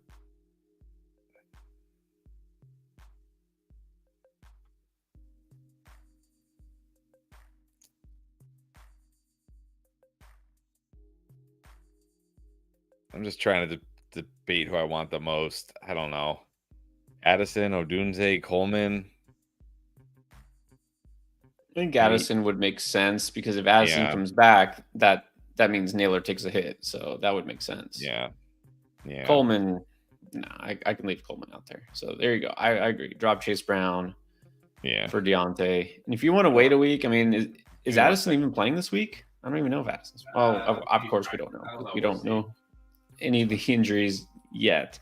[SPEAKER 2] I'm just trying to debate who I want the most. I don't know. Addison, Odunze, Coleman.
[SPEAKER 1] I think Addison would make sense because if Addison comes back, that means Naylor takes a hit. So that would make sense.
[SPEAKER 2] Yeah.
[SPEAKER 1] Coleman, no, I can leave Coleman out there. So there you go. I agree. Drop Chase Brown for Deontay. And if you want to wait a week, I mean, is Addison even playing this week? I don't even know if Addison's. Well, of course we don't know. We don't know any of the injuries yet.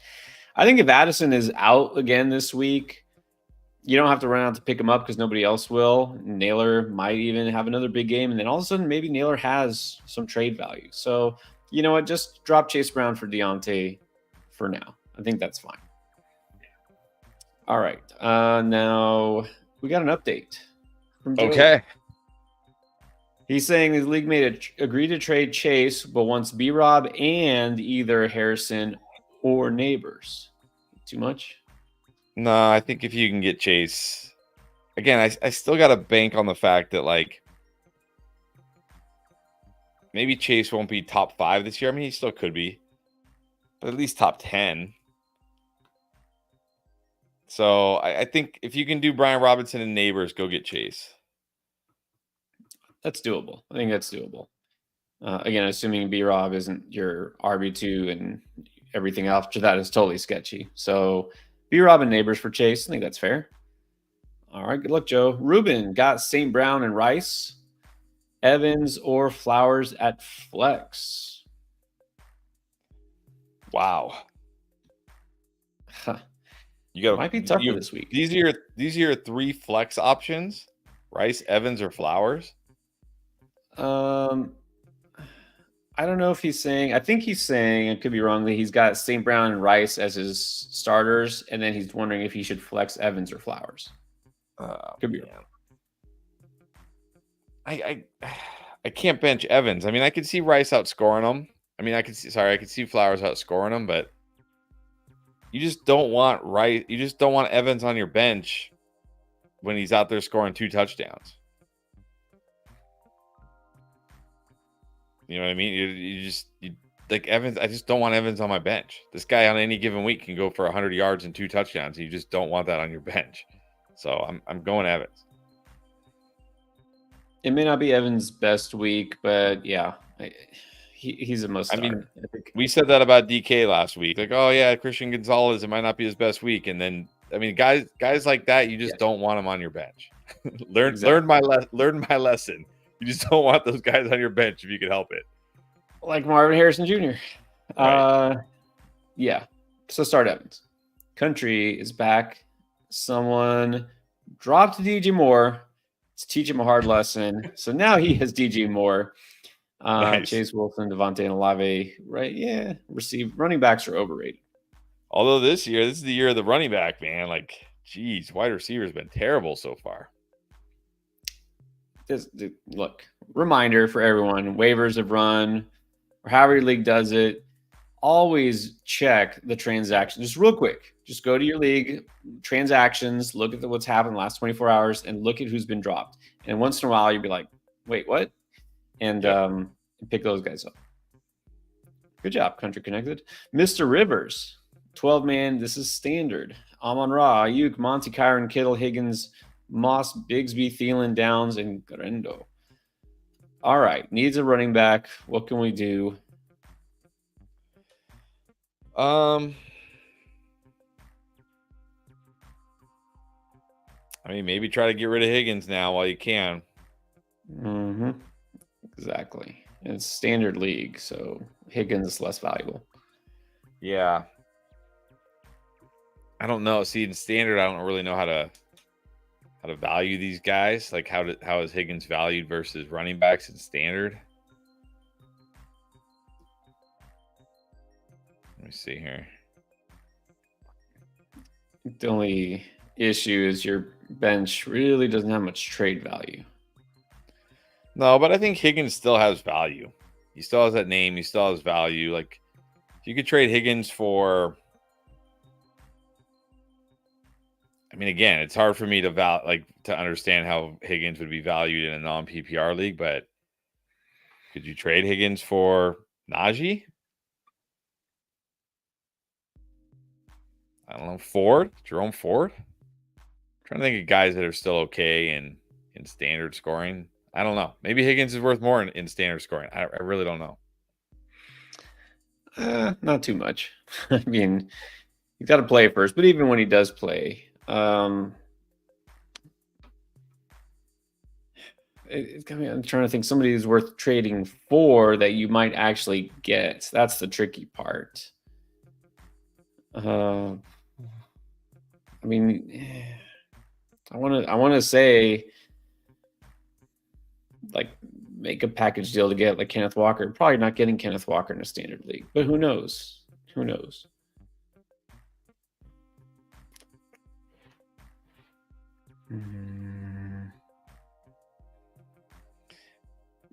[SPEAKER 1] I think if Addison is out again this week, you don't have to run out to pick him up because nobody else will. Naylor might even have another big game. And then all of a sudden, maybe Naylor has some trade value. So You know what? Just drop Chase Brown for Deontay for now. I think that's fine. All right. Now we got an update from Joe.
[SPEAKER 2] Okay.
[SPEAKER 1] He's saying his league mate agreed to trade Chase, but wants B-Rob and either Harrison or Neighbors. Too much?
[SPEAKER 2] No, I think if you can get Chase, again, I still got to bank on the fact that like maybe Chase won't be top 5 this year. I mean, he still could be, but at least top 10. So I think if you can do Brian Robinson and Neighbors, go get Chase.
[SPEAKER 1] That's doable. I think that's doable. Again, assuming B-Rob isn't your RB2 and everything after that is totally sketchy. So B-Rob and Neighbors for Chase. I think that's fair. All right. Good luck, Joe. Ruben got St. Brown and Rice, Evans or Flowers at flex.
[SPEAKER 2] Wow.
[SPEAKER 1] Huh.
[SPEAKER 2] You got
[SPEAKER 1] might be tougher this week.
[SPEAKER 2] These are your 3 flex options: Rice, Evans, or Flowers.
[SPEAKER 1] I don't know if he's saying. I think he's saying, I could be wrong, that he's got St. Brown and Rice as his starters, and then he's wondering if he should flex Evans or Flowers. Could be wrong.
[SPEAKER 2] I can't bench Evans. I mean, I could see Rice outscoring him. I mean, I could see Flowers outscoring him, but you just don't want Rice. You just don't want Evans on your bench when he's out there scoring 2 touchdowns. You know what I mean? You like Evans. I just don't want Evans on my bench. This guy on any given week can go for 100 yards and 2 touchdowns. You just don't want that on your bench. So I'm going Evans.
[SPEAKER 1] It may not be Evans' best week, but yeah, he's a must.
[SPEAKER 2] I mean, we said that about DK last week. Like, oh yeah, Christian Gonzalez, it might not be his best week, and then I mean, guys like that, you just don't want them on your bench. Learn my lesson. You just don't want those guys on your bench if you can help it.
[SPEAKER 1] Like Marvin Harrison Jr.
[SPEAKER 2] Right.
[SPEAKER 1] Yeah. So start Evans. Country is back. Someone dropped DJ Moore to teach him a hard lesson. So now he has DJ Moore.
[SPEAKER 2] Nice.
[SPEAKER 1] Chase Wilson, Devontae, and Olave. Right? Yeah. Running backs are overrated.
[SPEAKER 2] Although this is the year of the running back, man. Like, geez, wide receiver has been terrible so far.
[SPEAKER 1] Look, reminder for everyone: waivers have run, or however your league does it. Always check the transaction. Just real quick, just go to your league transactions, look at what's happened in the last 24 hours, and look at who's been dropped. And once in a while, you'll be like, "Wait, what?" And pick those guys up. Good job, Country Connected. Mr. Rivers, 12-man. This is standard. Amon-Ra, Ayuk, Monty, Kyron, Kittle, Higgins, Moss, Bigsby, Thielen, Downs, and Garendo. All right. Needs a running back. What can we do?
[SPEAKER 2] I mean, maybe try to get rid of Higgins now while you can.
[SPEAKER 1] Mm-hmm. Exactly. And it's standard league, so Higgins is less valuable.
[SPEAKER 2] Yeah. I don't know. See, in standard, I don't really know how to value these guys. Like, how is Higgins valued versus running backs in standard? Let me see here.
[SPEAKER 1] The only issue is your bench really doesn't have much trade value.
[SPEAKER 2] No, but I think Higgins still has value. He still has that name. He still has value. Like, if you could trade Higgins for, I mean, again, it's hard for me to understand how Higgins would be valued in a non-PPR league, but could you trade Higgins for Najee? I don't know. Jerome Ford? I'm trying to think of guys that are still okay in standard scoring. I don't know. Maybe Higgins is worth more in standard scoring. I really don't know.
[SPEAKER 1] Not too much. I mean, he's got to play first, but even when he does play, I'm trying to think somebody who's worth trading for that you might actually get. That's the tricky part. I mean, I want to say like make a package deal to get like Kenneth Walker. Probably not getting Kenneth Walker in a standard league, but who knows? Who knows?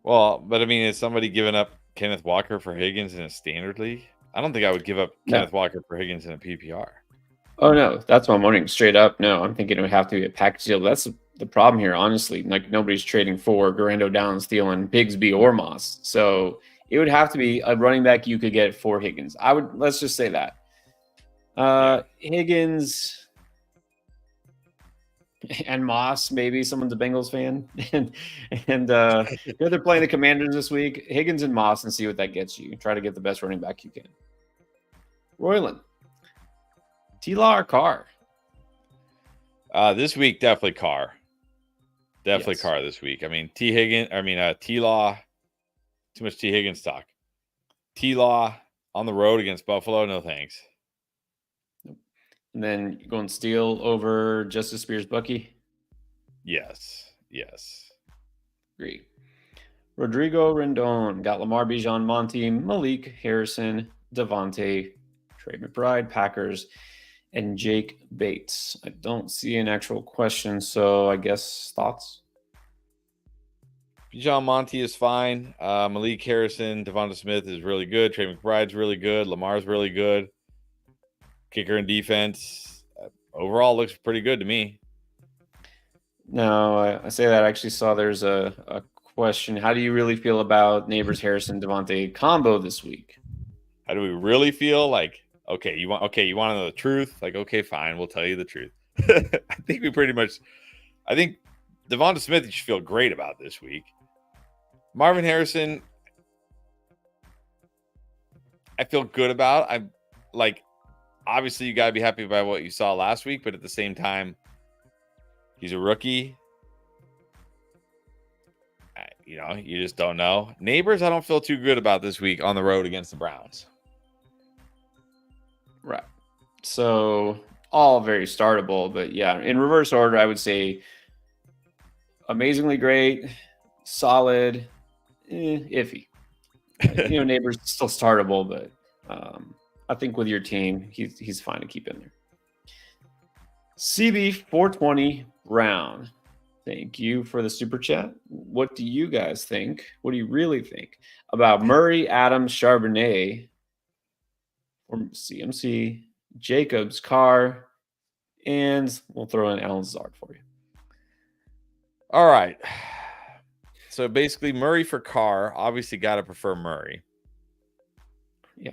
[SPEAKER 2] Well, but I mean, is somebody giving up Kenneth Walker for Higgins in a standard league? I don't think I would give up Kenneth Walker for Higgins in a PPR.
[SPEAKER 1] Oh no, that's what I'm wondering. Straight up, no. I'm thinking it would have to be a package deal. That's the problem here, honestly. Like nobody's trading for Garando, Downs, Thielen, Bigsby, or Moss. So it would have to be a running back you could get for Higgins. Let's just say that. Higgins and Moss, maybe someone's a Bengals fan, and they're playing the Commanders this week. Higgins and Moss, and see what that gets you. Try to get the best running back you can. Royland, T-Law or Carr?
[SPEAKER 2] This week, definitely Carr. Definitely
[SPEAKER 1] Yes.
[SPEAKER 2] Carr this week. I mean, T-Law. Too much T. Higgins talk. T-Law on the road against Buffalo. No thanks.
[SPEAKER 1] And then you're going Steele over Justice Spears Bucky?
[SPEAKER 2] Yes.
[SPEAKER 1] Agree. Rodrigo Rendon got Lamar Bijan, Monty, Malik Harrison, Devontae, Trey McBride, Packers, and Jake Bates. I don't see an actual question, so I guess thoughts?
[SPEAKER 2] Bijan Monty is fine. Malik Harrison, Devonta Smith is really good. Trey McBride's really good. Lamar's really good. Kicker and defense overall looks pretty good to me.
[SPEAKER 1] No, I say that. I actually saw there's a question. How do you really feel about Neighbors Harrison Devontae combo this week?
[SPEAKER 2] How do we really feel? Like, you want to know the truth? Like, okay, fine, we'll tell you the truth. I think Devonta Smith you should feel great about this week. Marvin Harrison, I feel good about. I'm like, obviously you gotta be happy about what you saw last week, but at the same time, he's a rookie. You just don't know. Neighbors, I don't feel too good about this week on the road against the Browns.
[SPEAKER 1] Right. So all very startable, but yeah, in reverse order, I would say amazingly great, solid, iffy. Neighbors still startable, but I think with your team, he's fine to keep in there. CB 420 Brown. Thank you for the super chat. What do you guys think? What do you really think about Murray, Adams, Charbonnet, from CMC, Jacobs, Carr, and we'll throw in Allen Lazard for you.
[SPEAKER 2] All right. So basically, Murray for Carr. Obviously, got to prefer Murray.
[SPEAKER 1] Yeah.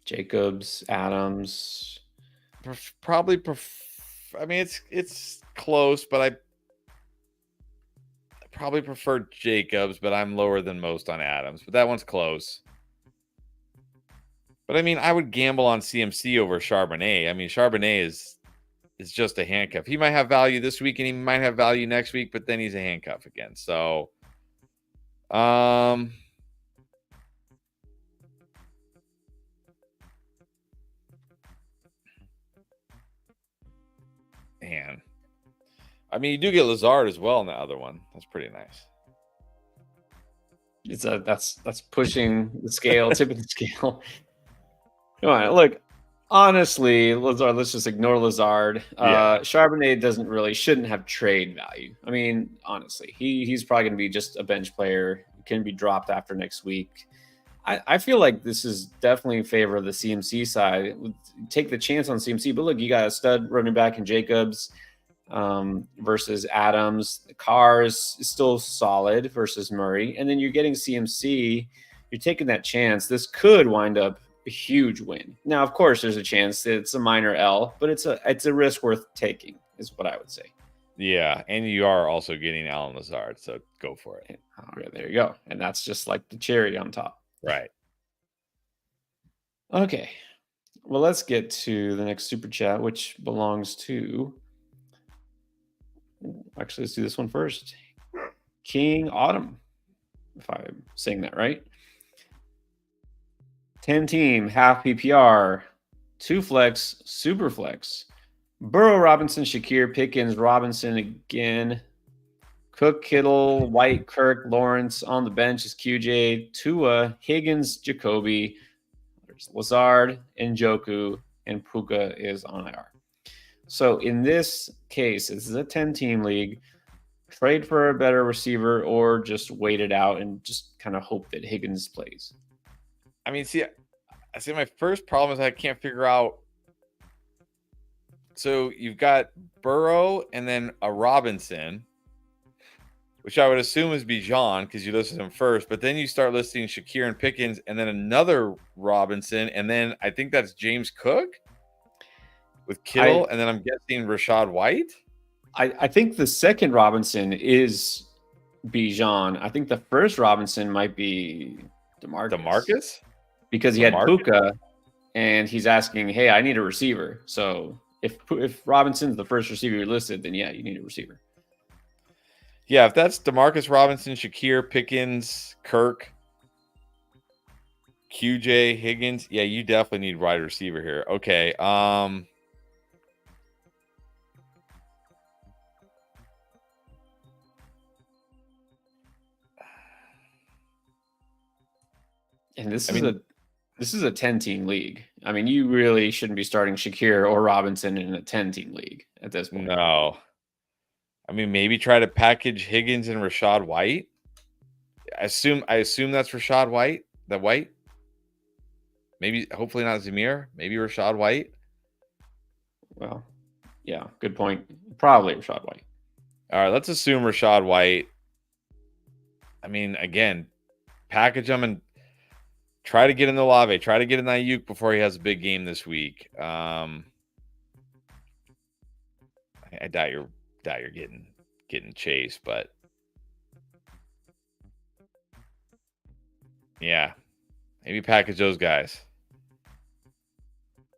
[SPEAKER 1] Jacobs, Adams.
[SPEAKER 2] Probably I mean, it's close, but I probably prefer Jacobs, but I'm lower than most on Adams. But that one's close. But I mean, I would gamble on CMC over Charbonnet. I mean, Charbonnet is just a handcuff. He might have value this week and he might have value next week, but then he's a handcuff again. So, man. I mean, you do get Lazard as well in the other one. That's pretty nice.
[SPEAKER 1] That's pushing the scale, tipping the scale. Come on, look. Honestly, Lazard. Let's just ignore Lazard. Charbonnet shouldn't have trade value. I mean, honestly, he's probably going to be just a bench player. Can be dropped after next week. I feel like this is definitely in favor of the CMC side. Take the chance on CMC, but look, you got a stud running back in Jacobs versus Adams. The Carrs is still solid versus Murray, and then you're getting CMC. You're taking that chance. This could wind up a huge win. Now, of course, there's a chance that it's a minor L, but it's a risk worth taking, is what I would say.
[SPEAKER 2] Yeah, and you are also getting Allen Lazard, so go for it.
[SPEAKER 1] All right, there you go, and that's just like the cherry on top.
[SPEAKER 2] Right.
[SPEAKER 1] Okay. Well, let's get to the next super chat, which belongs to. Actually, let's do this one first. King Autumn, if I'm saying that right. 10 team, half PPR, 2 flex, super flex. Burrow, Robinson, Shakir, Pickens, Robinson again. Cook, Kittle, White, Kirk, Lawrence. On the bench is QJ, Tua, Higgins, Jacoby. There's Lazard, Njoku, and Puka is on IR. So in this case, this is a 10-team league. Trade for a better receiver or just wait it out and just kind of hope that Higgins plays.
[SPEAKER 2] I mean, I see my first problem is I can't figure out. So you've got Burrow and then a Robinson, which I would assume is Bijan because you listed him first. But then you start listing Shakir and Pickens and then another Robinson. And then I think that's James Cook with Kittle. And then I'm guessing Rashad White.
[SPEAKER 1] I think the second Robinson is Bijan. I think the first Robinson might be DeMarcus? Because he had Puka, and he's asking, hey, I need a receiver. So if Robinson's the first receiver you listed, then yeah, you need a receiver.
[SPEAKER 2] Yeah, if that's DeMarcus Robinson, Shakir, Pickens, Kirk, QJ, Higgins, yeah, you definitely need wide receiver here. Okay.
[SPEAKER 1] And this is a 10-team league. I mean, you really shouldn't be starting Shakir or Robinson in a 10-team league at this point.
[SPEAKER 2] No. I mean, maybe try to package Higgins and Rashad White. I assume that's Rashad White. The White. Maybe, hopefully not Zamir. Maybe Rashad White.
[SPEAKER 1] Well, yeah, good point. Probably Rashad White.
[SPEAKER 2] All right, let's assume Rashad White. I mean, again, package him and try to get in the Olave. Try to get in Ayuk before he has a big game this week. I doubt you're getting Chase, but yeah, maybe package those guys.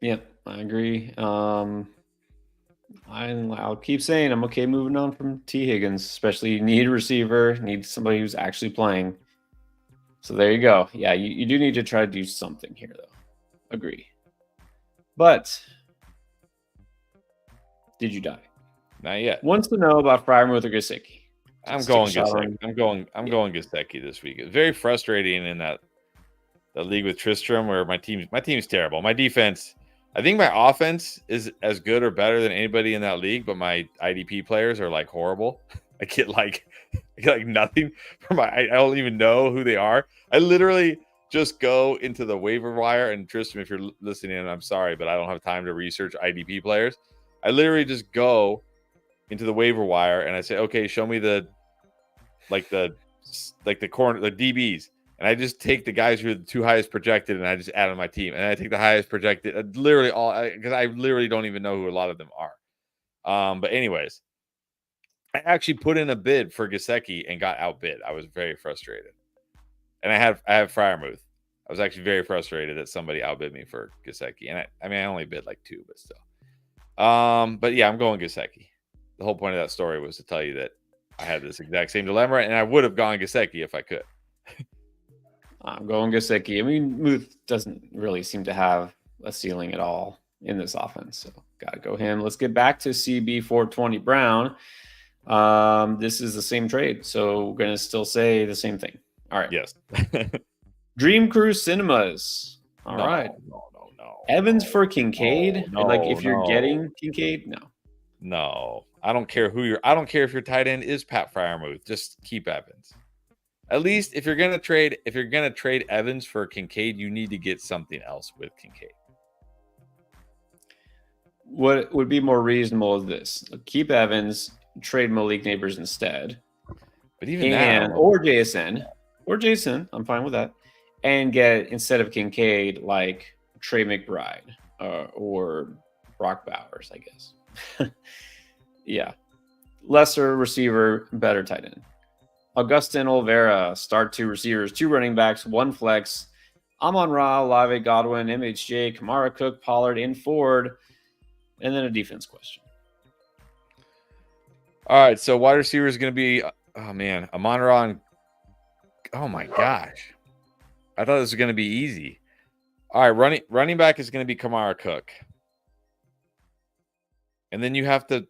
[SPEAKER 1] Yep, I agree. I'll keep saying I'm okay moving on from T. Higgins, especially you need a receiver, need somebody who's actually playing. So there you go. Yeah, you do need to try to do something here, though. Agree. But did you die?
[SPEAKER 2] Not yet.
[SPEAKER 1] Wants to know about Freiermuth or Gesicki.
[SPEAKER 2] I'm going Gesicki. I'm going Gesicki this week. It's very frustrating in that the league with Tristram where my team's terrible. My defense, I think my offense is as good or better than anybody in that league, but my IDP players are like horrible. I get like nothing from I don't even know who they are. I literally just go into the waiver wire, and Tristram, if you're listening, I'm sorry, but I don't have time to research IDP players. I literally just go into the waiver wire and I say, okay, show me the corner, the DBs. And I just take the guys who are the two highest projected and I just add on my team. And I take the highest projected, literally all, because I literally don't even know who a lot of them are. But anyways, I actually put in a bid for Gesicki and got outbid. I was very frustrated. And I have Freiermuth. I was actually very frustrated that somebody outbid me for Gesicki. And I only bid like 2, but still. But yeah, I'm going Gesicki. The whole point of that story was to tell you that I had this exact same dilemma, and I would have gone Gesicki if I could.
[SPEAKER 1] I'm going Gesicki. I mean, Muth doesn't really seem to have a ceiling at all in this offense, so gotta go him. Let's get back to CB420 Brown. This is the same trade, so we're gonna still say the same thing. All right.
[SPEAKER 2] Yes.
[SPEAKER 1] Dream Cruise Cinemas. All right.
[SPEAKER 2] No.
[SPEAKER 1] Evans for Kincaid.
[SPEAKER 2] No,
[SPEAKER 1] if you're getting Kincaid, no.
[SPEAKER 2] No. I don't care if your tight end is Pat Freiermuth. Just keep Evans. At least if you're gonna trade Evans for Kincaid, you need to get something else with Kincaid.
[SPEAKER 1] What would be more reasonable is this: keep Evans, trade Malik Neighbors instead,
[SPEAKER 2] but even
[SPEAKER 1] or Jason, I'm fine with that, and get instead of Kincaid like Trey McBride or Brock Bowers, I guess. Yeah, lesser receiver, better tight end. Augustin Olvera, start 2 receivers, 2 running backs, 1 flex. Amon-Ra, Olave, Godwin, MHJ, Kamara, Cook, Pollard, and Ford. And then a defense question.
[SPEAKER 2] All right, so wide receiver is going to be, Amon-Ra. And, oh, my gosh. I thought this was going to be easy. All right, running back is going to be Kamara, Cook. And then you have to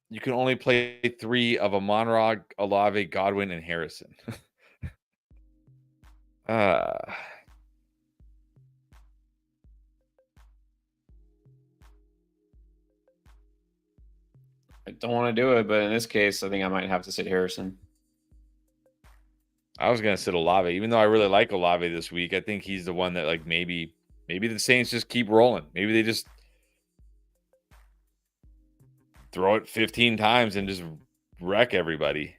[SPEAKER 2] you can only play 3 of Amon-Ra, Olave, Godwin, and Harrison. uh
[SPEAKER 1] I don't want to do it, but in this case, I think I might have to sit Harrison.
[SPEAKER 2] I was gonna sit Olave, even though I really like Olave this week. I think he's the one that like maybe the Saints just keep rolling. Maybe they just throw it 15 times and just wreck everybody.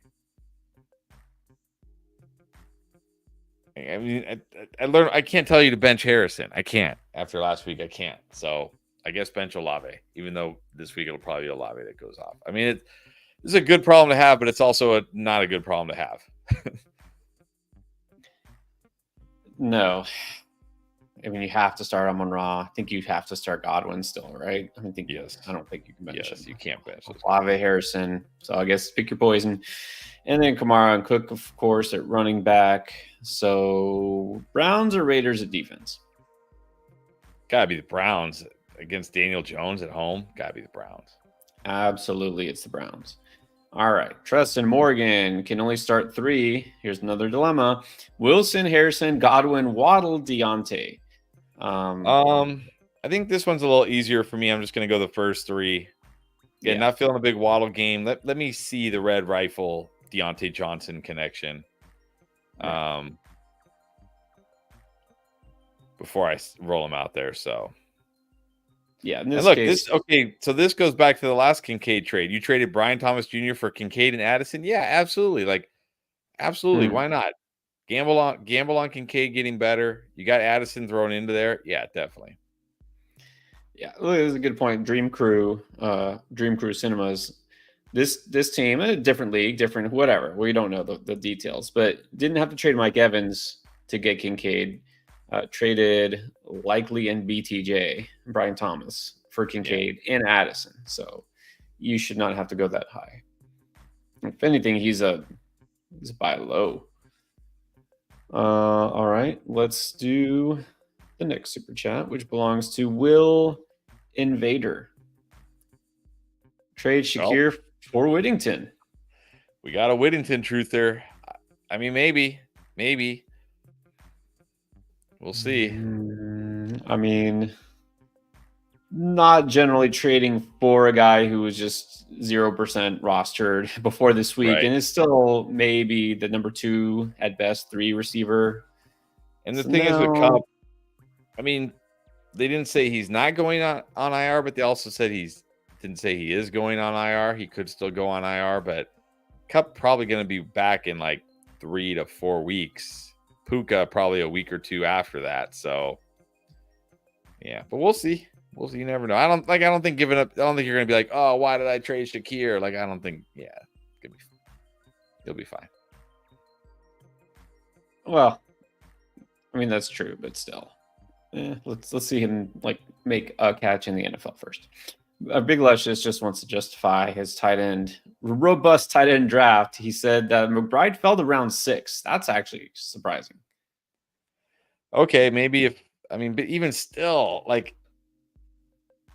[SPEAKER 2] I mean, I learned I can't tell you to bench Harrison. I can't. After last week, I can't. So I guess bench Olave, even though this week it'll probably be Olave that goes off. I mean, it's a good problem to have, but it's also not a good problem to have.
[SPEAKER 1] No. I mean, you have to start Amon-Ra. I think you have to start Godwin still, right? I think
[SPEAKER 2] Yes.
[SPEAKER 1] I don't think you can bench him.
[SPEAKER 2] You can't bench
[SPEAKER 1] Olave, Harrison. So I guess pick your poison. And then Kamara and Cook, of course, at running back. So Browns or Raiders at defense?
[SPEAKER 2] Gotta be the Browns against Daniel Jones at home. Gotta be the Browns.
[SPEAKER 1] Absolutely, it's the Browns. All right. Tristan Morgan can only start 3. Here's another dilemma. Wilson, Harrison, Godwin, Waddle, Deontay.
[SPEAKER 2] I think this one's a little easier for me. I'm just gonna go the first 3. Yeah, not feeling a big Waddle game. Let me see the red rifle Deontay Johnson connection. Before I roll him out there. So
[SPEAKER 1] yeah,
[SPEAKER 2] and look, so this goes back to the last Kincaid trade. You traded Brian Thomas Jr. for Kincaid and Addison. Yeah, absolutely. Absolutely. Why not? Gamble on Kincaid getting better. You got Addison thrown into there. Yeah, definitely.
[SPEAKER 1] Yeah, it was a good point. Dream Crew Cinemas. This team, a different league, different whatever. We don't know the details, but didn't have to trade Mike Evans to get Kincaid. Traded likely in BTJ, Brian Thomas, for Kincaid and Addison. So you should not have to go that high. If anything, he's a buy low. All right, let's do the next super chat, which belongs to Will Invader. Trade Shakir for Whittington.
[SPEAKER 2] We got a Whittington truther. I mean, maybe. We'll see.
[SPEAKER 1] I mean, not generally trading for a guy who was just 0% rostered before this week and is still maybe the number 2 at best 3 receiver.
[SPEAKER 2] And the thing is with Kupp, I mean, they didn't say he's not going on IR, but they also said didn't say he is going on IR. He could still go on IR, but Kupp probably going to be back in like 3 to 4 weeks. Puka probably a week or 2 after that. So yeah, but we'll see. You never know. I don't think giving up. I don't think you're going to be like, oh, why did I trade Shakir? Like, I don't think. Yeah, he'll be fine.
[SPEAKER 1] Well, I mean that's true, but still, let's see him like make a catch in the NFL first. Big Luscious just wants to justify his robust tight end draft. He said that McBride fell to round 6. That's actually surprising.
[SPEAKER 2] Okay, maybe but even still, like,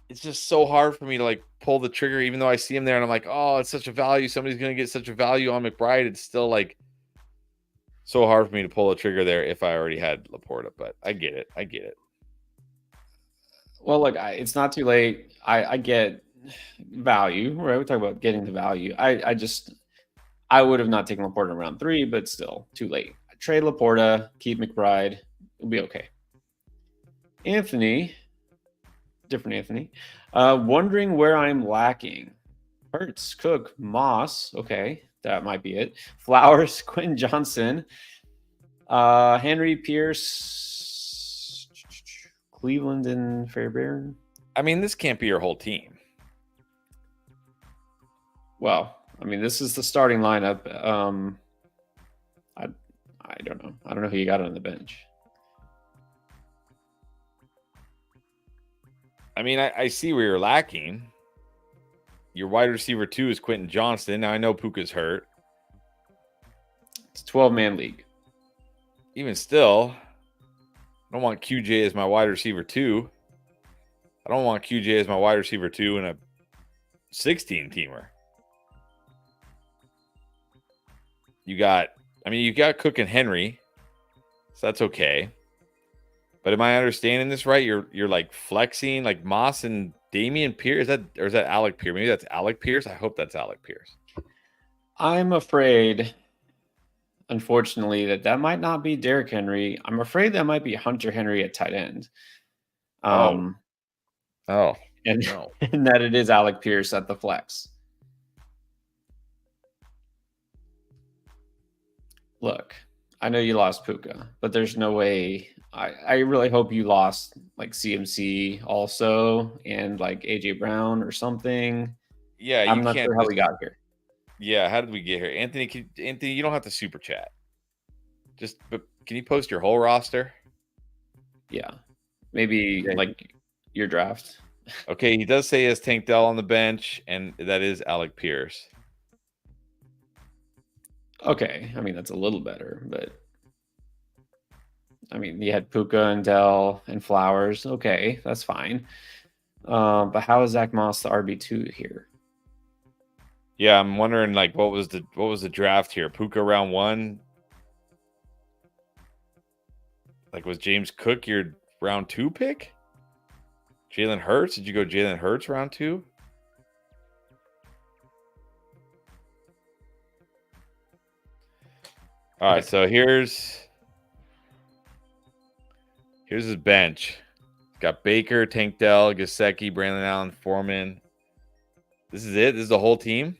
[SPEAKER 2] it's just so hard for me to like pull the trigger, even though I see him there and I'm like, oh, it's such a value. Somebody's going to get such a value on McBride. It's still like so hard for me to pull the trigger there if I already had Laporta, but I get it.
[SPEAKER 1] Well, look, it's not too late. I get value, right? We talk about getting the value. I would have not taken Laporta in round 3, but still too late. Trade Laporta, keep McBride. It'll be okay. Different Anthony. Wondering where I'm lacking. Hurts, Cook, Moss. Okay, that might be it. Flowers, Quentin Johnson, Henry, Pierce, Cleveland, and Fairbairn.
[SPEAKER 2] I mean, this can't be your whole team.
[SPEAKER 1] Well, I mean, this is the starting lineup. I don't know. I don't know who you got on the bench.
[SPEAKER 2] I mean, I see where you're lacking. Your wide receiver 2 is Quentin Johnston. Now, I know Puka's hurt.
[SPEAKER 1] It's a 12-man league.
[SPEAKER 2] Even still, I don't want QJ as my wide receiver 2. I don't want QJ as my wide receiver 2 in a 16-teamer. you got Cook and Henry, so that's okay. But am I understanding this right? You're like flexing like Moss and Damian Pierce. Is that Alec Pierce? Maybe that's Alec Pierce. I hope that's Alec Pierce.
[SPEAKER 1] I'm afraid, unfortunately, that might not be Derrick Henry. I'm afraid that might be Hunter Henry at tight end.
[SPEAKER 2] Oh.
[SPEAKER 1] Um,
[SPEAKER 2] Oh
[SPEAKER 1] and,
[SPEAKER 2] no.
[SPEAKER 1] and that it is Alec Pierce at the flex. Look, I know you lost Puka, but there's no way. I really hope you lost like CMC also and like AJ Brown or something.
[SPEAKER 2] Yeah, you
[SPEAKER 1] I'm not
[SPEAKER 2] can't
[SPEAKER 1] sure how
[SPEAKER 2] just.
[SPEAKER 1] we got here.
[SPEAKER 2] Yeah, how did we get here, Anthony, you don't have to super chat. But can you post your whole roster?
[SPEAKER 1] Yeah, maybe
[SPEAKER 2] Okay.
[SPEAKER 1] like your draft.
[SPEAKER 2] Okay, he does say he has Tank Dell on the bench, and that is Alec Pierce.
[SPEAKER 1] Okay, I mean that's a little better, but I mean you had Puka and Dell and Flowers. Okay, that's fine. But how is Zach Moss the RB2 here?
[SPEAKER 2] Yeah, I'm wondering like what was the draft here? Puka round 1. Like was James Cook your round 2 pick? Jalen Hurts? Did you go Jalen Hurts round 2? All right, so here's his bench. Got Baker, Tank Dell, Gesicki, Brandon Allen, Foreman. This is it. This is the whole team.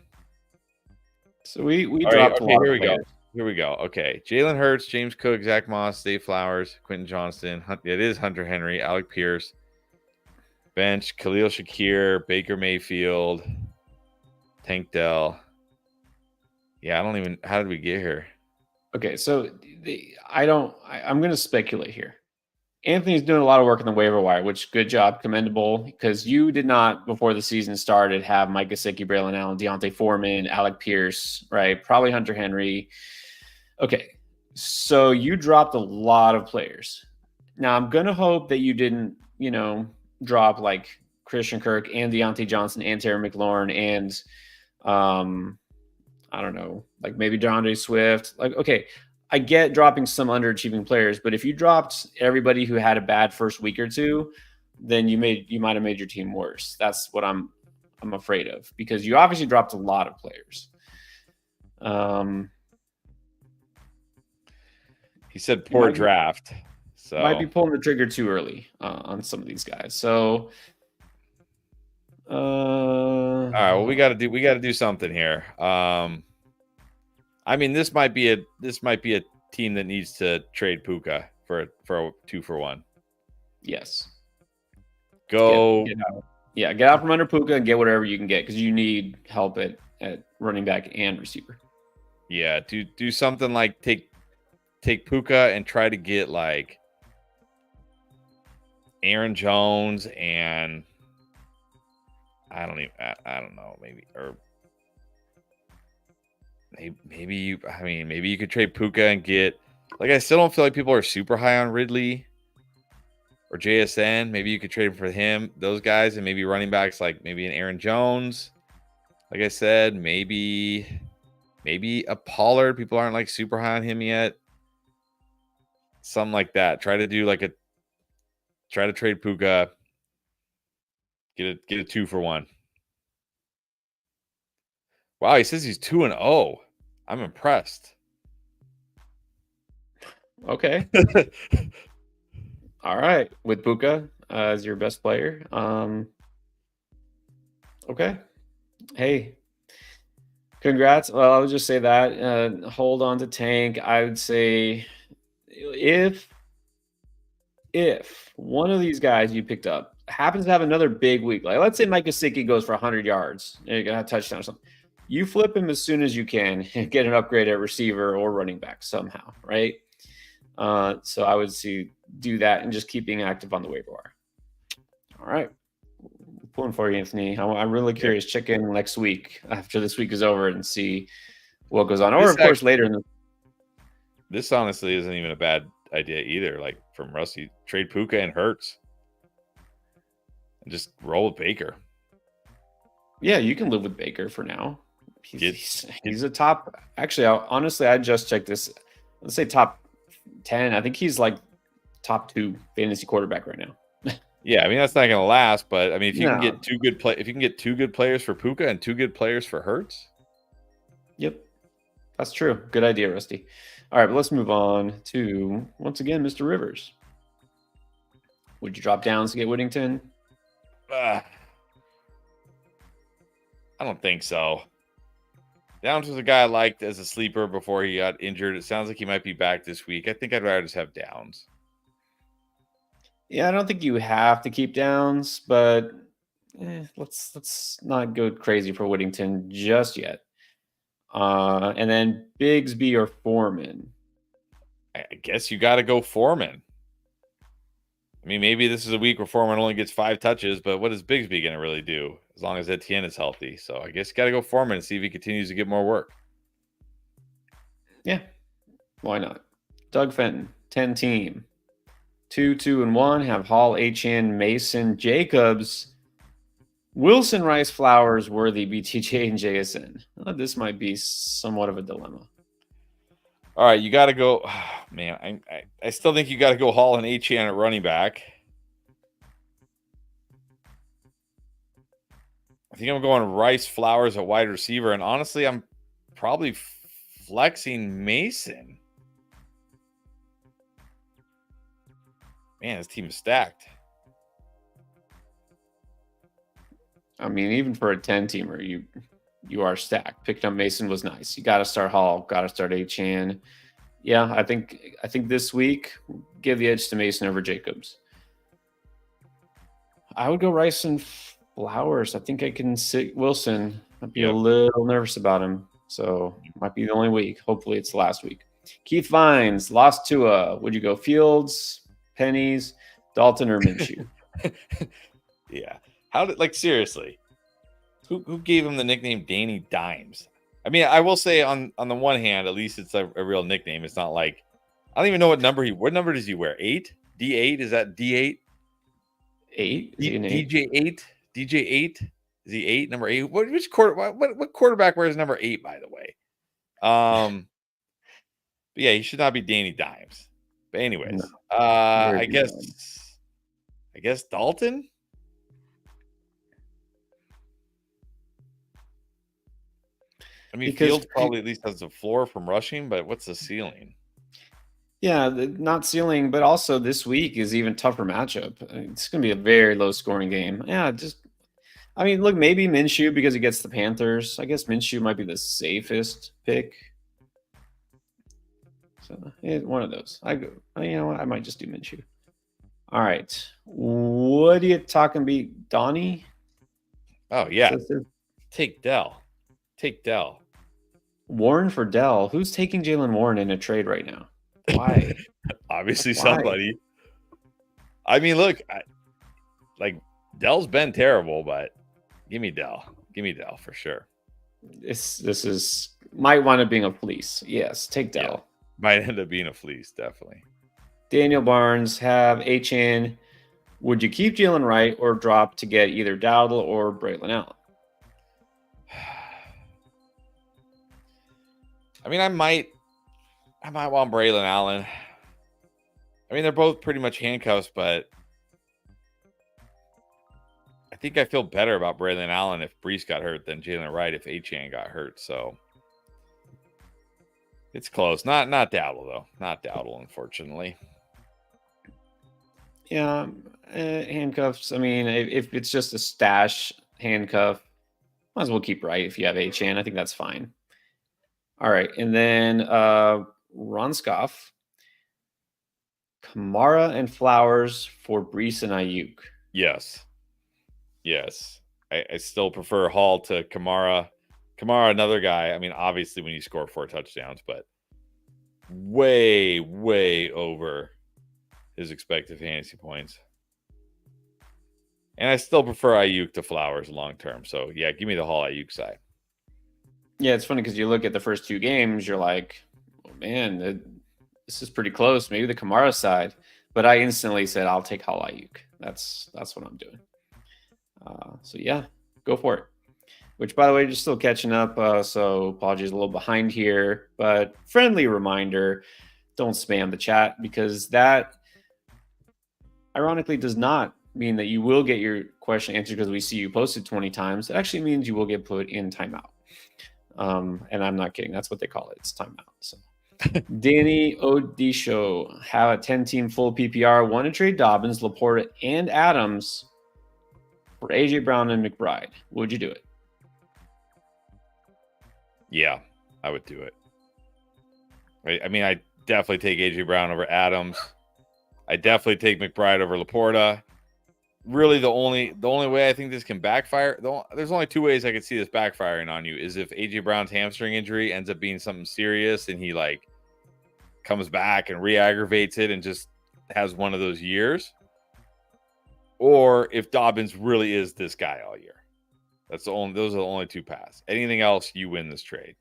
[SPEAKER 1] So we
[SPEAKER 2] All
[SPEAKER 1] dropped
[SPEAKER 2] right,
[SPEAKER 1] a
[SPEAKER 2] okay,
[SPEAKER 1] lot
[SPEAKER 2] here
[SPEAKER 1] of
[SPEAKER 2] we
[SPEAKER 1] players.
[SPEAKER 2] go. Here we go. Okay, Jalen Hurts, James Cook, Zach Moss, Dave Flowers, Quentin Johnston. It is Hunter Henry, Alec Pierce. Bench, Khalil Shakir, Baker Mayfield, Tank Dell. Yeah, I don't even. How did we get here?
[SPEAKER 1] Okay, so I'm going to speculate here. Anthony's doing a lot of work in the waiver wire, which good job, commendable, because you did not, before the season started, have Mike Gesicki, Braylon Allen, Deontay Foreman, Alec Pierce, right? Probably Hunter Henry. Okay, so you dropped a lot of players. Now, I'm going to hope that you didn't, drop like Christian Kirk and Deontay Johnson and Terry McLaurin and I don't know, like maybe DeAndre Swift. Like, okay, I get dropping some underachieving players, but if you dropped everybody who had a bad first week or two, then you might have made your team worse. That's what I'm afraid of, because you obviously dropped a lot of players.
[SPEAKER 2] He said poor draft, so
[SPEAKER 1] might be pulling the trigger too early on some of these guys. So,
[SPEAKER 2] all right, well, we got to do something here. I mean, this might be a team that needs to trade Puka for a 2-for-1.
[SPEAKER 1] Yes.
[SPEAKER 2] Go.
[SPEAKER 1] Get out from under Puka and get whatever you can get, because you need help at running back and receiver.
[SPEAKER 2] Yeah, do something like take Puka and try to get like Aaron Jones and I don't know, maybe you could trade Puka and get, like, I still don't feel like people are super high on Ridley or JSN. Maybe you could trade for those guys, and maybe running backs like maybe an Aaron Jones. Like I said, maybe a Pollard. People aren't like super high on him yet. Something like that. Try to trade Puka. Get a 2-for-1. Wow, he says he's 2-0. I'm impressed.
[SPEAKER 1] Okay. All right, with Puka as your best player. Okay. Hey, congrats. Well, I would just say that hold on to Tank. I would say if one of these guys you picked up happens to have another big week, like let's say Mike Gesicki goes for 100 yards and you're gonna have a touchdown or something, you flip him as soon as you can and get an upgrade at receiver or running back somehow, right? So I would do that and just keep being active on the waiver wire. All right. Pulling for you, Anthony. I'm really curious. Check in next week after this week is over and see what goes on. Or, of course, later in the.
[SPEAKER 2] This honestly isn't even a bad idea either. Like from Rusty, trade Puka and Hurts and just roll with Baker.
[SPEAKER 1] Yeah, you can live with Baker for now. He's a top. Actually, honestly, I just checked this. Let's say top 10. I think he's like top 2 fantasy quarterback right now.
[SPEAKER 2] Yeah, I mean that's not going to last, but I mean if you can
[SPEAKER 1] No.
[SPEAKER 2] get if you can get 2 good players for Puka and 2 good players for Hurts.
[SPEAKER 1] Yep, that's true. Good idea, Rusty. All right, but let's move on to once again Mr. Rivers. Would you drop downs to get Whittington?
[SPEAKER 2] I don't think so. Downs was a guy I liked as a sleeper before he got injured. It sounds like he might be back this week. I think I'd rather just have Downs.
[SPEAKER 1] Yeah, I don't think you have to keep Downs, but let's not go crazy for Whittington just yet. And then Bigsby or Foreman.
[SPEAKER 2] I guess you got to go Foreman. I mean, maybe this is a week where Foreman only gets 5 touches, but what is Bigsby going to really do as long as Etienne is healthy? So I guess you got to go Foreman and see if he continues to get more work.
[SPEAKER 1] Yeah, why not? Doug Fenton, 10 team. 2, 2, and 1 have Hall, H.N., Mason, Jacobs, Wilson, Rice, Flowers, Worthy, BTJ, and JSN. This might be somewhat of a dilemma.
[SPEAKER 2] All right, you got to go. Oh, man, I still think you got to go Hall and H.N. at running back. I think I'm going Rice, Flowers at wide receiver, and honestly, I'm probably flexing Mason. Man, this team is stacked.
[SPEAKER 1] I mean, even for a 10-teamer, you are stacked. Picking up Mason was nice. You got to start Hall, got to start H.N. Yeah, I think this week give the edge to Mason over Jacobs. I would go Rice and Flowers. I think I can sit Wilson. I'd be a little nervous about him, so might be the only week. Hopefully, it's the last week. Keith Vines lost to would you go Fields, Pennies, Dalton, or Minshew?
[SPEAKER 2] Yeah. How did seriously? Who gave him the nickname Danny Dimes? I mean, I will say on the one hand, at least it's a real nickname. It's not like I don't even know what number does he wear? 8? D8? Is that D8?
[SPEAKER 1] 8? Is he an 8?
[SPEAKER 2] DJ 8? DJ 8? Is he 8? Number 8? What quarterback wears number 8, by the way? But yeah, he should not be Danny Dimes. But anyways,
[SPEAKER 1] No.
[SPEAKER 2] I guess Dalton. I mean, Fields probably at least has a floor from rushing, but what's the ceiling?
[SPEAKER 1] Yeah, not ceiling, but also this week is even tougher matchup. It's going to be a very low scoring game. Yeah, I mean, look, maybe Minshew because he gets the Panthers. I guess Minshew might be the safest pick. So one of those. You know what? I might just do Minshew. All right. What are you talking about, Donnie?
[SPEAKER 2] Oh, yeah. Take Dell.
[SPEAKER 1] Warren for Dell. Who's taking Jalen Warren in a trade right now? Why?
[SPEAKER 2] Obviously somebody. I mean, look, Dell's been terrible, but give me Dell. Give me Dell for sure.
[SPEAKER 1] This is might wind up being a fleece. Yes, take Dell.
[SPEAKER 2] Yeah, might end up being a fleece, definitely.
[SPEAKER 1] Daniel Barnes have HN. Would you keep Jalen Wright or drop to get either Dowdle or Braylon Allen?
[SPEAKER 2] I mean, I might want Braylon Allen. I mean, they're both pretty much handcuffs, but I think I feel better about Braylon Allen if Brees got hurt than Jalen Wright if Achane got hurt. So it's close. Not Dowdle, though. Not Dowdle, unfortunately.
[SPEAKER 1] Yeah, handcuffs. I mean, if it's just a stash handcuff, might as well keep Wright if you have Achane. I think that's fine. All right, and then Ronskoff, Kamara and Flowers for Brees and Ayuk.
[SPEAKER 2] Yes. I still prefer Hall to Kamara. Kamara, another guy. I mean, obviously when you score 4 touchdowns, but way over his expected fantasy points. And I still prefer Ayuk to Flowers long term. So yeah, give me the Hall Ayuk side.
[SPEAKER 1] Yeah, it's funny because you look at the first 2 games, you're like, oh, man, this is pretty close. Maybe the Kamara side, but I instantly said I'll take Hall Ayuk. That's what I'm doing. So yeah, go for it. which, by the way, just still catching up. So apologies, a little behind here, but friendly reminder: don't spam the chat, because that ironically does not mean that you will get your question answered because we see you posted 20 times. It actually means you will get put in timeout. And I'm not kidding. That's what they call it. It's timeout. So Danny Odisho have a 10-team full PPR. Want to trade Dobbins, Laporta, and Adams for AJ Brown and McBride. Would you do it?
[SPEAKER 2] Yeah, I would do it. I mean, I definitely take AJ Brown over Adams. I definitely take McBride over Laporta. Really, the only way I think this can backfire, there's only two ways I could see this backfiring on you, is if AJ Brown's hamstring injury ends up being something serious and he like comes back and re-aggravates it and just has one of those years, or if Dobbins really is this guy all year. Those are the only two paths. Anything else, you win this trade.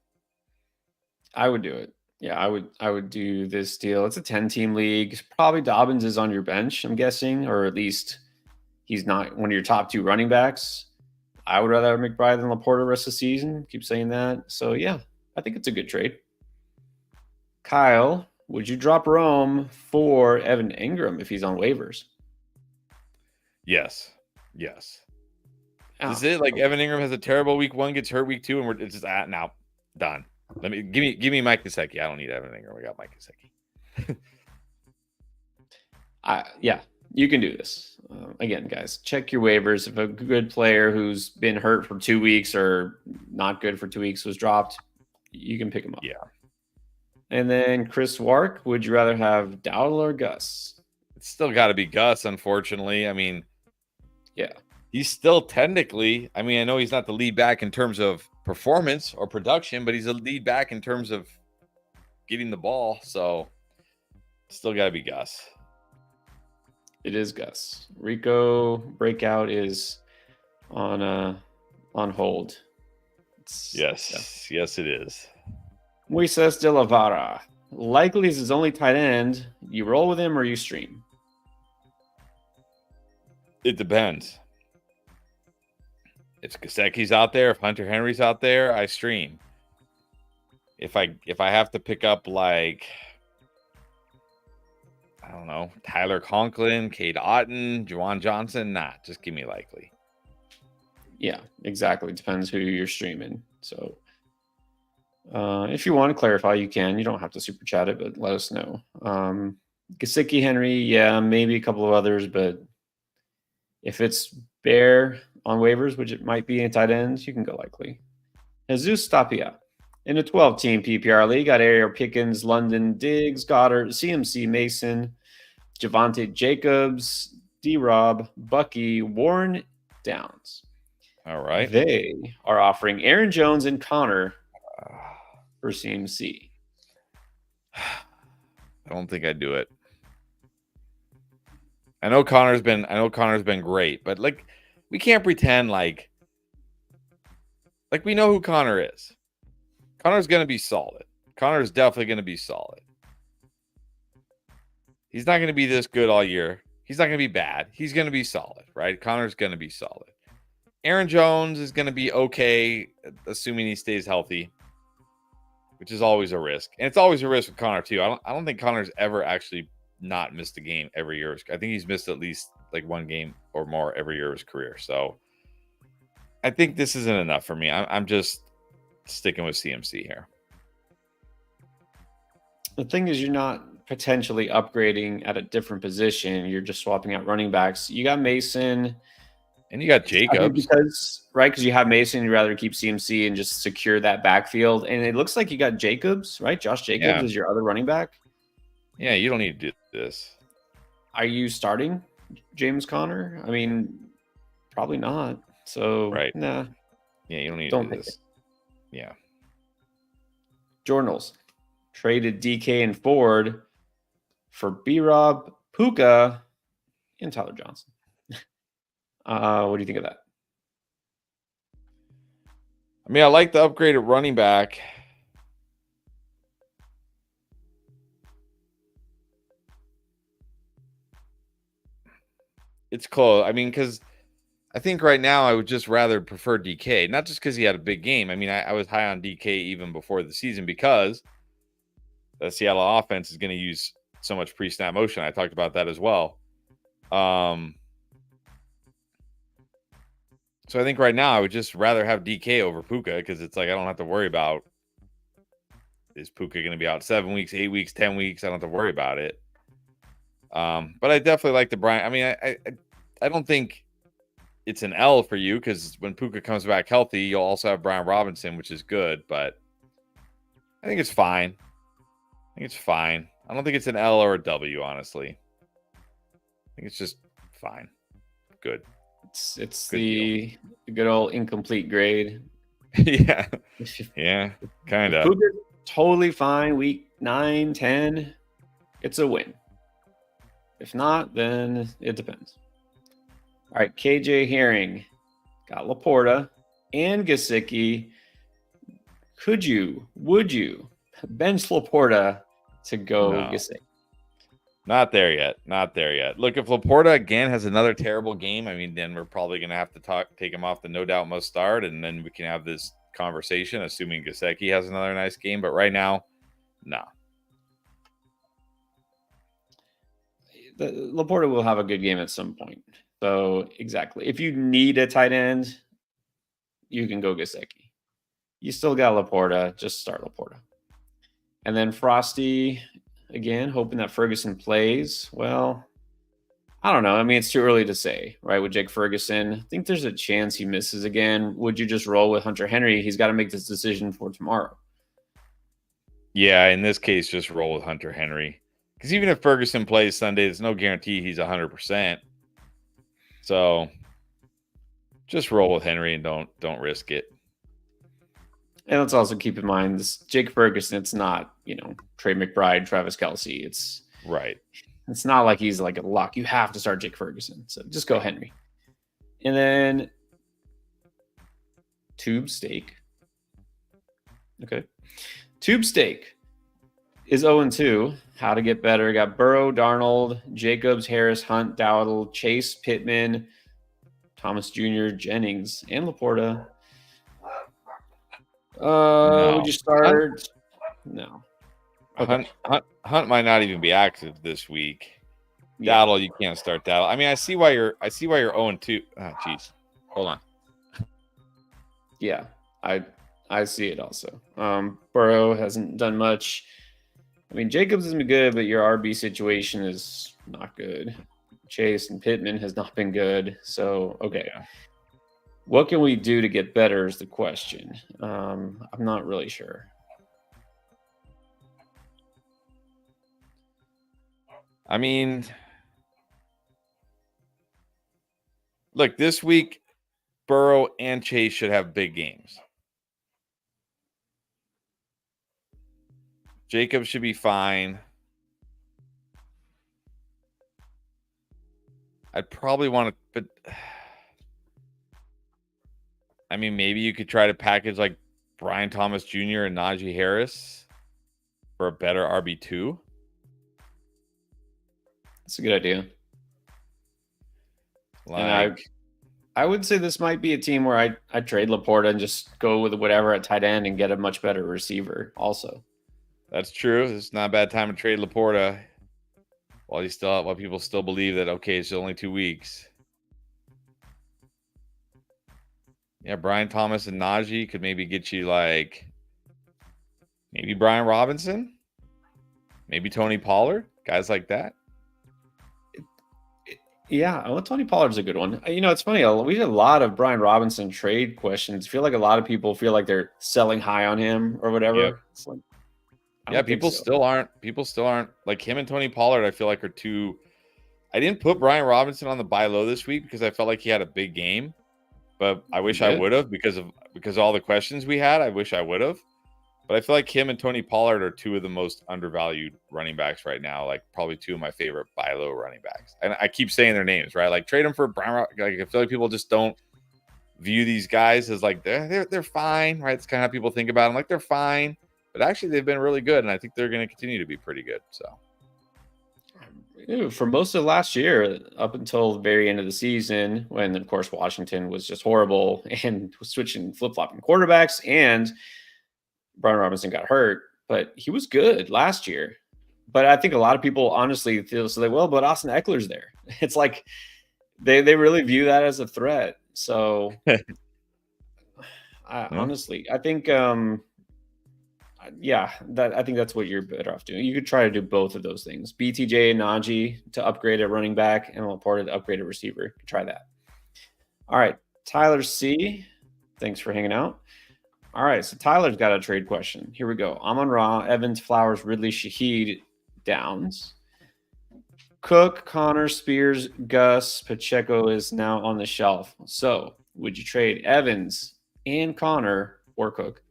[SPEAKER 1] I would do it. Yeah, I would do this deal. It's a 10-team league. Probably Dobbins is on your bench, I'm guessing, or at least he's not one of your top two running backs. I would rather have McBride than Laporta the rest of the season. Keep saying that. So yeah, I think it's a good trade. Kyle, would you drop Rome for Evan Ingram if he's on waivers?
[SPEAKER 2] Yes. Is it like Evan Ingram has a terrible week 1, gets hurt week 2, and it's just now done? Give me Mike Gesicki. I don't need Evan Ingram. We got Mike Gesicki.
[SPEAKER 1] Yeah, you can do this. Again, guys, check your waivers. If a good player who's been hurt for 2 weeks or not good for 2 weeks was dropped, you can pick him up.
[SPEAKER 2] Yeah.
[SPEAKER 1] And then Chris Wark, would you rather have Dowdle or Gus?
[SPEAKER 2] It's still got to be Gus, unfortunately. I mean,
[SPEAKER 1] yeah,
[SPEAKER 2] he's still technically, I mean, I know he's not the lead back in terms of performance or production, but he's a lead back in terms of getting the ball. So still got to be Gus.
[SPEAKER 1] It is Gus. Rico breakout is on hold.
[SPEAKER 2] Yes, it is.
[SPEAKER 1] Moises de la Vara. Likely is his only tight end. You roll with him or you stream?
[SPEAKER 2] It depends. If Gesicki's out there, if Hunter Henry's out there, I stream. If I have to pick up like, I don't know, Tyler Conklin, Cade Otton, Juwan Johnson, just give me Likely.
[SPEAKER 1] Yeah, exactly. Depends who you're streaming. So if you want to clarify, you can. You don't have to super chat it, but let us know. Gesicki, Henry, yeah, maybe a couple of others, but if it's Bear on waivers, which it might be in tight ends, you can go Likely. Jesus Tapia. In a 12-team PPR league, got Ariel Pickens, London, Diggs, Goddard, CMC, Mason, Javonte Jacobs, D-Rob, Bucky, Warren, Downs.
[SPEAKER 2] All right.
[SPEAKER 1] They are offering Aaron Jones and Connor for CMC.
[SPEAKER 2] I don't think I'd do it. I know Connor's been great, but like we can't pretend like we know who Connor is. Connor's going to be solid. Connor's definitely going to be solid. He's not going to be this good all year. He's not going to be bad. He's going to be solid, right? Connor's going to be solid. Aaron Jones is going to be okay, assuming he stays healthy, which is always a risk. And it's always a risk with Connor too. I don't think Connor's ever actually not missed a game every year. I think he's missed at least like one game or more every year of his career. So I think this isn't enough for me. I'm just sticking with CMC here.
[SPEAKER 1] The thing is, you're not potentially upgrading at a different position. You're just swapping out running backs. You got Mason.
[SPEAKER 2] And you got Jacobs.
[SPEAKER 1] Because you have Mason, you'd rather keep CMC and just secure that backfield. And it looks like you got Jacobs, right? Josh Jacobs is your other running back.
[SPEAKER 2] Yeah, you don't need to do this.
[SPEAKER 1] Are you starting James Conner? I mean, probably not. So,
[SPEAKER 2] right.
[SPEAKER 1] Nah.
[SPEAKER 2] Yeah, you don't need to do this. Yeah.
[SPEAKER 1] Journals traded DK and Ford for B-Rob, Puka, and Tyler Johnson. What do you think of that?
[SPEAKER 2] I mean, I like the upgrade at running back. It's close. I mean, because I think right now I would just rather prefer DK, not just because he had a big game. I mean, I was high on DK even before the season because the Seattle offense is going to use so much pre-snap motion. I talked about that as well. So I think right now I would just rather have DK over Puka because it's like I don't have to worry about, is Puka going to be out 7 weeks, 8 weeks, 10 weeks? I don't have to worry about it. But I definitely like the Brian. I mean, I don't think it's an L for you because when Puka comes back healthy, you'll also have Brian Robinson, which is good. But I think it's fine. I think it's fine. I don't think it's an L or a W, honestly. I think it's just fine. Good.
[SPEAKER 1] It's
[SPEAKER 2] Good
[SPEAKER 1] the good old incomplete grade.
[SPEAKER 2] Yeah. Yeah. Kind of.
[SPEAKER 1] Puka's totally fine. Week 9, 10, it's a win. If not, then it depends. All right, KJ Herring got Laporta and Gesicki. Would you bench Laporta to go
[SPEAKER 2] No.
[SPEAKER 1] Gesicki?
[SPEAKER 2] Not there yet. Not there yet. Look, if Laporta again has another terrible game, I mean, then we're probably going to have to take him off the no doubt must start, and then we can have this conversation, assuming Gesicki has another nice game. But right now, no.
[SPEAKER 1] Laporta will have a good game at some point. So exactly, if you need a tight end, you can go Gesicki. You still got Laporta. Just start Laporta. And then Frosty, again, hoping that Ferguson plays. Well, I don't know. I mean, it's too early to say, right? With Jake Ferguson, I think there's a chance he misses again. Would you just roll with Hunter Henry? He's got to make this decision for tomorrow.
[SPEAKER 2] Yeah, in this case, just roll with Hunter Henry. Because even if Ferguson plays Sunday, there's no guarantee he's 100%. So just roll with Henry and don't risk it.
[SPEAKER 1] And let's also keep in mind this Jake Ferguson, it's not, Trey McBride, Travis Kelce. It's
[SPEAKER 2] right.
[SPEAKER 1] It's not like he's like a lock. You have to start Jake Ferguson. So just go Henry. And then Tube Steak. Okay. Tube Steak is 0-2. How to get better. Got Burrow, Darnold, Jacobs, Harris, Hunt, Dowdle, Chase, Pittman, Thomas Jr., Jennings, and Laporta.
[SPEAKER 2] No.
[SPEAKER 1] Would you start? No.
[SPEAKER 2] Okay. Hunt might not even be active this week.
[SPEAKER 1] Yeah.
[SPEAKER 2] Dowdle, you can't start Dowdle. I mean, I see why you're 0-2. Oh, jeez. Hold on.
[SPEAKER 1] Yeah, I see it also. Burrow hasn't done much. I mean, Jacobs has been good, but your RB situation is not good. Chase and Pittman has not been good. So, okay.
[SPEAKER 2] Yeah.
[SPEAKER 1] What can we do to get better is the question. I'm not really sure.
[SPEAKER 2] I mean, look, this week, Burrow and Chase should have big games. Jacob should be fine. I'd probably want to, but I mean, maybe you could try to package like Brian Thomas Jr. and Najee Harris for a better RB2.
[SPEAKER 1] That's a good idea.
[SPEAKER 2] Like,
[SPEAKER 1] and I would say this might be a team where I trade Laporta and just go with whatever at tight end and get a much better receiver also.
[SPEAKER 2] That's true. It's not a bad time to trade Laporta while people still believe that, okay, it's only 2 weeks. Yeah, Brian Thomas and Najee could maybe get you like maybe Brian Robinson, maybe Tony Pollard, guys like that.
[SPEAKER 1] Yeah, well, Tony Pollard's a good one. It's funny. We had a lot of Brian Robinson trade questions. I feel like a lot of people feel like they're selling high on him or whatever.
[SPEAKER 2] Yep.
[SPEAKER 1] It's like,
[SPEAKER 2] Yeah, people still aren't like him and Tony Pollard. I feel like are too. I didn't put Brian Robinson on the buy low this week because I felt like he had a big game, but I wish I would have because of all the questions we had. I wish I would have, but I feel like him and Tony Pollard are two of the most undervalued running backs right now. Like probably two of my favorite buy low running backs, and I keep saying their names right. Like trade them for Brian. Like I feel like people just don't view these guys as like they're fine, right? It's kind of how people think about them. Like they're fine. But actually, they've been really good, and I think they're going to continue to be pretty good. So,
[SPEAKER 1] For most of last year, up until the very end of the season, when of course Washington was just horrible and was switching flip-flopping quarterbacks, and Brian Robinson got hurt, but he was good last year. But I think a lot of people honestly feel so like, well, but Austin Eckler's there. It's like they really view that as a threat. So honestly, I think I think that's what you're better off doing. You could try to do both of those things. BTJ and Najee to upgrade a running back, and Laporta to upgrade a receiver. You could try that. All right, Tyler C. Thanks for hanging out. All right, so Tyler's got a trade question. Here we go. Amon-Ra, Evans, Flowers, Ridley, Shaheed, Downs. Cook, Connor, Spears, Gus, Pacheco is now on the shelf. So would you trade Evans and Connor or Cook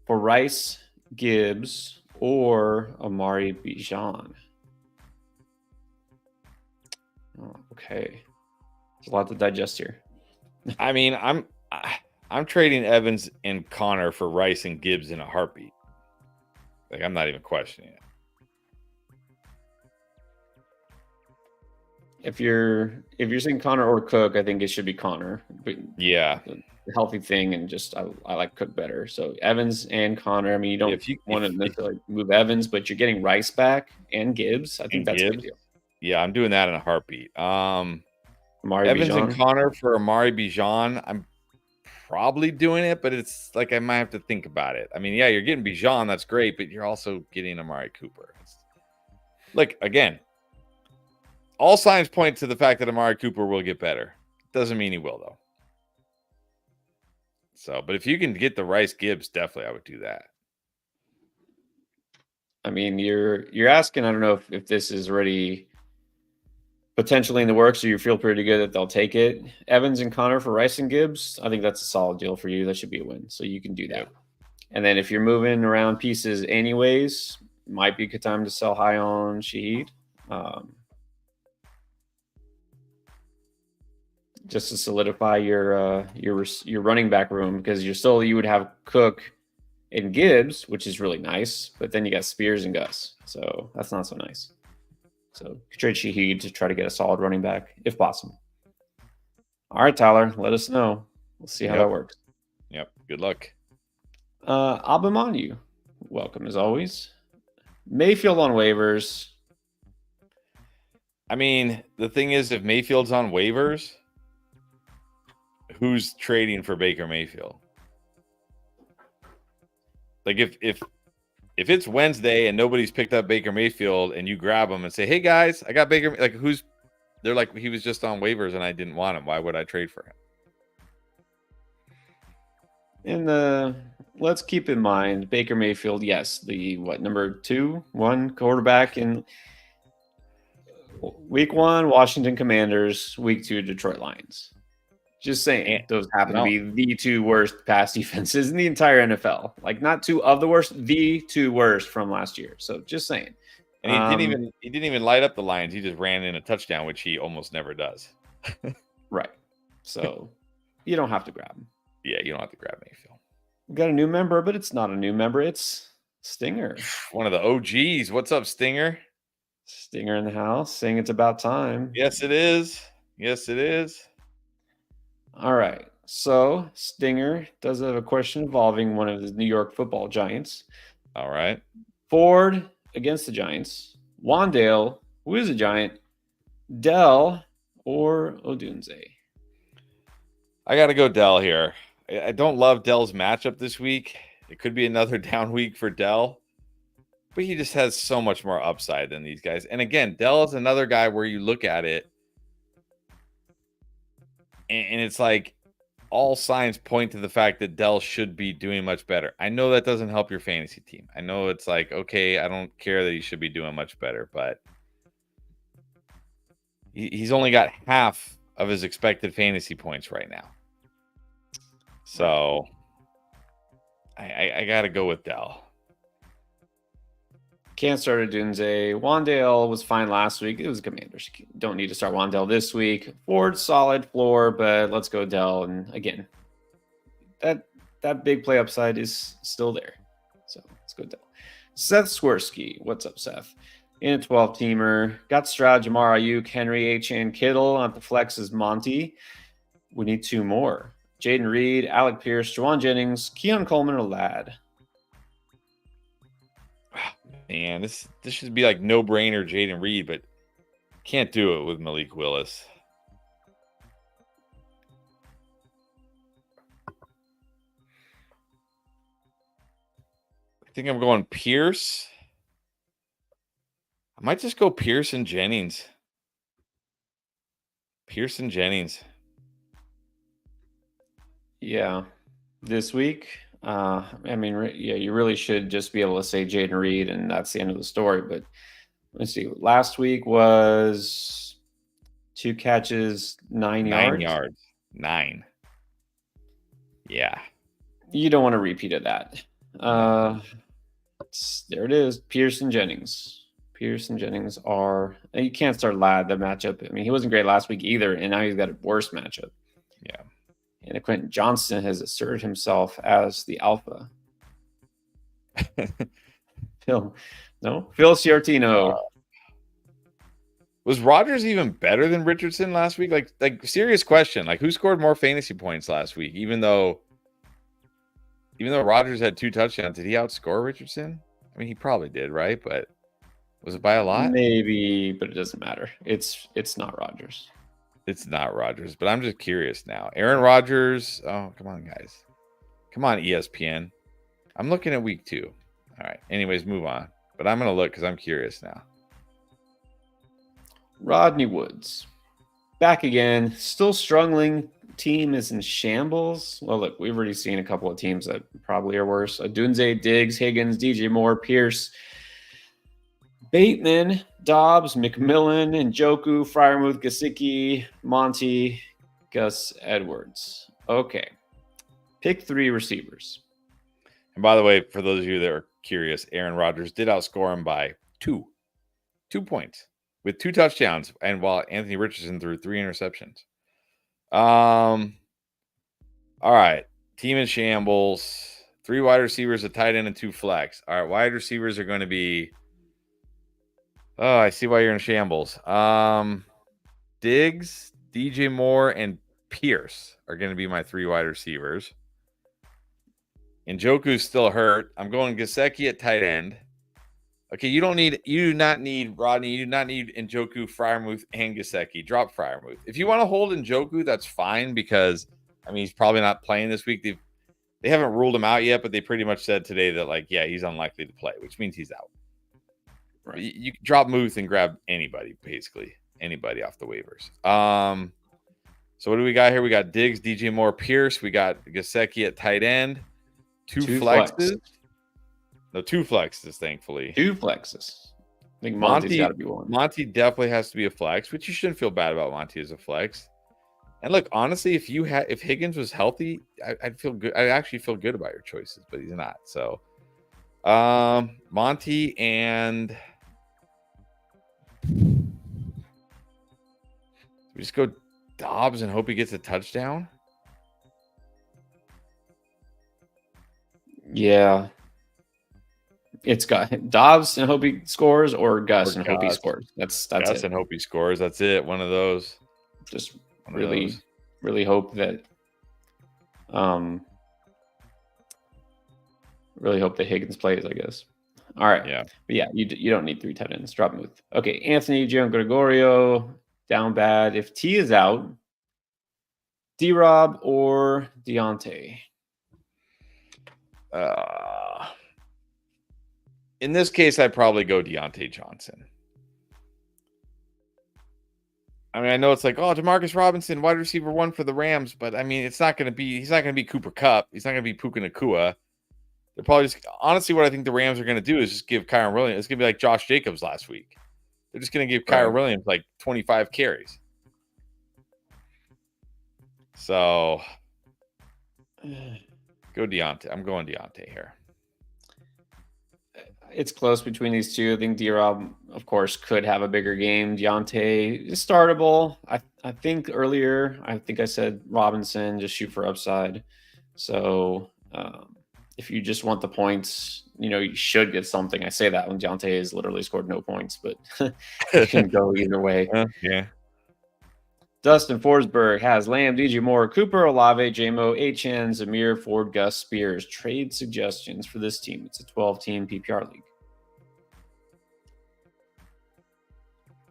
[SPEAKER 1] for Rice, Gibbs, or Amari Bijan? Oh, okay. There's a lot to digest here.
[SPEAKER 2] I mean, I'm trading Evans and Connor for Rice and Gibbs in a heartbeat. Like, I'm not even questioning it.
[SPEAKER 1] If you're saying Connor or Cook, I think it should be Connor. But
[SPEAKER 2] yeah,
[SPEAKER 1] the healthy thing, and just I like Cook better. So Evans and Connor. I mean, you don't want to necessarily move Evans, but you're getting Rice back and Gibbs. I think that's a good deal.
[SPEAKER 2] Yeah, I'm doing that in a heartbeat.
[SPEAKER 1] Amari
[SPEAKER 2] Evans
[SPEAKER 1] Bijan.
[SPEAKER 2] and Connor for Amari Bijan. I'm probably doing it, but it's like I might have to think about it. I mean, yeah, you're getting Bijan, that's great, but you're also getting Amari Cooper. Like, again, all signs point to the fact that Amari Cooper will get better. Doesn't mean he will, though. So, but if you can get the Rice Gibbs, definitely I would do that.
[SPEAKER 1] I mean, you're asking, I don't know if this is already potentially in the works, or you feel pretty good that they'll take it. Evans and Connor for Rice and Gibbs, I think that's a solid deal for you. That should be a win. So you can do that. Yep. And then if you're moving around pieces anyways, might be a good time to sell high on Shaheed. Just to solidify your running back room, because you would have Cook and Gibbs, which is really nice, but then you got Spears and Gus, so that's not so nice. So trade Shaheed to try to get a solid running back if possible. All right, Tyler, let us know. We'll see how that works.
[SPEAKER 2] Yep. Good luck.
[SPEAKER 1] Abimanu, welcome as always. Mayfield on waivers.
[SPEAKER 2] I mean, the thing is, if Mayfield's on waivers, who's trading for Baker Mayfield? Like, if it's Wednesday and nobody's picked up Baker Mayfield, and you grab him and say, "Hey guys, I got Baker," like, they're like, he was just on waivers and I didn't want him. Why would I trade for him?
[SPEAKER 1] And let's keep in mind Baker Mayfield. Yes, the number 1 quarterback in week 1, Washington Commanders, week 2, Detroit Lions. Just saying, those happen to be the 2 worst pass defenses in the entire NFL. Like, not 2 of the worst, the 2 worst from last year. So just saying.
[SPEAKER 2] And he didn't even light up the Lions. He just ran in a touchdown, which he almost never does.
[SPEAKER 1] Right. So you don't have to grab him.
[SPEAKER 2] Yeah, you don't have to grab Mayfield.
[SPEAKER 1] We got a new member, but it's not a new member. It's Stinger.
[SPEAKER 2] One of the OGs. What's up, Stinger?
[SPEAKER 1] Stinger in the house, saying it's about time.
[SPEAKER 2] Yes, it is. Yes, it is.
[SPEAKER 1] All right. So Stinger does have a question involving one of the New York Football Giants.
[SPEAKER 2] All right.
[SPEAKER 1] Ford against the Giants. Wandale, who is a Giant. Dell or Odunze?
[SPEAKER 2] I got to go Dell here. I don't love Dell's matchup this week. It could be another down week for Dell, but he just has so much more upside than these guys. And again, Dell is another guy where you look at it and it's like all signs point to the fact that Dell should be doing much better. I know that doesn't help your fantasy team. I know it's like, okay, I don't care that he should be doing much better, but he's only got half of his expected fantasy points right now. So I got to go with Dell.
[SPEAKER 1] Can't start Odunze. Wandale was fine last week. It was Commanders. Don't need to start Wandale this week. Ford, solid floor, but let's go Dell. And again, that big play upside is still there. So let's go Dell. Seth Swirsky. What's up, Seth? in a 12-teamer. Got Stroud, Jamar, Ayuk, Henry, H.N. Kittle. On the flex is Monty. We need 2 more. Jaden Reed, Alec Pierce, Juwan Jennings, Keon Coleman, or Ladd.
[SPEAKER 2] Man, this should be like no-brainer Jaden Reed, but can't do it with Malik Willis. I think I'm going Pierce. I might just go Pierce and Jennings. Pierce and Jennings.
[SPEAKER 1] Yeah. This week, I mean, yeah, you really should just be able to say Jaden Reed, and that's the end of the story. But let's see. Last week was 2 catches, 9 yards.
[SPEAKER 2] 9 yards. 9. Yeah.
[SPEAKER 1] You don't want to repeat of that. There it is. Pierce and Jennings. Pierce and Jennings are. You can't start Ladd, the matchup. I mean, he wasn't great last week either, and now he's got a worse matchup.
[SPEAKER 2] Yeah.
[SPEAKER 1] And Quentin Johnston has asserted himself as the alpha. Phil Ciartino.
[SPEAKER 2] Was Rodgers even better than Richardson last week? Like serious question. Like, who scored more fantasy points last week? Even though Rodgers had 2 touchdowns, did he outscore Richardson? I mean, he probably did, right? But was it by a lot?
[SPEAKER 1] Maybe, but it doesn't matter. It's not Rodgers.
[SPEAKER 2] It's not Rodgers, but I'm just curious now. Aaron Rodgers. Oh, come on, guys. Come on, ESPN. I'm looking at week 2. All right. Anyways, move on. But I'm going to look because I'm curious now.
[SPEAKER 1] Rodney Woods. Back again. Still struggling. Team is in shambles. Well, look, we've already seen a couple of teams that probably are worse. Dunze, Diggs, Higgins, DJ Moore, Pierce, Bateman, Dobbs, McMillan, Njoku, Freiermuth, Gesicki, Monty, Gus Edwards. Okay. Pick 3 receivers.
[SPEAKER 2] And by the way, for those of you that are curious, Aaron Rodgers did outscore him by 2 points with 2 touchdowns, and while Anthony Richardson threw 3 interceptions. All right. Team in shambles. 3 wide receivers, a tight end, and 2 flex. All right. Wide receivers are going to be. Oh, I see why you're in shambles. Diggs, DJ Moore, and Pierce are going to be my 3 wide receivers. Njoku's still hurt. I'm going Gesicki at tight end. Okay, you do not need Rodney. You do not need Njoku, Freiermuth, and Gesicki. Drop Freiermuth. If you want to hold Njoku, that's fine because, I mean, he's probably not playing this week. They haven't ruled him out yet, but they pretty much said today that, like, yeah, he's unlikely to play, which means he's out. Right. You can drop Muth and grab anybody, basically. Anybody off the waivers. So what do we got here? We got Diggs, DJ Moore, Pierce. We got Gesicki at tight end. 2 flexes. No, 2 flexes, thankfully.
[SPEAKER 1] 2 flexes. I think Monty's got to be one.
[SPEAKER 2] Monty definitely has to be a flex, which you shouldn't feel bad about Monty as a flex. And look, honestly, if Higgins was healthy, I'd feel good. I'd actually feel good about your choices, but he's not. So, Monty and we just go Dobbs and hope he gets a touchdown.
[SPEAKER 1] Yeah. It's got Dobbs and hope he scores, or Gus and hope he scores. That's
[SPEAKER 2] Gus
[SPEAKER 1] it.
[SPEAKER 2] and hope he scores. That's it. One of those.
[SPEAKER 1] Just really hope that really hope that Higgins plays, I guess. All right.
[SPEAKER 2] Yeah.
[SPEAKER 1] But yeah, you don't need 3 tight ends. Drop Muth. Okay, Anthony Gregorio down bad. If T is out, D-Rob or Deontay?
[SPEAKER 2] In this case, I'd probably go Deontay Johnson. I mean, I know it's like, oh, Demarcus Robinson, wide receiver 1 for the Rams, but I mean, he's not going to be Cooper Kupp. He's not going to be Puka Nacua. They're probably just, honestly, what I think the Rams are going to do is just give Kyron Williams, it's going to be like Josh Jacobs last week. They're just going to give Kyron Williams like 25 carries. So, go Deontay. I'm going Deontay here.
[SPEAKER 1] It's close between these two. I think D-Rob, of course, could have a bigger game. Deontay is startable. I think earlier, I said Robinson, just shoot for upside. So, if you just want the points, you should get something. I say that when Deontay has literally scored no points, but it can go either way.
[SPEAKER 2] Yeah.
[SPEAKER 1] Dustin Forsberg has Lamb, DJ Moore, Cooper, Olave, JMO, Achan, Zamir, Ford, Gus, Spears. Trade suggestions for this team. It's a 12-team PPR league.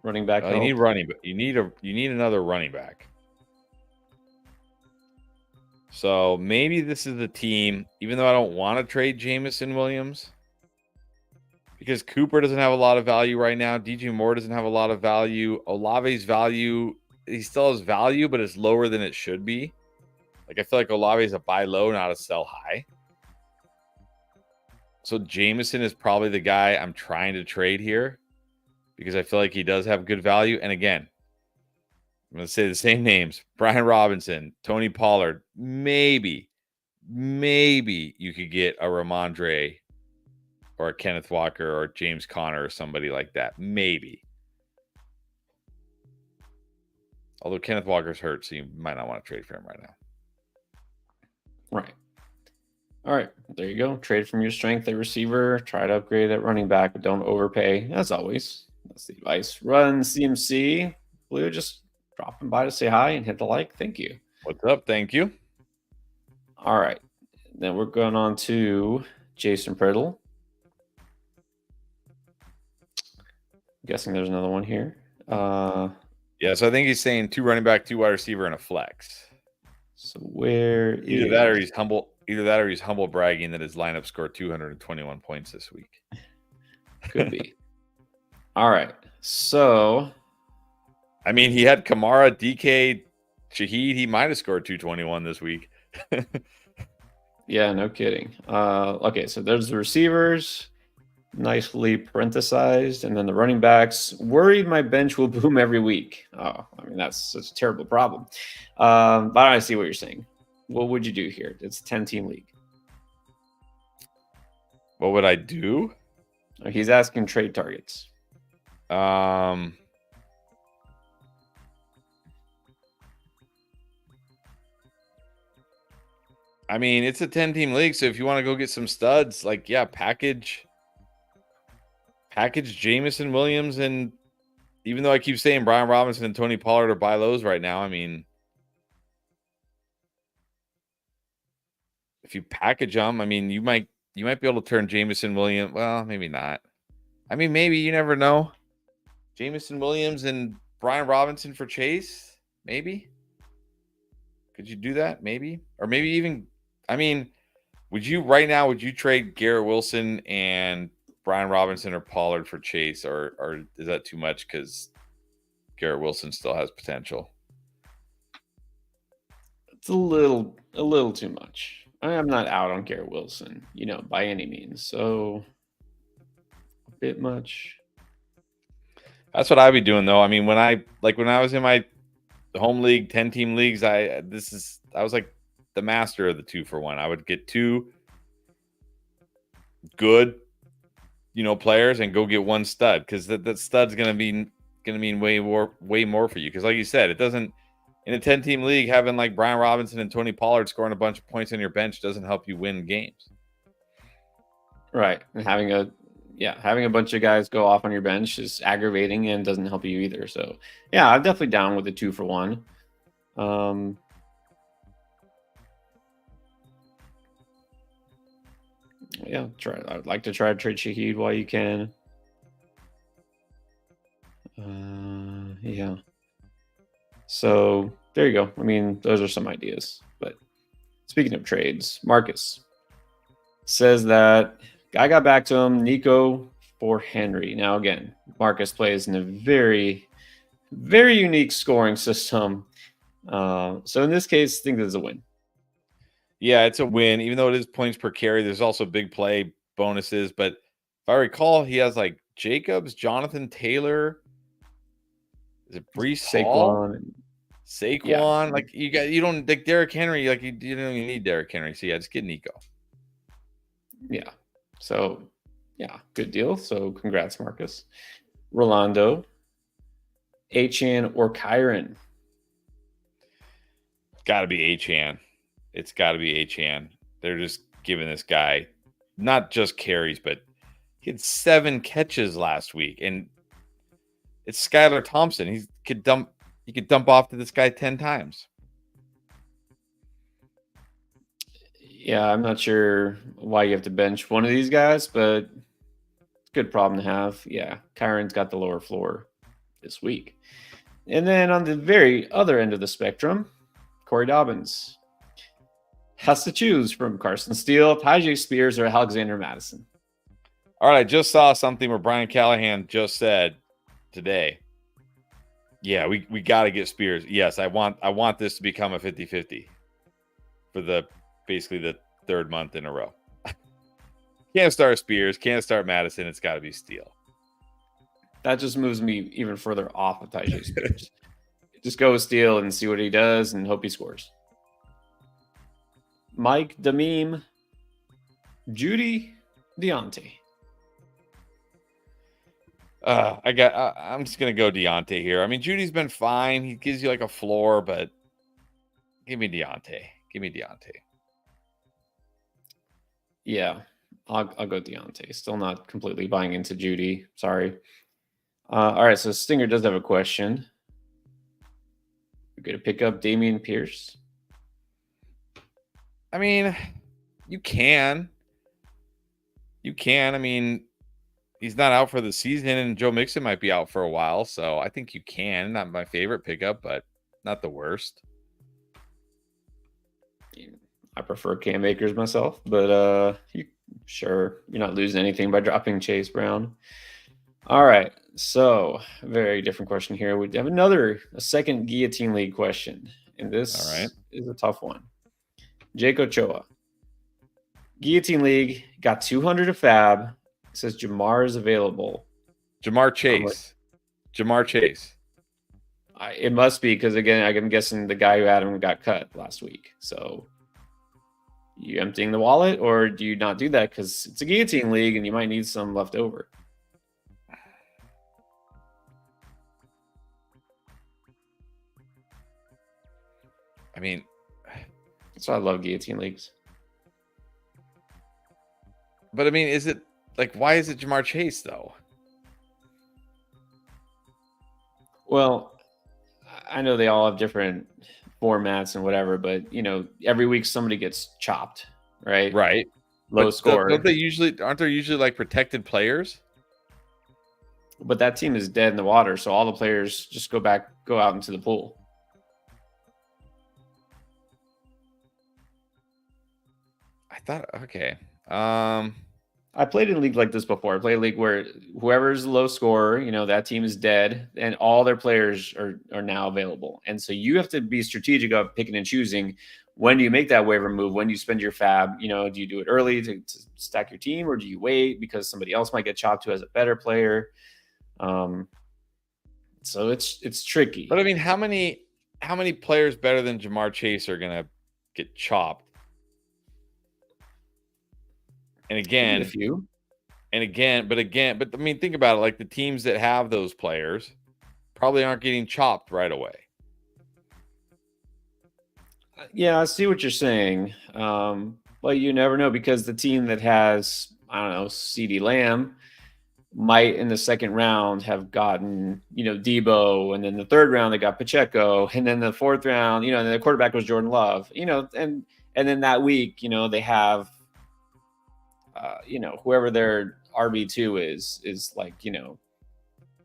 [SPEAKER 1] Running back help.
[SPEAKER 2] You need running, but you need another running back. So maybe this is the team, even though I don't want to trade Jameson Williams, because Cooper doesn't have a lot of value right now. DJ Moore doesn't have a lot of value. Olave's value, he still has value, but it's lower than it should be. Like, I feel like Olave is a buy low, not a sell high. So Jameson is probably the guy I'm trying to trade here because I feel like he does have good value. And again, I'm going to say the same names: Brian Robinson, Tony Pollard. Maybe you could get a Ramondre or a Kenneth Walker or James Conner or somebody like that. Maybe. Although Kenneth Walker's hurt, so you might not want to trade for him right now.
[SPEAKER 1] Right. All right. There you go. Trade from your strength at receiver. Try to upgrade at running back, but don't overpay. As always, that's the advice. Run CMC. Blue, just dropping by to say hi and hit the like. Thank you.
[SPEAKER 2] What's up? Thank you.
[SPEAKER 1] All right. Then we're going on to Jason Priddle. I'm guessing there's another one here.
[SPEAKER 2] Yeah, so I think he's saying 2 running back, 2 wide receiver, and a flex.
[SPEAKER 1] So where
[SPEAKER 2] either that or he's humble bragging that his lineup scored 221 points this week.
[SPEAKER 1] Could be. All right. So
[SPEAKER 2] I mean, he had Kamara, DK, Shaheed. He might have scored 221 this week.
[SPEAKER 1] Yeah, no kidding. Okay, so there's the receivers, nicely parenthesized, and then the running backs. Worried my bench will boom every week. Oh, I mean, that's a terrible problem. But I see what you're saying. What would you do here? It's a 10-team league.
[SPEAKER 2] What would I do?
[SPEAKER 1] He's asking trade targets.
[SPEAKER 2] I mean, it's a 10-team league, so if you want to go get some studs, like, yeah, package Jameson Williams, and even though I keep saying Brian Robinson and Tony Pollard are buy lows right now, I mean, if you package them, I mean, you might be able to turn Jameson Williams. Well, maybe not. I mean, maybe, you never know. Jameson Williams and Brian Robinson for Chase, maybe. Could you do that? Maybe, or maybe even. I mean, would you trade Garrett Wilson and Brian Robinson or Pollard for Chase, or is that too much because Garrett Wilson still has potential?
[SPEAKER 1] It's a little too much. I'm not out on Garrett Wilson, by any means. So a bit much.
[SPEAKER 2] That's what I'd be doing, though. I mean, when I was in my home league, 10-team leagues, I was like the master of the 2-for-1. I would get 2 good, players and go get 1 stud, because that stud's gonna mean way more for you. Because like you said, it doesn't, in a 10-team league, having like Brian Robinson and Tony Pollard scoring a bunch of points on your bench doesn't help you win games.
[SPEAKER 1] Right, and having a bunch of guys go off on your bench is aggravating and doesn't help you either. So yeah, I'm definitely down with the 2-for-1. Yeah, I'd like to try to trade Shaheed while you can. Yeah. So there you go. I mean, those are some ideas. But speaking of trades, Marcus says that guy got back to him, Nico for Henry. Now, again, Marcus plays in a very, very unique scoring system. So in this case, I think this is a win.
[SPEAKER 2] Yeah, it's a win. Even though it is points per carry, there's also big play bonuses. But if I recall, he has like Jacobs, Jonathan Taylor, is it Breece Hall? Saquon. Yeah. Like you don't like Derrick Henry. Like you don't even need Derrick Henry. So yeah, just get Nico.
[SPEAKER 1] Yeah. So yeah, good deal. So congrats, Marcus. Rolando, Achan or Kyron?
[SPEAKER 2] Got to be Achan. It's got to be Achan. They're just giving this guy not just carries, but he had 7 catches last week, and it's Skylar Thompson. He could dump off to this guy 10 times.
[SPEAKER 1] Yeah, I'm not sure why you have to bench one of these guys, but it's a good problem to have. Yeah, Kyron's got the lower floor this week. And then on the very other end of the spectrum, Corey Dobbins has to choose from Carson Steele, Tyjae Spears, or Alexander Madison.
[SPEAKER 2] All right, I just saw something where Brian Callahan just said today, yeah, we got to get Spears. Yes, I want this to become a 50-50 for basically the third month in a row. Can't start Spears, can't start Madison. It's got to be Steele.
[SPEAKER 1] That just moves me even further off of Tyjae Spears. Just go with Steele and see what he does and hope he scores. Mike, Damim, Judy, Deontay.
[SPEAKER 2] I'm just gonna go Deontay here. I mean, Judy's been fine. He gives you like a floor, but give me Deontay.
[SPEAKER 1] Yeah, I'll go Deontay. Still not completely buying into Judy. Sorry. All right, so Stinger does have a question. We're going to pick up Damian Pierce.
[SPEAKER 2] I mean, you can. I mean, he's not out for the season, and Joe Mixon might be out for a while, so I think you can. Not my favorite pickup, but not the worst.
[SPEAKER 1] I prefer Cam Akers myself, but you're not losing anything by dropping Chase Brown. All right, so very different question here. We have a second Guillotine League question, and this is a tough one. Jake Ochoa. Guillotine League got 200 of fab. It says Jamar is available.
[SPEAKER 2] Jamar Chase.
[SPEAKER 1] It must be because, again, I'm guessing the guy who had him got cut last week. So you emptying the wallet, or do you not do that because it's a Guillotine League and you might need some left over?
[SPEAKER 2] I mean,
[SPEAKER 1] that's why I love Guillotine Leagues.
[SPEAKER 2] But I mean, is it like, why is it Jamar Chase though? Well,
[SPEAKER 1] I know they all have different formats and whatever, but every week somebody gets chopped, right?
[SPEAKER 2] Right.
[SPEAKER 1] Low score.
[SPEAKER 2] Aren't there usually like protected players?
[SPEAKER 1] But that team is dead in the water, so all the players just go out into the pool.
[SPEAKER 2] I thought, okay.
[SPEAKER 1] I played in a league like this before. I played a league where whoever's low scorer, that team is dead, and all their players are now available. And so you have to be strategic of picking and choosing when do you make that waiver move, when do you spend your fab. Do you do it early to stack your team, or do you wait because somebody else might get chopped who has a better player? So it's tricky.
[SPEAKER 2] But I mean, how many players better than Jamar Chase are gonna get chopped? And again,
[SPEAKER 1] a few.
[SPEAKER 2] But I mean, think about it. Like the teams that have those players probably aren't getting chopped right away.
[SPEAKER 1] Yeah, I see what you're saying. But you never know, because the team that has, I don't know, CeeDee Lamb might in the second round have gotten, Debo, and then the third round they got Pacheco, and then the fourth round, and the quarterback was Jordan Love, and then that week, they have whoever their RB2 is like,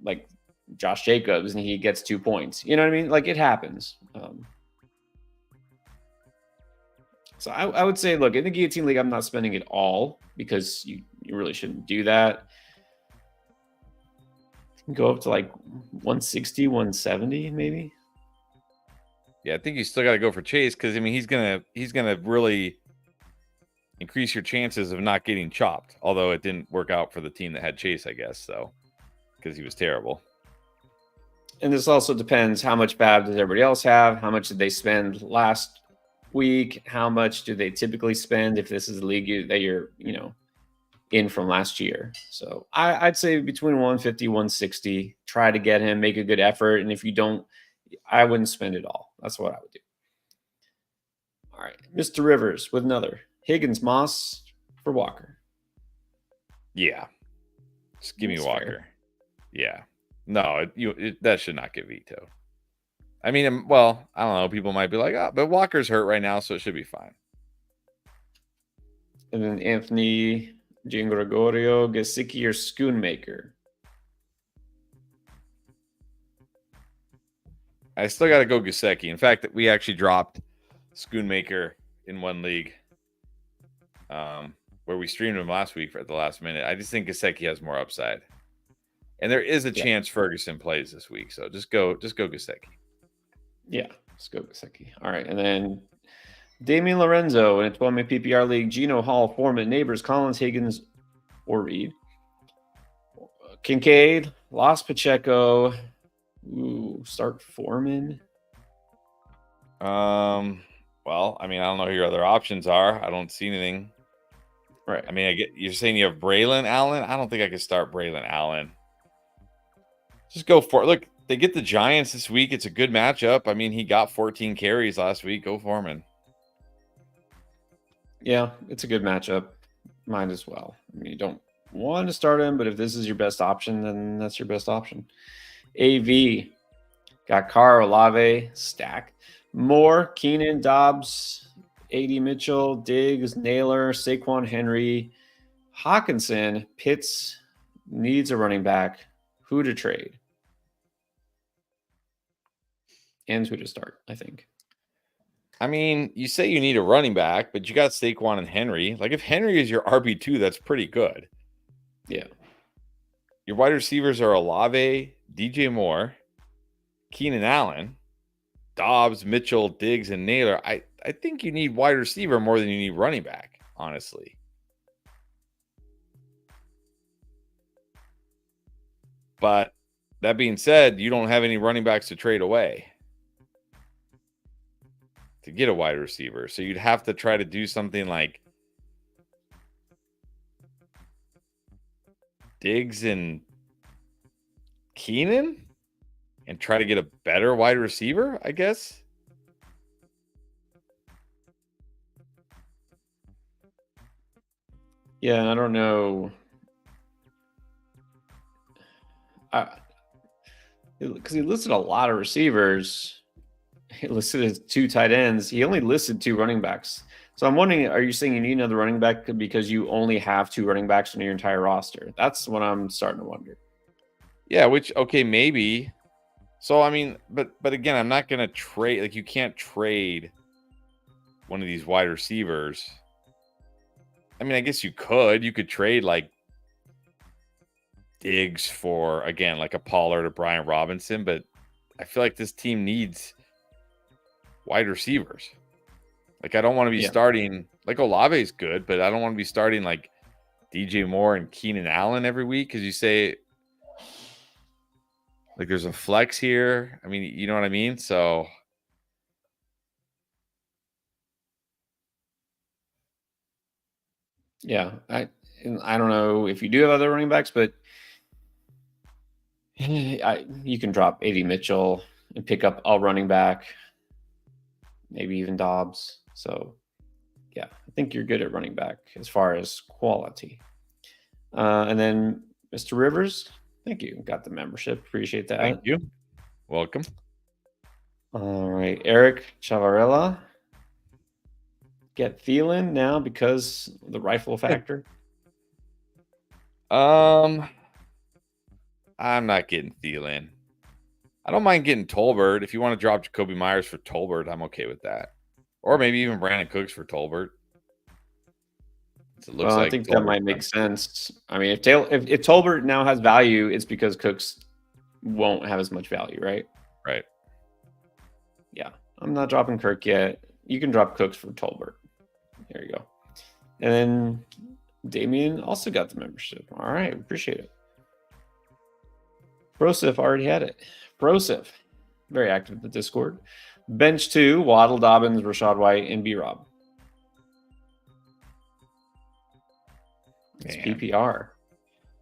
[SPEAKER 1] like Josh Jacobs, and he gets 2 points. You know what I mean? Like, it happens. So I would say, look, in the Guillotine League, I'm not spending it all because you really shouldn't do that. Go up to like 160, 170, maybe.
[SPEAKER 2] Yeah, I think you still got to go for Chase because I mean he's gonna really increase your chances of not getting chopped. Although it didn't work out for the team that had Chase, I guess, so because he was terrible.
[SPEAKER 1] And this also depends how much fab does everybody else have? How much did they spend last week? How much do they typically spend if this is a league that you're, in from last year? So I'd say between 150, 160, try to get him, make a good effort. And if you don't, I wouldn't spend it all. That's what I would do. All right. Mr. Rivers with another.
[SPEAKER 3] Higgins, Moss for Walker.
[SPEAKER 2] Yeah. Just give me
[SPEAKER 3] That's
[SPEAKER 2] Walker.
[SPEAKER 3] fair.
[SPEAKER 2] Yeah. No, that should not get vetoed. I mean, well, I don't know. People might be like, oh, but Walker's hurt right now, so it should be fine.
[SPEAKER 3] And then Anthony, Giangregorio, Gesicki, or Schoonmaker.
[SPEAKER 2] I still got to go Gesicki. In fact, we actually dropped Schoonmaker in one league where we streamed him last week at the last minute. I just think Gesicki has more upside. And there is a chance Ferguson plays this week, so just go Gesicki.
[SPEAKER 3] Yeah, let's go Gesicki. All right, and then Damian Lorenzo in a 12-man PPR league. Geno, Hall, Foreman, Neighbors, Collins, Higgins, or Reed. Kincaid, Los Pacheco. Ooh, start Foreman.
[SPEAKER 2] Well, I mean, I don't know who your other options are. I don't see anything.
[SPEAKER 3] Right.
[SPEAKER 2] I mean, you're saying you have Braylon Allen. I don't think I could start Braylon Allen. Just go for it. Look, they get the Giants this week. It's a good matchup. I mean, he got 14 carries last week. Go Foreman.
[SPEAKER 3] Yeah, it's a good matchup. Might as well. I mean, you don't want to start him, but if this is your best option, then that's your best option. AV got Carr, Olave, Stack, Moore, Keenan, Dobbs, AD Mitchell, Diggs, Naylor, Saquon Henry, Hawkinson. Pitts needs a running back. Who to trade? And who to start, I think.
[SPEAKER 2] I mean, you say you need a running back, but you got Saquon and Henry. Like, if Henry is your RB2, that's pretty good.
[SPEAKER 3] Yeah.
[SPEAKER 2] Your wide receivers are Olave, DJ Moore, Keenan Allen, Dobbs, Mitchell, Diggs, and Naylor. I think you need wide receiver more than you need running back, honestly. But that being said, you don't have any running backs to trade away to get a wide receiver. So you'd have to try to do something like Diggs and Keenan and try to get a better wide receiver, I guess.
[SPEAKER 3] Yeah, and I don't know. Because he listed a lot of receivers. He listed as 2 tight ends. He only listed 2 running backs. So I'm wondering, are you saying you need another running back because you only have 2 running backs on your entire roster? That's what I'm starting to wonder.
[SPEAKER 2] Yeah, which, okay, maybe. So, I mean, but again, I'm not going to trade. Like, you can't trade one of these wide receivers. I mean, I guess you could. You could trade, like, Diggs for, again, like a Pollard or Brian Robinson. But I feel like this team needs wide receivers. Like, I don't want to be starting, like, Olave is good, but I don't want to be starting, like, DJ Moore and Keenan Allen every week because you say, like, there's a flex here. I mean, you know what I mean? So,
[SPEAKER 3] yeah, I don't know if you do have other running backs, but you can drop AD Mitchell and pick up a running back, maybe even Dobbs. So, yeah, I think you're good at running back as far as quality. And then Mr. Rivers, thank you. Got the membership. Appreciate that.
[SPEAKER 2] Thank you. Welcome.
[SPEAKER 3] All right. Eric Chavarella. Get Thielen now because of the rifle factor.
[SPEAKER 2] I'm not getting Thielen. I don't mind getting Tolbert. If you want to drop Jacoby Myers for Tolbert, I'm okay with that. Or maybe even Brandon Cooks for Tolbert.
[SPEAKER 3] It looks like I think that might make sense. I mean, if Tolbert now has value, it's because Cooks won't have as much value, right?
[SPEAKER 2] Right.
[SPEAKER 3] Yeah. I'm not dropping Kirk yet. You can drop Cooks for Tolbert. There you go. And then Damien also got the membership. All right. Appreciate it. Brosif already had it. Brosif, very active in the Discord. Bench 2, Waddle, Dobbins, Rashad White, and B-Rob. It's PPR.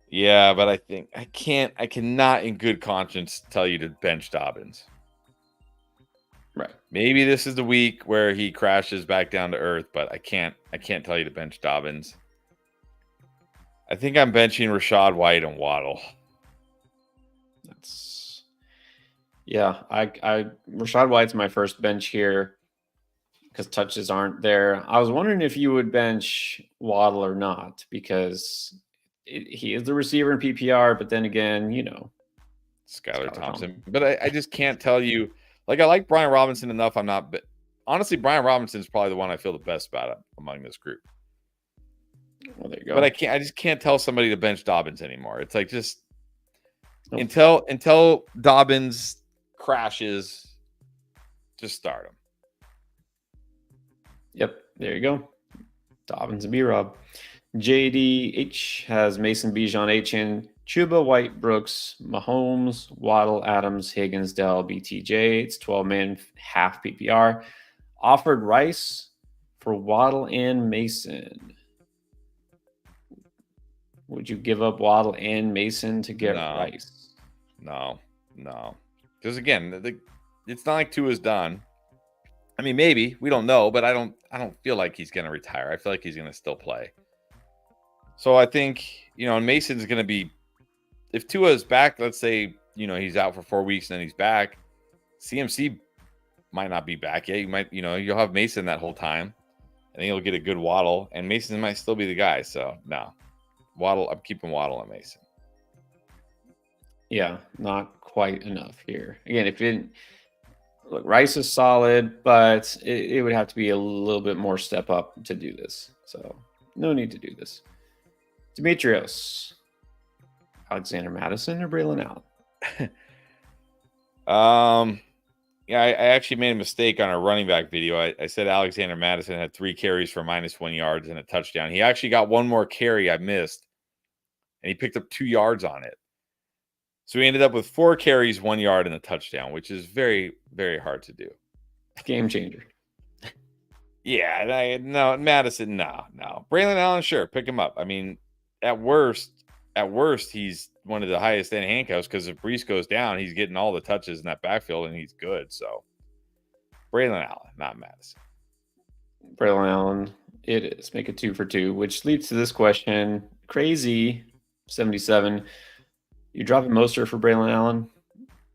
[SPEAKER 2] Yeah, but I think I cannot in good conscience tell you to bench Dobbins.
[SPEAKER 3] Right.
[SPEAKER 2] Maybe this is the week where he crashes back down to earth, but I can't tell you to bench Dobbins. I think I'm benching Rashad White and Waddle.
[SPEAKER 3] Rashad White's my first bench here because touches aren't there. I was wondering if you would bench Waddle or not because he is the receiver in PPR, but then again,
[SPEAKER 2] Skylar Thompson. But I just can't tell you. Like, I like Brian Robinson enough. I'm not. But honestly, Brian Robinson is probably the one I feel the best about among this group.
[SPEAKER 3] Well, there you go.
[SPEAKER 2] But I just can't tell somebody to bench Dobbins anymore. It's like just until Dobbins crashes, just start him.
[SPEAKER 3] Yep, there you go. Dobbins and B-Rob. JDH has Mason, Bijan, Achan, Chuba, White, Brooks, Mahomes, Waddle, Adams, Higgins, Dell, BTJ. It's 12-man, half PPR. Offered Rice for Waddle and Mason. Would you give up Waddle and Mason to get Rice?
[SPEAKER 2] No. Because again, it's not like Tua's done. I mean, maybe we don't know, but I don't feel like he's going to retire. I feel like he's going to still play. So I think Mason's going to be. If Tua's back, let's say he's out for 4 weeks and then he's back. CMC might not be back yet. You might you'll have Mason that whole time, and then you'll get a good Waddle, and Mason might still be the guy. So no, Waddle. I'm keeping Waddle and Mason.
[SPEAKER 3] Yeah, not quite enough here. Again, Rice is solid, but it would have to be a little bit more step up to do this. So no need to do this. Demetrios, Alexander Madison, or Braylon
[SPEAKER 2] Allen? Yeah, I actually made a mistake on our running back video. I said Alexander Madison had 3 carries for -1 yards and a touchdown. He actually got one more carry I missed, and he picked up 2 yards on it. So he ended up with 4 carries, 1 yard, and a touchdown, which is very, very hard to do.
[SPEAKER 3] Game changer.
[SPEAKER 2] Yeah, no, Madison, no. Braylon Allen, sure, pick him up. I mean, at worst, he's one of the highest end handcuffs because if Brees goes down, he's getting all the touches in that backfield and he's good. So Braylon Allen, not Madison.
[SPEAKER 3] Braylon Allen, it is. Make it 2 for 2, which leads to this question. Crazy 77. You dropping Mostert for Braylon Allen?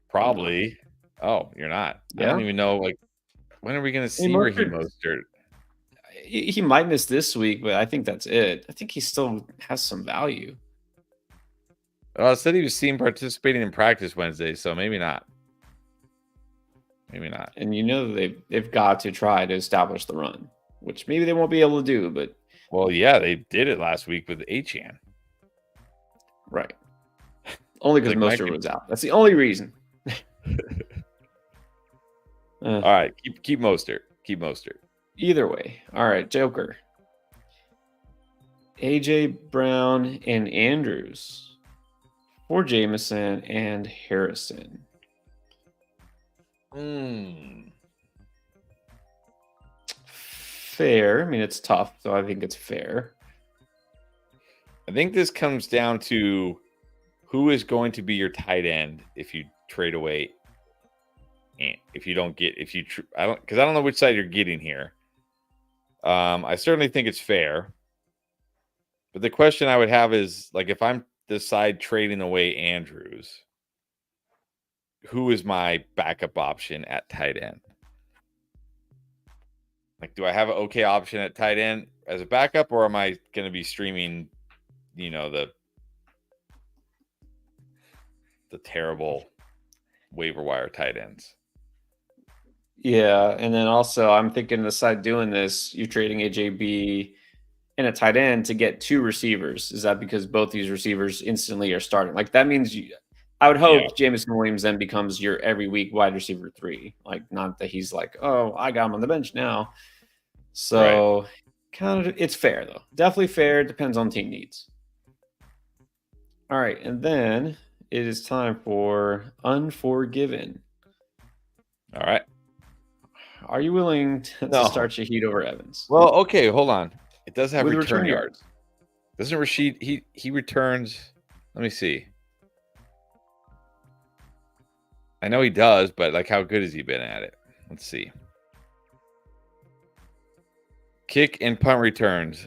[SPEAKER 2] Probably. Oh, you're not.
[SPEAKER 3] Yeah?
[SPEAKER 2] I don't even know. Like, when are we going to see Raheem Mostert?
[SPEAKER 3] He might miss this week, but I think that's it. I think he still has some value.
[SPEAKER 2] I said he was seen participating in practice Wednesday, so maybe not. Maybe not.
[SPEAKER 3] And they've got to try to establish the run, which maybe they won't be able to do. But
[SPEAKER 2] well, yeah, they did it last week with Achan.
[SPEAKER 3] Right. Only because Mostert was out. That's the only reason.
[SPEAKER 2] All right, keep Mostert. Keep Mostert.
[SPEAKER 3] Either way. All right, Joker. AJ Brown and Andrews for Jameson and Harrison. Fair. I mean, it's tough, so I think it's fair.
[SPEAKER 2] I think this comes down to who is going to be your tight end if you trade away. If you don't get, I don't know which side you're getting here. I certainly think it's fair. But the question I would have is, like, if I'm this side trading away Andrews, who is my backup option at tight end? Like, do I have an okay option at tight end as a backup, or am I going to be streaming, the terrible waiver wire tight ends?
[SPEAKER 3] Yeah, and then also I'm thinking the side doing this, you're trading AJB and a tight end to get 2 receivers. Is that because both these receivers instantly are starting? Like, that means I would hope Jameson Williams then becomes your every week wide receiver 3. Like, not that he's like, oh, I got him on the bench now. So kind of, it's fair though. Definitely fair. Depends on team needs. All right, and then it is time for Unforgiven.
[SPEAKER 2] All right.
[SPEAKER 3] Are you willing to start Shaheed over Evans?
[SPEAKER 2] Well, okay, hold on. It does have
[SPEAKER 3] With
[SPEAKER 2] return yards. Doesn't Rashid he returns? Let me see. I know he does, but like, how good has he been at it? Let's see. Kick and punt returns.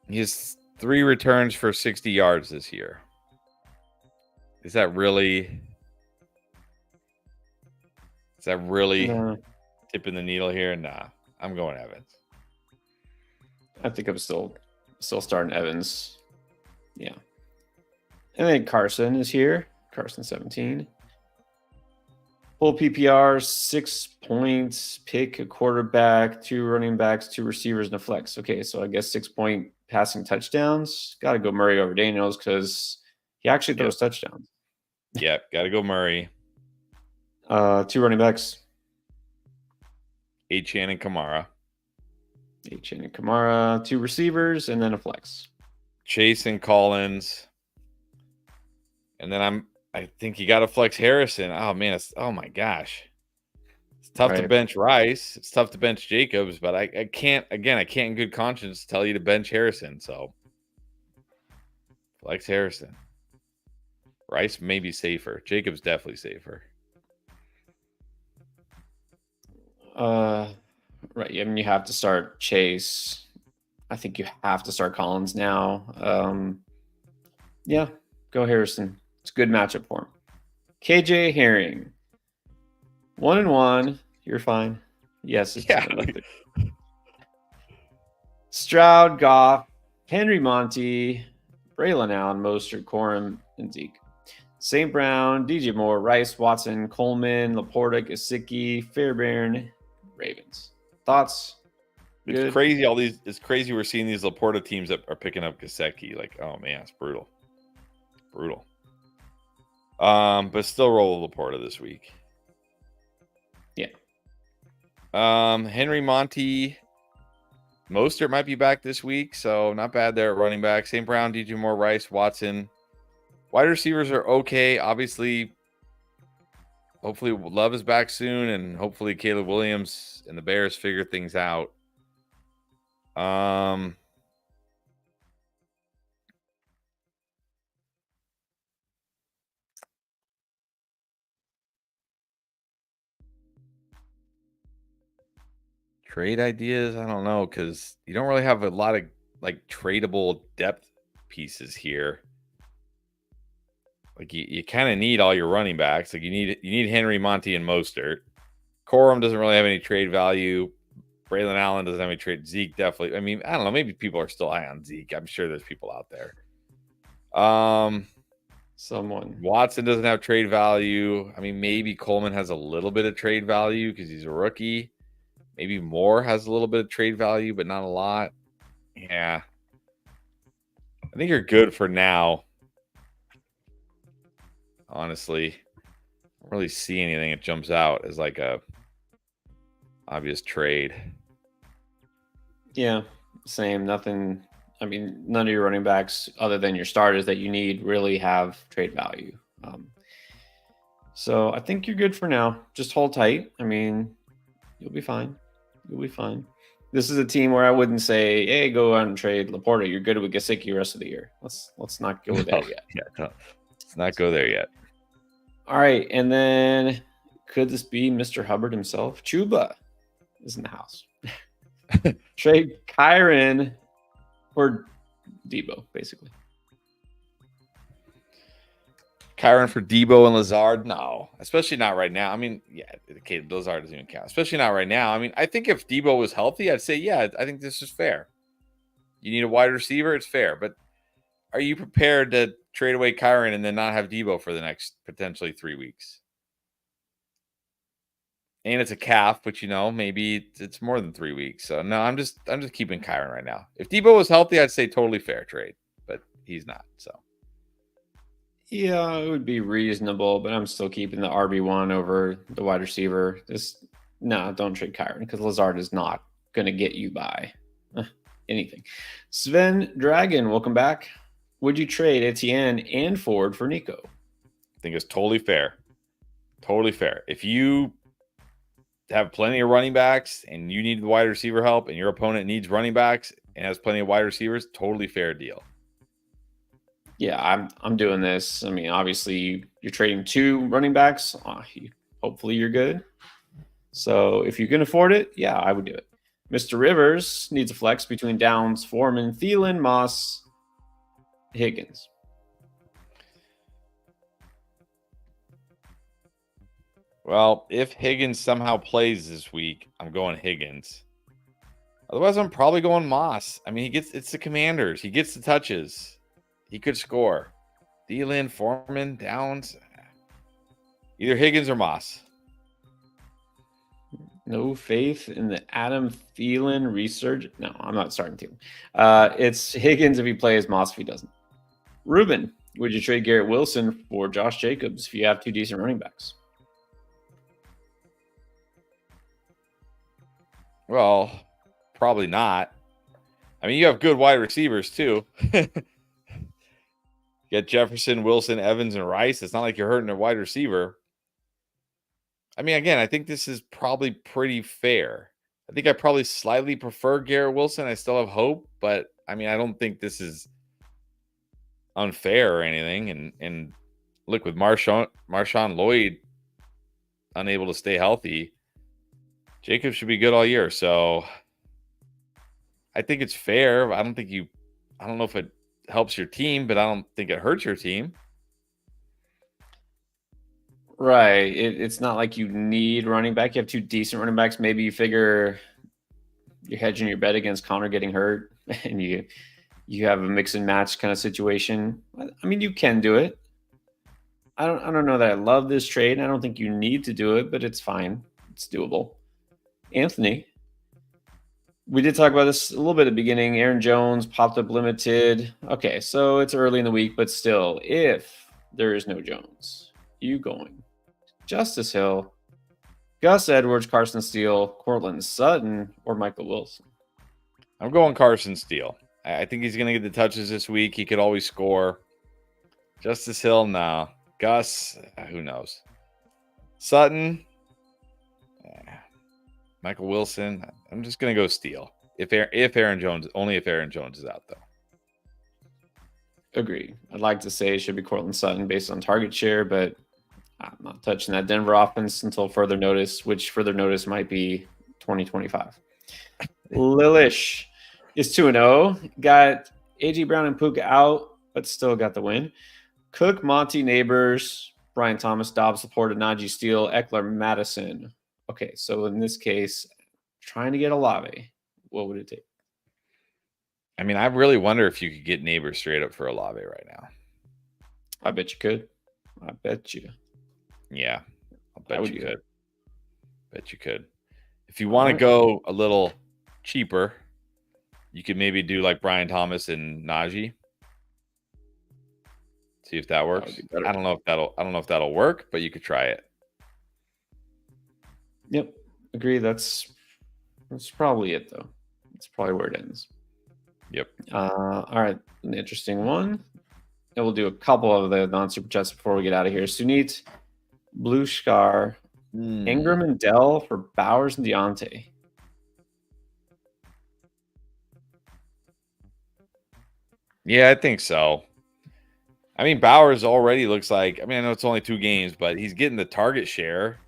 [SPEAKER 2] He has 3 returns for 60 yards this year. Is that really
[SPEAKER 3] No,
[SPEAKER 2] tipping the needle here? Nah, I'm going Evans.
[SPEAKER 3] I think I'm still starting Evans. Yeah. And then Carson is here. Carson 17. Full PPR, 6 points, pick a quarterback, 2 running backs, 2 receivers, and a flex. Okay, so I guess 6-point passing touchdowns. Got to go Murray over Daniels because he actually throws touchdowns.
[SPEAKER 2] Yep, got to go Murray.
[SPEAKER 3] 2 running backs.
[SPEAKER 2] Achane and Kamara.
[SPEAKER 3] Achane and Kamara, 2 receivers, and then a flex.
[SPEAKER 2] Chase and Collins. And then I think you got to flex Harrison. Oh man, oh my gosh. It's tough to bench Rice. It's tough to bench Jacobs, but I can't in good conscience tell you to bench Harrison. So flex Harrison. Rice may be safer. Jacobs definitely safer.
[SPEAKER 3] Right. I mean, you have to start Chase. I think you have to start Collins now. Yeah, go Harrison. It's a good matchup for him. KJ Herring. 1-1. You're fine. Yes.
[SPEAKER 2] Yeah.
[SPEAKER 3] Stroud, Goff, Henry Monty, Braylon Allen, Mostert, Corum, and Zeke. St. Brown, DJ Moore, Rice, Watson, Coleman, Laporta, Gesicki, Fairbairn, Ravens. Thoughts?
[SPEAKER 2] It's
[SPEAKER 3] Good?
[SPEAKER 2] crazy. It's crazy. We're seeing these Laporta teams that are picking up Gesicki. Like, oh man, it's brutal. But still roll Laporta this week.
[SPEAKER 3] Yeah.
[SPEAKER 2] Henry Monty, Mostert might be back this week, so not bad there at running back. St. Brown, DJ Moore, Rice, Watson. Wide receivers are okay. Obviously, hopefully Love is back soon, and hopefully Caleb Williams and the Bears figure things out. Trade ideas? I don't know, because you don't really have a lot of like tradable depth pieces here. Like you kind of need all your running backs. Like you need Henry, Monty, and Mostert. Corum doesn't really have any trade value. Braylon Allen doesn't have any trade. Zeke definitely. I mean, I don't know. Maybe people are still high on Zeke. I'm sure there's people out there.
[SPEAKER 3] Someone.
[SPEAKER 2] Watson doesn't have trade value. I mean, maybe Coleman has a little bit of trade value because he's a rookie. Maybe Moore has a little bit of trade value, but not a lot. Yeah. I think you're good for now. Honestly, I don't really see anything that jumps out as like a obvious trade.
[SPEAKER 3] Yeah, same. Nothing. I mean, none of your running backs, other than your starters that you need, really have trade value. So I think you're good for now. Just hold tight. I mean, you'll be fine. This is a team where I wouldn't say, "Hey, go out and trade Laporta. You're good with Gesicki the rest of the year." Let's not go there yet.
[SPEAKER 2] Yeah, no, let's not go there yet.
[SPEAKER 3] All right, and then could this be Mr. Hubbard himself? Chuba is in the house. Trade Kyron for Debo, basically.
[SPEAKER 2] Kyron for Debo and Lazard? No, especially not right now. I mean, yeah, okay, Lazard doesn't even count, especially not right now. I mean, I think if Debo was healthy, I'd say, yeah, I think this is fair. You need a wide receiver, it's fair. But are you prepared to trade away Kyron and then not have Debo for the next potentially 3 weeks? And it's a calf, but maybe it's more than 3 weeks. So no, I'm just keeping Kyron right now. If Debo was healthy, I'd say totally fair trade, but he's not. So
[SPEAKER 3] yeah, it would be reasonable, but I'm still keeping the RB1 over the wide receiver. Don't trade Kyron because Lazard is not going to get you by anything. Sven Dragon, welcome back. Would you trade Etienne and Ford for Nico?
[SPEAKER 2] I think it's totally fair. Totally fair. If you have plenty of running backs and you need the wide receiver help and your opponent needs running backs and has plenty of wide receivers, totally fair deal.
[SPEAKER 3] Yeah, I'm doing this. I mean, obviously, you're trading 2 running backs. Hopefully, you're good. So if you can afford it, yeah, I would do it. Mr. Rivers needs a flex between Downs, Foreman, Thielen, Moss, Higgins.
[SPEAKER 2] Well, if Higgins somehow plays this week, I'm going Higgins. Otherwise, I'm probably going Moss. I mean, it's the Commanders. He gets the touches. He could score. Thielen, Foreman, Downs. Either Higgins or Moss.
[SPEAKER 3] No faith in the Adam Thielen resurgence. No, I'm not starting Thielen. It's Higgins if he plays, Moss if he doesn't. Ruben, would you trade Garrett Wilson for Josh Jacobs if you have 2 decent running backs?
[SPEAKER 2] Well, probably not. I mean, you have good wide receivers too. You got Jefferson, Wilson, Evans, and Rice. It's not like you're hurting a wide receiver. I mean, again, I think this is probably pretty fair. I think I probably slightly prefer Garrett Wilson. I still have hope, but I mean, I don't think this is unfair or anything. And look, with Marshawn Lloyd unable to stay healthy, Jacobs should be good all year. So I think it's fair. I don't know if it helps your team, but I don't think it hurts your team.
[SPEAKER 3] Right. It's not like you need running back. You have 2 decent running backs. Maybe you figure you're hedging your bet against Connor getting hurt and you have a mix and match kind of situation. I mean, you can do it. I don't know that I love this trade. I don't think you need to do it, but it's fine. It's doable. Anthony, we did talk about this a little bit at the beginning. Aaron Jones popped up limited. Okay, so it's early in the week, but still, if there is no Jones, you going Justice Hill, Gus Edwards, Carson Steele, Cortland Sutton, or Michael Wilson?
[SPEAKER 2] I'm going Carson Steele. I think he's going to get the touches this week. He could always score. Justice Hill, no. Gus, who knows? Sutton, Michael Wilson. I'm just going to go Steele. If Aaron Jones, only if Aaron Jones is out, though.
[SPEAKER 3] Agree. I'd like to say it should be Cortland Sutton based on target share, but I'm not touching that Denver offense until further notice, which further notice might be 2025. Lilish is 2-0. Got A.J. Brown and Puka out, but still got the win. Cook, Monty, Neighbors, Brian Thomas, Dobbs, Laporta, Najee, Steele, Eckler, Madison. Okay, so in this case, trying to get Olave, what would it take?
[SPEAKER 2] I mean, I really wonder if you could get Neighbors straight up for Olave right now.
[SPEAKER 3] I bet you could. I bet you.
[SPEAKER 2] Yeah, I'll bet you could. Bet you could. If you
[SPEAKER 3] All
[SPEAKER 2] want to
[SPEAKER 3] right.
[SPEAKER 2] go a little cheaper, you could maybe do like Brian Thomas and Najee. See if that works.
[SPEAKER 3] That would be better.
[SPEAKER 2] I don't know if that'll work, but you could try it.
[SPEAKER 3] Yep, agree. That's probably it, though. That's probably where it ends.
[SPEAKER 2] Yep.
[SPEAKER 3] All right, an interesting one. And we'll do a couple of the non-super chats before we get out of here. Sunit, Blue Scar, Ingram and Dell for Bowers and Deontay.
[SPEAKER 2] Yeah, I think so. I mean, Bowers already looks like, I mean, I know it's only 2 games, but he's getting the target share.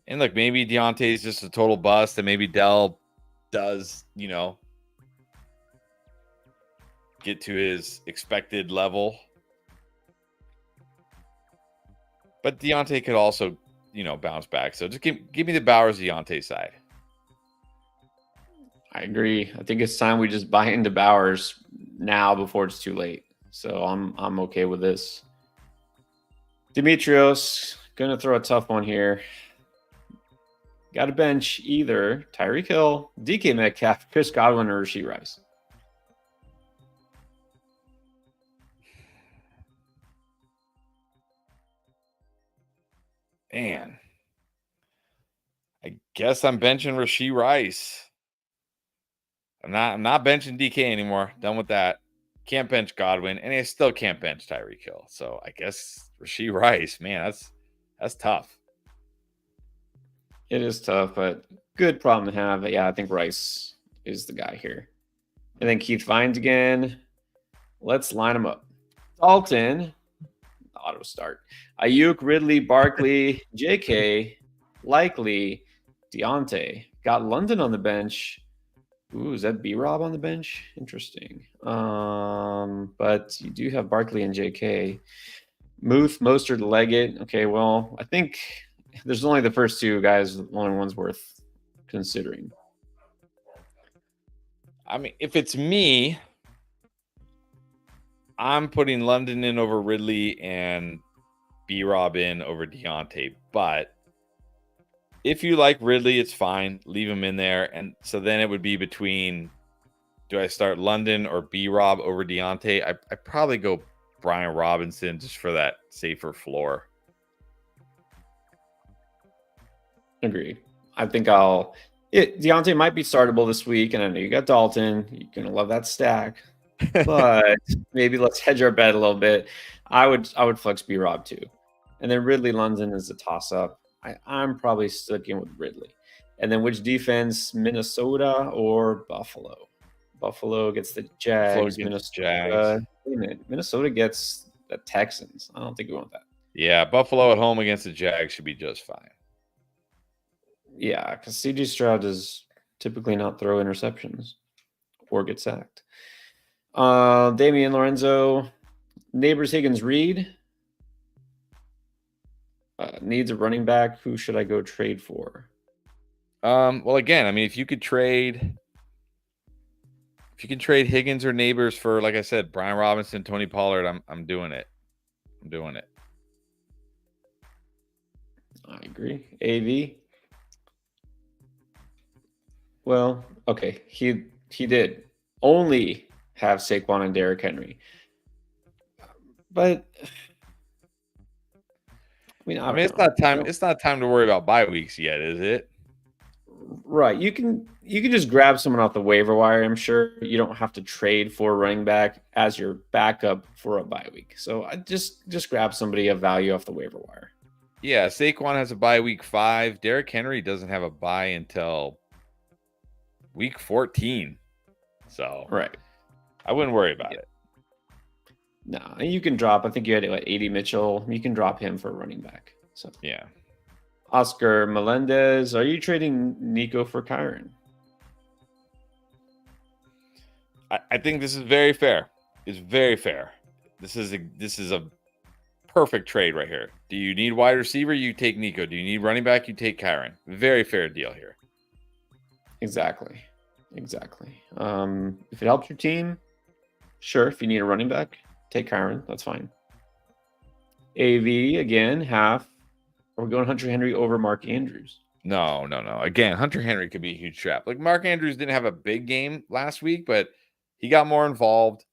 [SPEAKER 2] And look, maybe Deontay's just a total bust, and maybe Dell does, get to his expected level. But Deontay could also, bounce back. So just give me the Bowers Deontay side.
[SPEAKER 3] I agree. I think it's time we just buy into Bowers now before it's too late. So I'm okay with this. Demetrios, gonna throw a tough one here. Got to bench either Tyreek Hill, DK Metcalf, Chris Godwin, or Rashee Rice.
[SPEAKER 2] Man, I guess I'm benching Rashee Rice. I'm not benching DK anymore. Done with that. Can't bench Godwin, and I still can't bench Tyreek Hill. So I guess Rashee Rice, man, that's tough.
[SPEAKER 3] It is tough, but good problem to have. But yeah, I think Rice is the guy here. And then Keith Vines again. Let's line them up. Dalton, auto start. Ayuk, Ridley, Barkley, JK, Likely, Deontay. Got London on the bench. Ooh, is that B-Rob on the bench? Interesting. But you do have Barkley and JK. Muth, Mostert, Leggett. Okay, well, I think there's only the first two guys, the only ones worth considering.
[SPEAKER 2] I mean, if it's me, I'm putting London in over Ridley and B-Rob in over Deontay. But if you like Ridley, it's fine. Leave him in there. And so then it would be between, do I start London or B-Rob over Deontay? I probably go Brian Robinson just for that safer floor.
[SPEAKER 3] Agree. I think Deontay might be startable this week, and I know you got Dalton. You're gonna love that stack, but maybe let's hedge our bet a little bit. I would flex B-Rob too, and then Ridley London is a toss up. I'm probably sticking with Ridley, and then which defense? Minnesota or Buffalo? Buffalo gets the Jags. Minnesota gets the Texans. I don't think we want that.
[SPEAKER 2] Yeah, Buffalo at home against the Jags should be just fine.
[SPEAKER 3] Yeah, because CJ Stroud does typically not throw interceptions or get sacked. Damian Lorenzo, Neighbors, Higgins, Reed. Needs a running back. Who should I go trade for?
[SPEAKER 2] Well, again, I mean, if you could trade Higgins or Neighbors for, like I said, Brian Robinson, Tony Pollard, I'm doing it. I'm doing it.
[SPEAKER 3] I agree. AV. Well, okay. He did only have Saquon and Derrick Henry. But I mean,
[SPEAKER 2] it's not time. It's not time to worry about bye weeks yet, is it?
[SPEAKER 3] Right. You can just grab someone off the waiver wire. I'm sure you don't have to trade for a running back as your backup for a bye week. So I just grab somebody of value off the waiver wire.
[SPEAKER 2] Yeah, Saquon has a bye week 5. Derrick Henry doesn't have a bye until week 14. So
[SPEAKER 3] right.
[SPEAKER 2] I wouldn't worry about it.
[SPEAKER 3] No, and you can drop. I think you had AD Mitchell. You can drop him for a running back. So
[SPEAKER 2] yeah.
[SPEAKER 3] Oscar Melendez, are you trading Nico for Kyron?
[SPEAKER 2] I think this is very fair. It's very fair. This is a perfect trade right here. Do you need wide receiver? You take Nico. Do you need running back? You take Kyron. Very fair deal here.
[SPEAKER 3] Exactly. If it helps your team, sure. If you need a running back, take Kyron. That's fine. AV again, half. We're going Hunter Henry over Mark Andrews.
[SPEAKER 2] No. Again, Hunter Henry could be a huge trap. Like, Mark Andrews didn't have a big game last week, but he got more involved.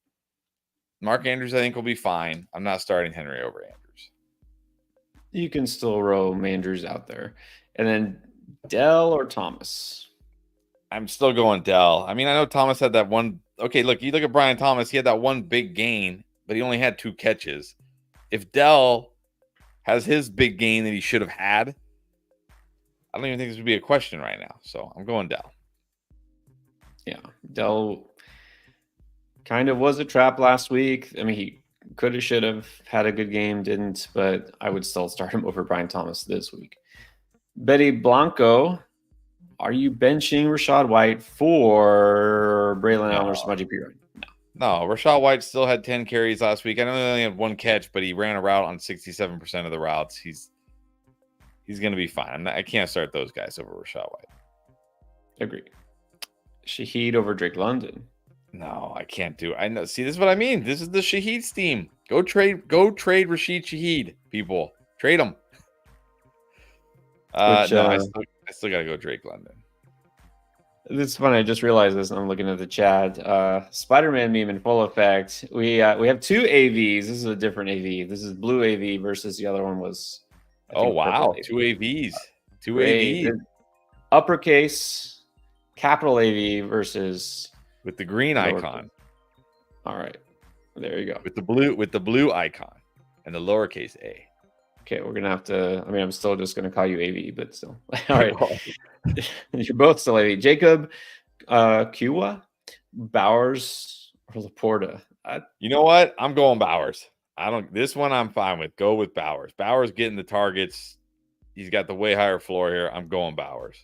[SPEAKER 2] Mark Andrews, I think, will be fine. I'm not starting Henry over Andrews.
[SPEAKER 3] You can still roll Andrews out there. And then Dell or Thomas?
[SPEAKER 2] I'm still going Dell. I mean, I know Thomas had that one. Okay, look, you look at Brian Thomas. He had that one big gain, but he only had 2 catches. If Dell has his big gain that he should have had, I don't even think this would be a question right now. So I'm going Dell.
[SPEAKER 3] Yeah, Dell kind of was a trap last week. I mean, he could have, should have had a good game, didn't, but I would still start him over Brian Thomas this week. Betty Blanco, are you benching Rachaad White for Braylon Allen or Samaje Perine?
[SPEAKER 2] No, Rachaad White still had 10 carries last week. I know he only had 1 catch, but he ran a route on 67% of the routes. He's going to be fine. I can't start those guys over Rachaad White.
[SPEAKER 3] Agree. Shaheed over Drake London.
[SPEAKER 2] No, I can't do it. I know. See, this is what I mean. This is the Shaheed team. Go trade Rashid Shaheed, people. Trade him. I still got to go Drake London.
[SPEAKER 3] It's funny. I just realized this. And I'm looking at the chat. Spider-Man meme in full effect. We have 2 AVs. This is a different AV. This is blue AV versus the other one was.
[SPEAKER 2] Oh wow, 2 AVs. 2 AVs.
[SPEAKER 3] Uppercase, capital AV versus
[SPEAKER 2] with the green icon.
[SPEAKER 3] All right, there you go.
[SPEAKER 2] With the blue icon and the lowercase a.
[SPEAKER 3] Okay, we're gonna have to. I mean, I'm still just gonna call you AV, but still. All right, you're both still AV. Jacob, Kiwa, Bowers or Laporta?
[SPEAKER 2] You know what? I'm going Bowers. This one I'm fine with. Go with Bowers. Bowers getting the targets. He's got the way higher floor here. I'm going Bowers.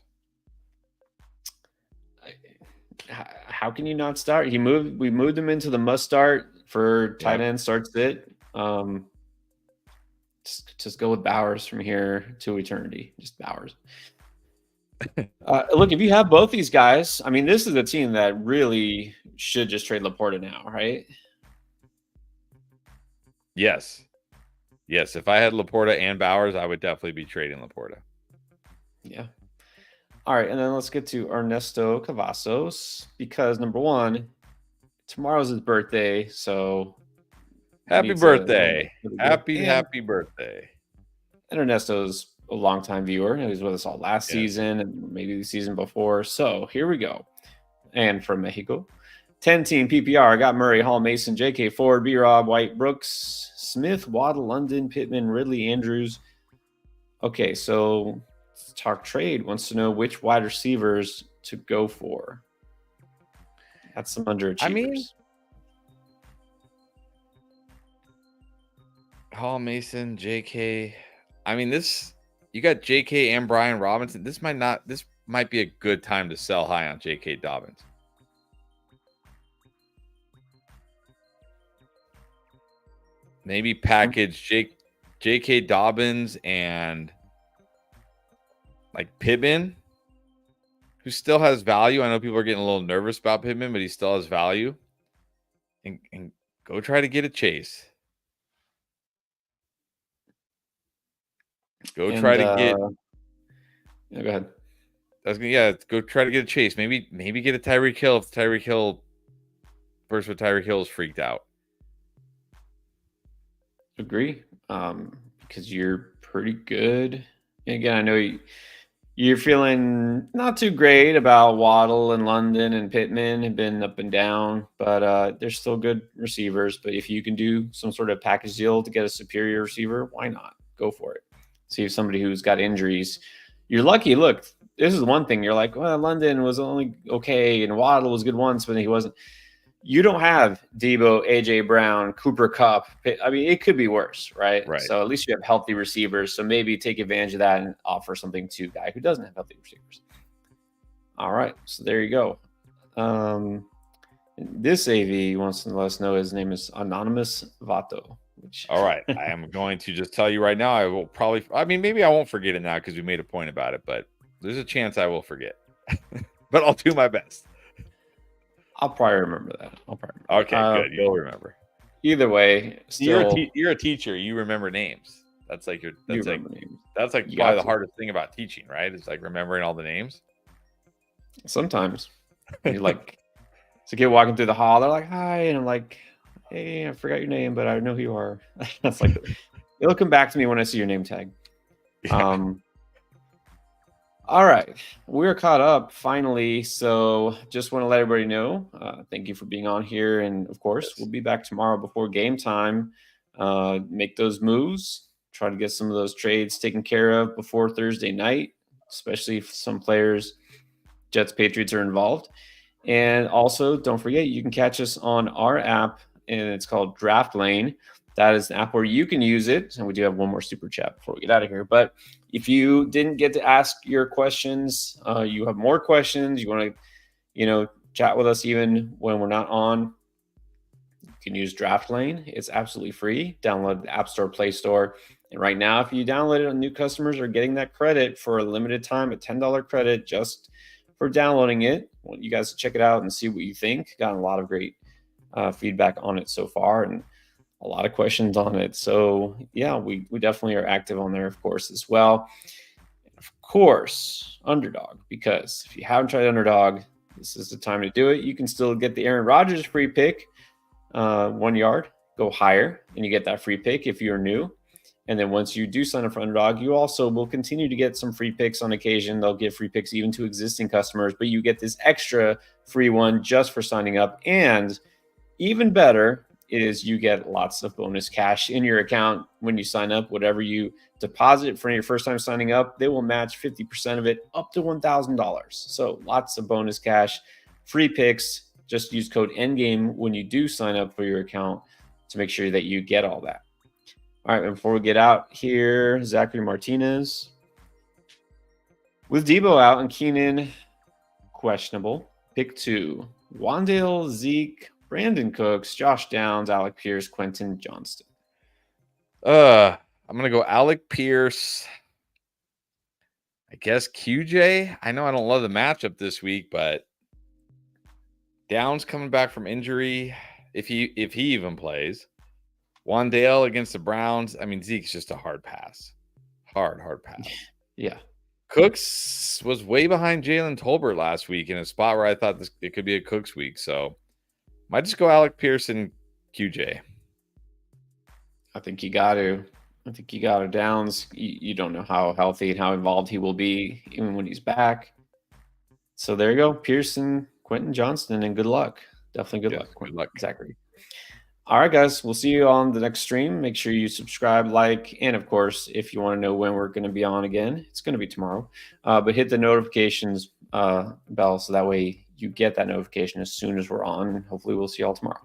[SPEAKER 3] How can you not start? We moved him into the must start for tight end starts it. Just go with Bowers from here to eternity. Just Bowers. Look, if you have both these guys, I mean, this is a team that really should just trade Laporta now, right?
[SPEAKER 2] Yes. If I had Laporta and Bowers, I would definitely be trading Laporta.
[SPEAKER 3] Yeah. All right, and then let's get to Ernesto Cavazos because number one, tomorrow's his birthday, so
[SPEAKER 2] happy birthday. Happy birthday.
[SPEAKER 3] And Ernesto's a longtime viewer. He was with us all last season and maybe the season before. So here we go. And from Mexico, 10-team PPR. I got Murray, Hall, Mason, J.K. Ford, B-Rob, White, Brooks, Smith, Waddle, London, Pittman, Ridley, Andrews. Okay, so Talk Trade wants to know which wide receivers to go for. That's some underachievers.
[SPEAKER 2] I mean, Hall, Mason, J.K. I mean, you got J.K. and Brian Robinson. This might be a good time to sell high on J.K. Dobbins. Maybe package J.K. Dobbins and like Pittman, who still has value. I know people are getting a little nervous about Pittman, but he still has value. And go try to get a Chase. Go try to get.
[SPEAKER 3] Yeah, go
[SPEAKER 2] ahead. Go try to get a Chase. Maybe get a Tyreek Hill if Tyreek Hill first with Tyreek Hill is freaked out.
[SPEAKER 3] Agree, because you're pretty good. And again, I know you're feeling not too great about Waddle and London and Pittman have been up and down, but they're still good receivers. But if you can do some sort of package deal to get a superior receiver, why not? Go for it. See if somebody who's got injuries. You're lucky. Look, this is one thing. You're like, well, London was only okay and Waddle was good once, but he wasn't. You don't have Debo, AJ Brown, Cooper Kupp. I mean, it could be worse, right? So at least you have healthy receivers. So maybe take advantage of that and offer something to a guy who doesn't have healthy receivers. All right. So there you go. This AV wants to let us know his name is Anonymous Vato.
[SPEAKER 2] All right. I am going to just tell you right now, I will probably, maybe I won't forget it now because we made a point about it, but there's a chance I will forget. But I'll do my best.
[SPEAKER 3] I'll probably remember that.
[SPEAKER 2] Okay, good. You'll remember.
[SPEAKER 3] Either way, still,
[SPEAKER 2] you're a teacher. You remember names. That's like names. That's like
[SPEAKER 3] probably
[SPEAKER 2] the hardest thing about teaching, right? It's like remembering all the names.
[SPEAKER 3] Sometimes you like, it's a kid walking through the hall. They're like, "Hi," and I'm like, "Hey, I forgot your name, but I know who you are." That's like, it'll come back to me when I see your name tag. Yeah. All right, we're caught up finally. So just want to let everybody know, thank you for being on here. And of course, we'll be back tomorrow before game time. Make those moves, try to get some of those trades taken care of before Thursday night, especially if some players, Jets, Patriots are involved. And also don't forget, you can catch us on our app and it's called Draft Lane. That is an app where you can use it. And we do have one more super chat before we get out of here. But if you didn't get to ask your questions, you have more questions, you want to, chat with us even when we're not on, you can use Draft Lane. It's absolutely free. Download the App Store, Play Store. And right now, if you download it, new customers are getting that credit for a limited time, a $10 credit just for downloading it. I want you guys to check it out and see what you think. Gotten a lot of great feedback on it so far. And a lot of questions on it. So yeah, we definitely are active on there, of course, as well. And of course, Underdog, because if you haven't tried Underdog, this is the time to do it. You can still get the Aaron Rodgers free pick, 1 yard, go higher, and you get that free pick if you're new. And then once you do sign up for Underdog, you also will continue to get some free picks on occasion. They'll give free picks even to existing customers, but you get this extra free one just for signing up. And even better is you get lots of bonus cash in your account when you sign up. Whatever you deposit for your first time signing up, they will match 50% of it up to $1,000. So lots of bonus cash, free picks, just use code ENDGAME when you do sign up for your account to make sure that you get all that. All right, before we get out here, Zachary Martinez. With Debo out and Keenan questionable, pick 2. Wandale, Zeke, Brandon Cooks, Josh Downs, Alec Pierce, Quentin Johnston.
[SPEAKER 2] I'm going to go Alec Pierce. I guess QJ. I know I don't love the matchup this week, but Downs coming back from injury, if he even plays. Wandale against the Browns. I mean, Zeke's just a hard pass. Hard pass.
[SPEAKER 3] Yeah.
[SPEAKER 2] Cooks was way behind Jalen Tolbert last week in a spot where I thought it could be a Cooks week. So might just go Alec Pierce and QJ.
[SPEAKER 3] I think you got to. Downs. You don't know how healthy and how involved he will be even when he's back. So there you go. Pearson, Quentin Johnston, and good luck. Definitely good luck.
[SPEAKER 2] Good luck.
[SPEAKER 3] Zachary. All right, guys. We'll see you on the next stream. Make sure you subscribe, like, and of course, if you want to know when we're going to be on again, it's going to be tomorrow. But hit the notifications bell so that way you get that notification as soon as we're on. Hopefully, we'll see you all tomorrow.